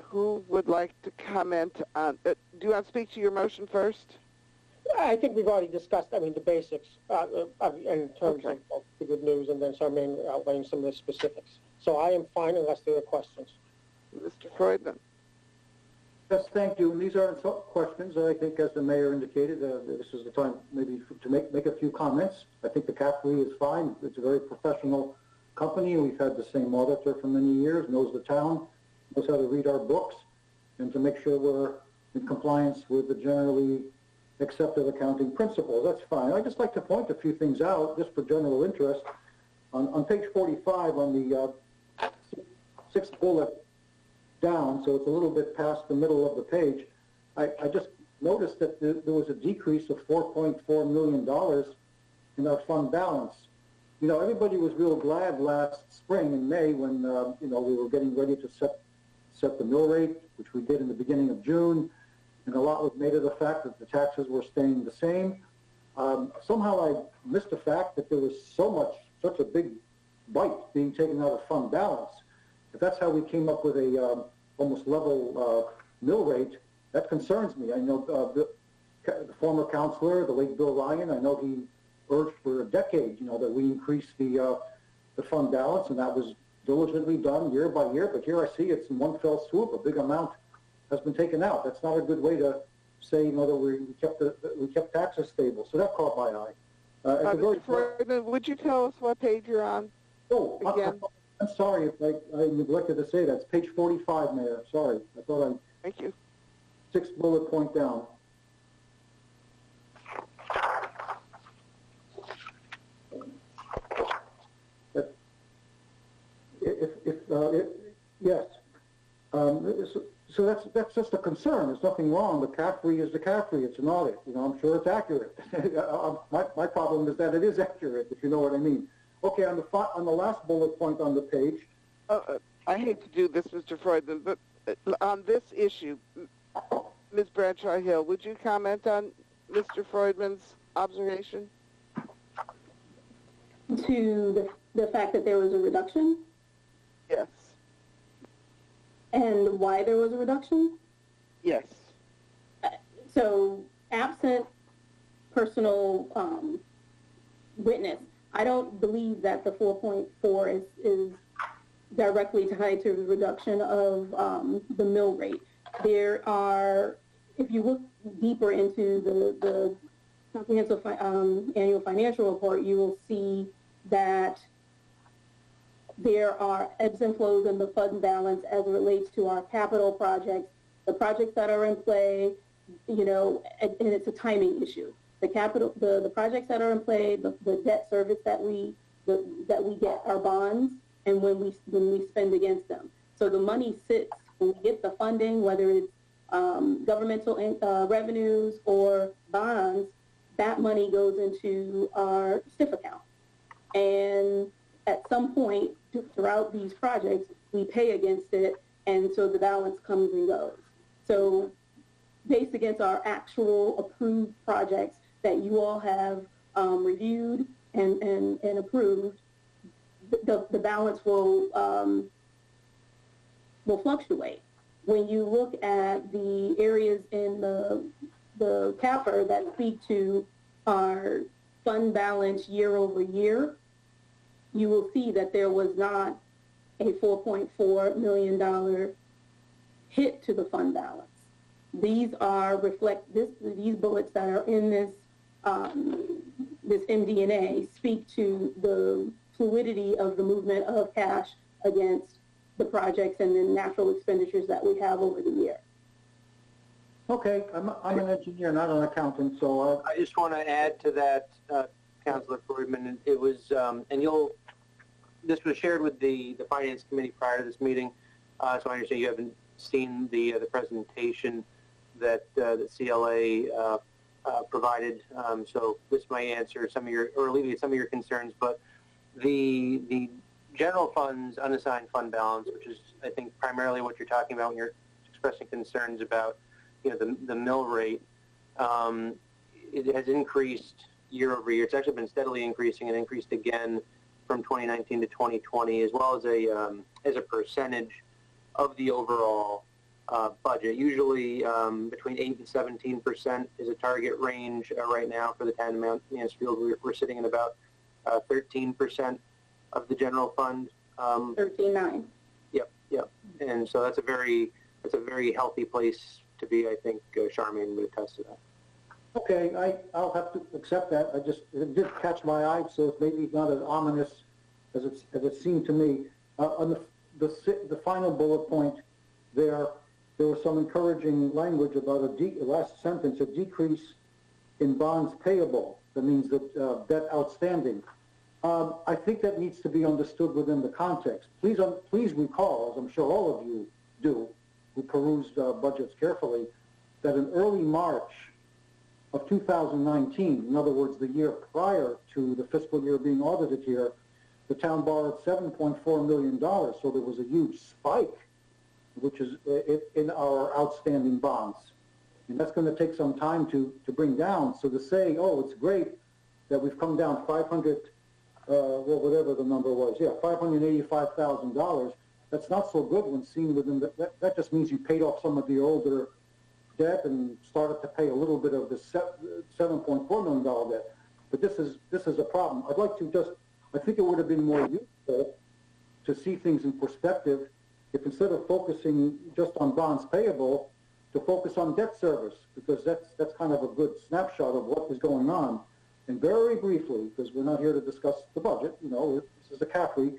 Who would like to comment on do you want to speak to your motion first? I think we've already discussed, the basics in terms of the good news, and then Charmaine outlining some of the specifics. So I am fine unless there are questions. Mr. Freudman. Yes, thank you. And these aren't questions. I think, as the mayor indicated, this is the time maybe to make a few comments. I think the CAFRE is fine. It's a very professional company. We've had the same auditor for many years, knows the town, knows how to read our books, and to make sure we're in compliance with the generally accepted accounting principles. That's fine. I'd just like to point a few things out, just for general interest. On page 45, on the sixth bullet down, so it's a little bit past the middle of the page, I just noticed that there was a decrease of $4.4 million in our fund balance. You know, everybody was real glad last spring in May when, we were getting ready to set the mill rate, which we did in the beginning of June, and a lot was made of the fact that the taxes were staying the same. Somehow I missed the fact that there was such a big bite being taken out of fund balance. If that's how we came up with a almost level mill rate, that concerns me. I know the former counselor, the late Bill Ryan, I know he urged for a decade, that we increase the fund balance, and that was diligently done year by year. But here I see it's in one fell swoop, a big amount has been taken out. That's not a good way to say, that we kept taxes stable. So that caught my eye. Mr. Freudman, would you tell us what page you're on? Oh, again? I'm sorry if I neglected to say that. It's page 45, Mayor. Sorry. I thought Thank you. Sixth bullet point down. Yes. So that's just a concern. There's nothing wrong. The CAFRE is the CAFRE. It's an audit. I'm sure it's accurate. My problem is that it is accurate, if you know what I mean. Okay, on the last bullet point on the page. I hate to do this, Mr. Freudman, but on this issue, Ms. Bradshaw-Hill, would you comment on Mr. Freudman's observation? To the fact that there was a reduction? Yes. And why there was a reduction? Yes. So, absent personal witness, I don't believe that the 4.4 is directly tied to the reduction of the mill rate. There are if you look deeper into the comprehensive annual financial report, you will see that there are ebbs and flows in the fund balance as it relates to our capital projects, the projects that are in play, you know, and it's a timing issue. The projects that are in play, the debt service that we get, our bonds, and when we spend against them. So the money sits when we get the funding, whether it's governmental revenues or bonds, that money goes into our STIF account. And at some point throughout these projects, we pay against it, and so the balance comes and goes. So based against our actual approved projects that you all have reviewed and approved, the balance will fluctuate. When you look at the areas in the CAFR that speak to our fund balance year over year, you will see that there was not a $4.4 million hit to the fund balance. These these bullets that are in this this MD&A speak to the fluidity of the movement of cash against the projects and the natural expenditures that we have over the year. Okay, I'm an engineer, not an accountant, so I just want to add to that, Councilor Freudman. It was, this was shared with the Finance Committee prior to this meeting, so I understand you haven't seen the presentation that the CLA provided. So this might answer some of your, or alleviate some of your concerns, but the general fund's unassigned fund balance, which is, I think, primarily what you're talking about when you're expressing concerns about, you know, the mill rate, it has increased year over year. It's actually been steadily increasing and increased again from 2019 to 2020, as well as a percentage of the overall budget. Usually between 8 and 17% is a target range right now for the town of Mansfield. We're sitting at about 13% of the general fund. 13.9. Yep. And so that's a very healthy place to be. I think Charmaine would attest to that. okay, I'll have to accept that. It did catch my eye, so it's maybe not as ominous as it seemed to me. On the final bullet point, there was some encouraging language about last sentence, a decrease in bonds payable. That means that debt outstanding. I think that needs to be understood within the context. Please recall, as I'm sure all of you do, who perused budgets carefully, that in early March of 2019, in other words, the year prior to the fiscal year being audited here, the town borrowed $7.4 million, so there was a huge spike, which is in our outstanding bonds. And that's going to take some time to bring down. So to say, oh, it's great that we've come down whatever the number was, $585,000, that's not so good when seen within that just means you paid off some of the older debt and started to pay a little bit of the $7.4 million debt. But this is a problem. I think it would have been more useful to see things in perspective if instead of focusing just on bonds payable, to focus on debt service, because that's kind of a good snapshot of what is going on. And very briefly, because we're not here to discuss the budget, this is a CAFRE,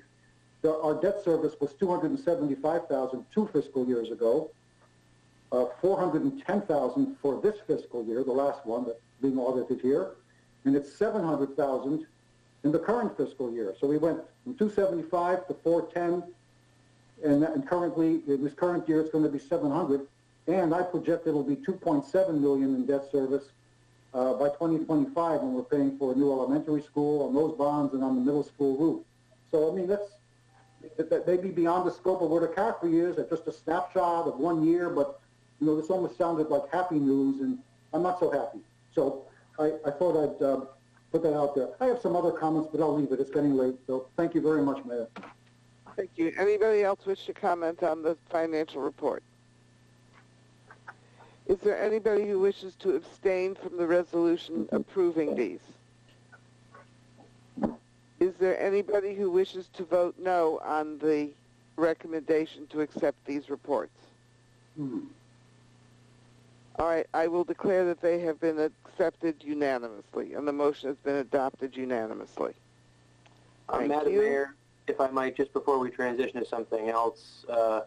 our debt service was $275,000 2 fiscal years ago, $410,000 for this fiscal year, the last one that's being audited here, and it's $700,000 in the current fiscal year. So we went from 275 to 410, and currently, in this current year, it's going to be 700, and I project it'll be 2.7 million in debt service by 2025 when we're paying for a new elementary school on those bonds and on the middle school roof. So, I mean, that may be beyond the scope of what a CAFRE is. It's just a snapshot of 1 year, but, this almost sounded like happy news, and I'm not so happy. So I thought I'd put that out there. I have some other comments, but I'll leave it. It's getting late. So thank you very much, Mayor. Thank you. Anybody else wish to comment on the financial report? Is there anybody who wishes to abstain from the resolution approving these? Is there anybody who wishes to vote no on the recommendation to accept these reports? All right, I will declare that they have been accepted unanimously, and the motion has been adopted unanimously. Thank Madam you. Mayor, if I might, just before we transition to something else, I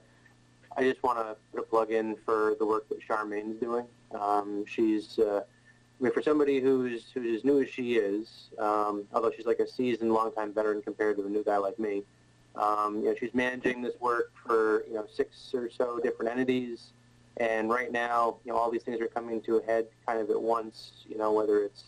just want to put a plug in for the work that Charmaine's doing. She's, I mean, for somebody who's as new as she is, although she's like a seasoned, longtime veteran compared to a new guy like me, she's managing this work for 6 or so different entities, and right now, all these things are coming to a head kind of at once. Whether it's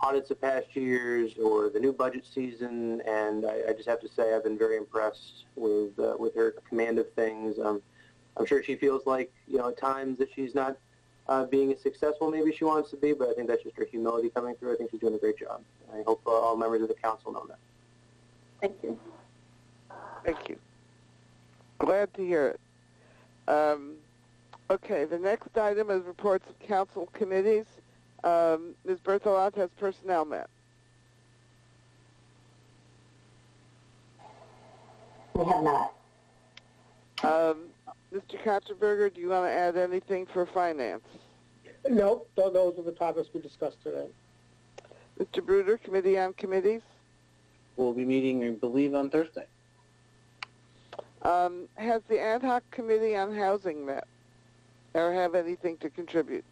audits of past years or the new budget season, and I just have to say I've been very impressed with her command of things. I'm sure she feels like at times that she's not being as successful maybe she wants to be, but I think that's just her humility coming through. I think she's doing a great job. I hope all members of the council know that. Thank you. Thank you. Glad to hear it. Okay, the next item is reports of council committees. Ms. Berthelot has personnel met. We have not. Mr. Katzenberger, do you want to add anything for finance? No, those are the topics we discussed today. Mr. Bruder, Committee on Committees? We'll be meeting, I believe, on Thursday. Has the ad hoc committee on housing met or have anything to contribute?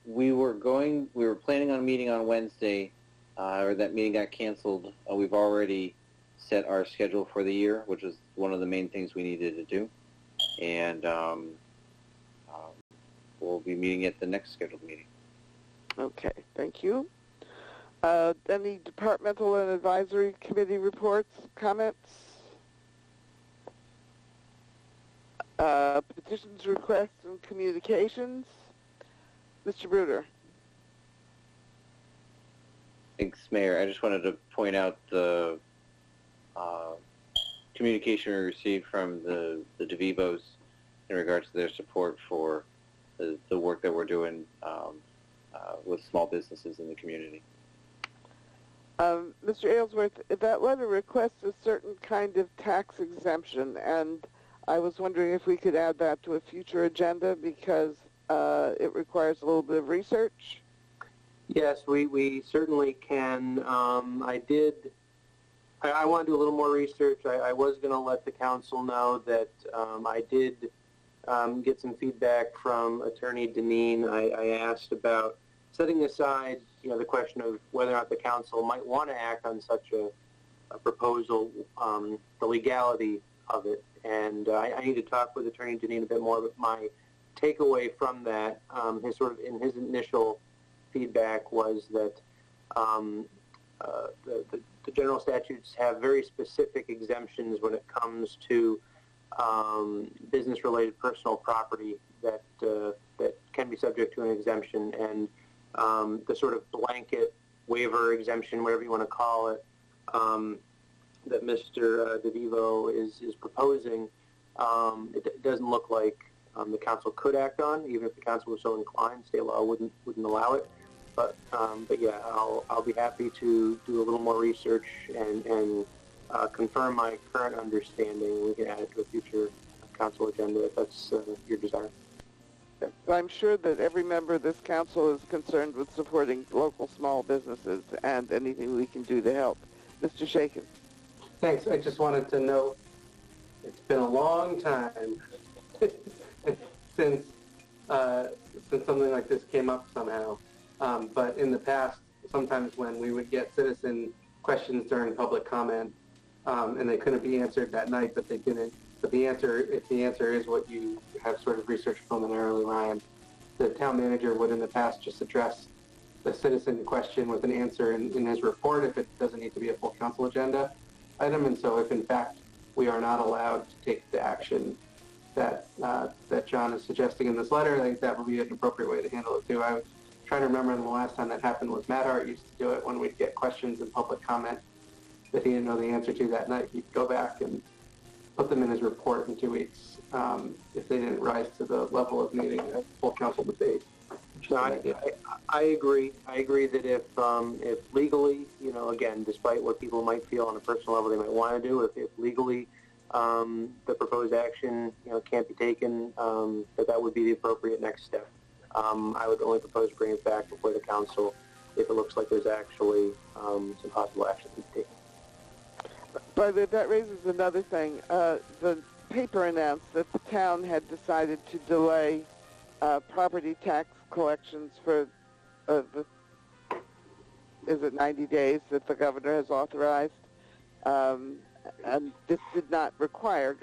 We were planning on meeting on Wednesday, or that meeting got canceled. We've already set our schedule for the year, which is one of the main things we needed to do. And we'll be meeting at the next scheduled meeting. Okay, thank you. Any departmental and advisory committee reports, comments? Petitions, requests, and communications? Mr. Bruder. Thanks, Mayor. I just wanted to point out the communication we received from the DeVivos in regards to their support for the work that we're doing with small businesses in the community. Mr. Aylesworth, that letter requests a certain kind of tax exemption, and I was wondering if we could add that to a future agenda because it requires a little bit of research. Yes, we certainly can. I want to do a little more research. I was going to let the council know that I did get some feedback from Attorney Deneen. I asked about setting aside, the question of whether or not the council might want to act on such a proposal, the legality of it. And I need to talk with Attorney Deneen a bit more, but my takeaway from that, his initial feedback was that the general statutes have very specific exemptions when it comes to business-related personal property that can be subject to an exemption, and the sort of blanket waiver exemption, whatever you want to call it, that Mr. DeVivo is proposing, it doesn't look like the council could act on, even if the council was so inclined. State law wouldn't allow it. But yeah, I'll be happy to do a little more research and confirm my current understanding. We can add it to a future council agenda if that's your desire. I'm sure that every member of this council is concerned with supporting local small businesses and anything we can do to help. Mr. Shakin. Thanks. I just wanted to note it's been a long time since something like this came up somehow. But in the past, sometimes when we would get citizen questions during public comment, and they couldn't be answered that night, but they didn't. But if the answer is what you have sort of researched preliminarily, Ryan, the town manager would in the past just address the citizen question with an answer in his report if it doesn't need to be a full council agenda item. And so if in fact we are not allowed to take the action that John is suggesting in this letter, I think that would be an appropriate way to handle it too. I was trying to remember, and the last time that happened was Matt Hart used to do it when we'd get questions in public comment that he didn't know the answer to that night. He'd go back and put them in his report in 2 weeks if they didn't rise to the level of needing a full council debate. No, I agree. I agree that if legally, again, despite what people might feel on a personal level they might want to do, if legally the proposed action, can't be taken, that would be the appropriate next step. I would only propose to bring it back before the council if it looks like there's actually some possible action to be taken. But that raises another thing. The paper announced that the town had decided to delay property tax collections for is it 90 days that the governor has authorized? And this did not require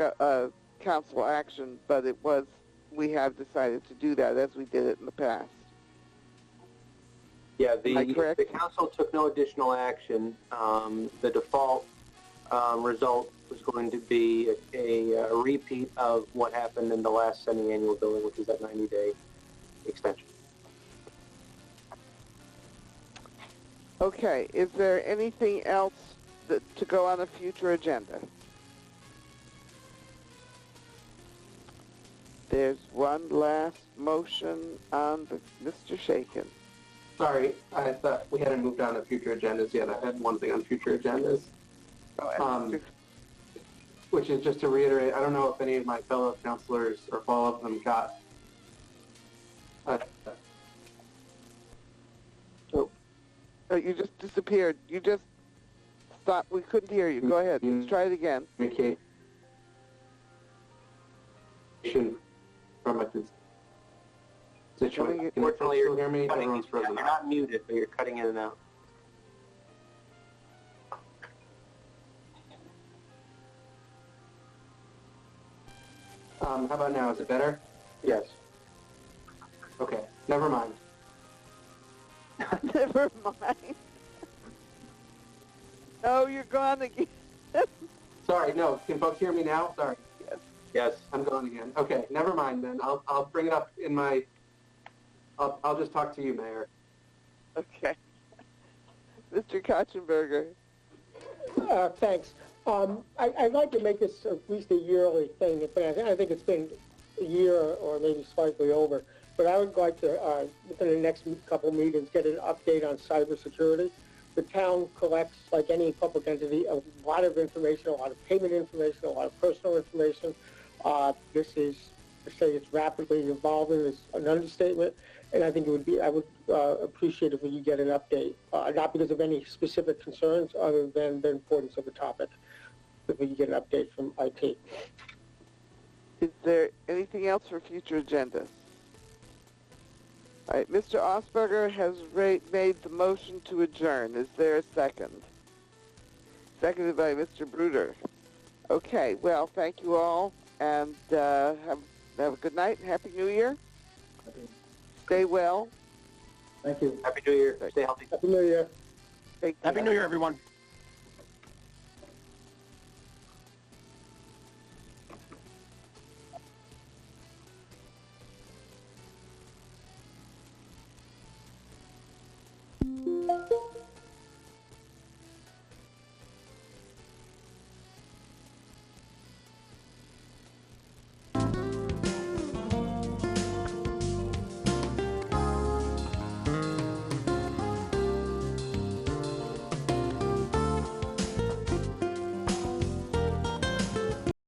council action, but we have decided to do that as we did it in the past. Yeah, the council took no additional action. The default result was going to be a repeat of what happened in the last semi-annual billing, which is that 90-day extension. Okay, is there anything else to go on a future agenda? There's one last motion on Mr. Shaken. Sorry, I thought we hadn't moved on to future agendas yet. I had one thing on future agendas, which is just to reiterate, I don't know if any of my fellow councilors or all of them got you just disappeared. You just stopped. We couldn't hear you. Go ahead. Let's try it again. Communication from a constituent. Unfortunately, you're not muted, but you're cutting in and out. How about now? Is it better? Yes. Okay. Never mind. Never mind. Oh, you're gone again. Sorry, no. Can folks hear me now? Sorry. Yes. Yes. I'm gone again. Okay, never mind then. I'll bring it up in my... I'll just talk to you, Mayor. Okay. Mr. Katzenberger. Thanks. I'd like to make this at least a yearly thing, but I think it's been a year or maybe slightly over. But I would like to, within the next couple meetings, get an update on cybersecurity. The town collects, like any public entity, a lot of information, a lot of payment information, a lot of personal information. This is, to say it's rapidly evolving is an understatement. And I think it would be, I would appreciate if we could get an update, not because of any specific concerns other than the importance of the topic. If we could get an update from IT. Is there anything else for future agendas? All right, Mr. Osberger has made the motion to adjourn. Is there a second? Seconded by Mr. Bruder. Okay, well, thank you all, and have a good night. Happy New Year. Stay well. Thank you. Happy New Year. Stay healthy. Happy New Year. Happy New Year, everyone.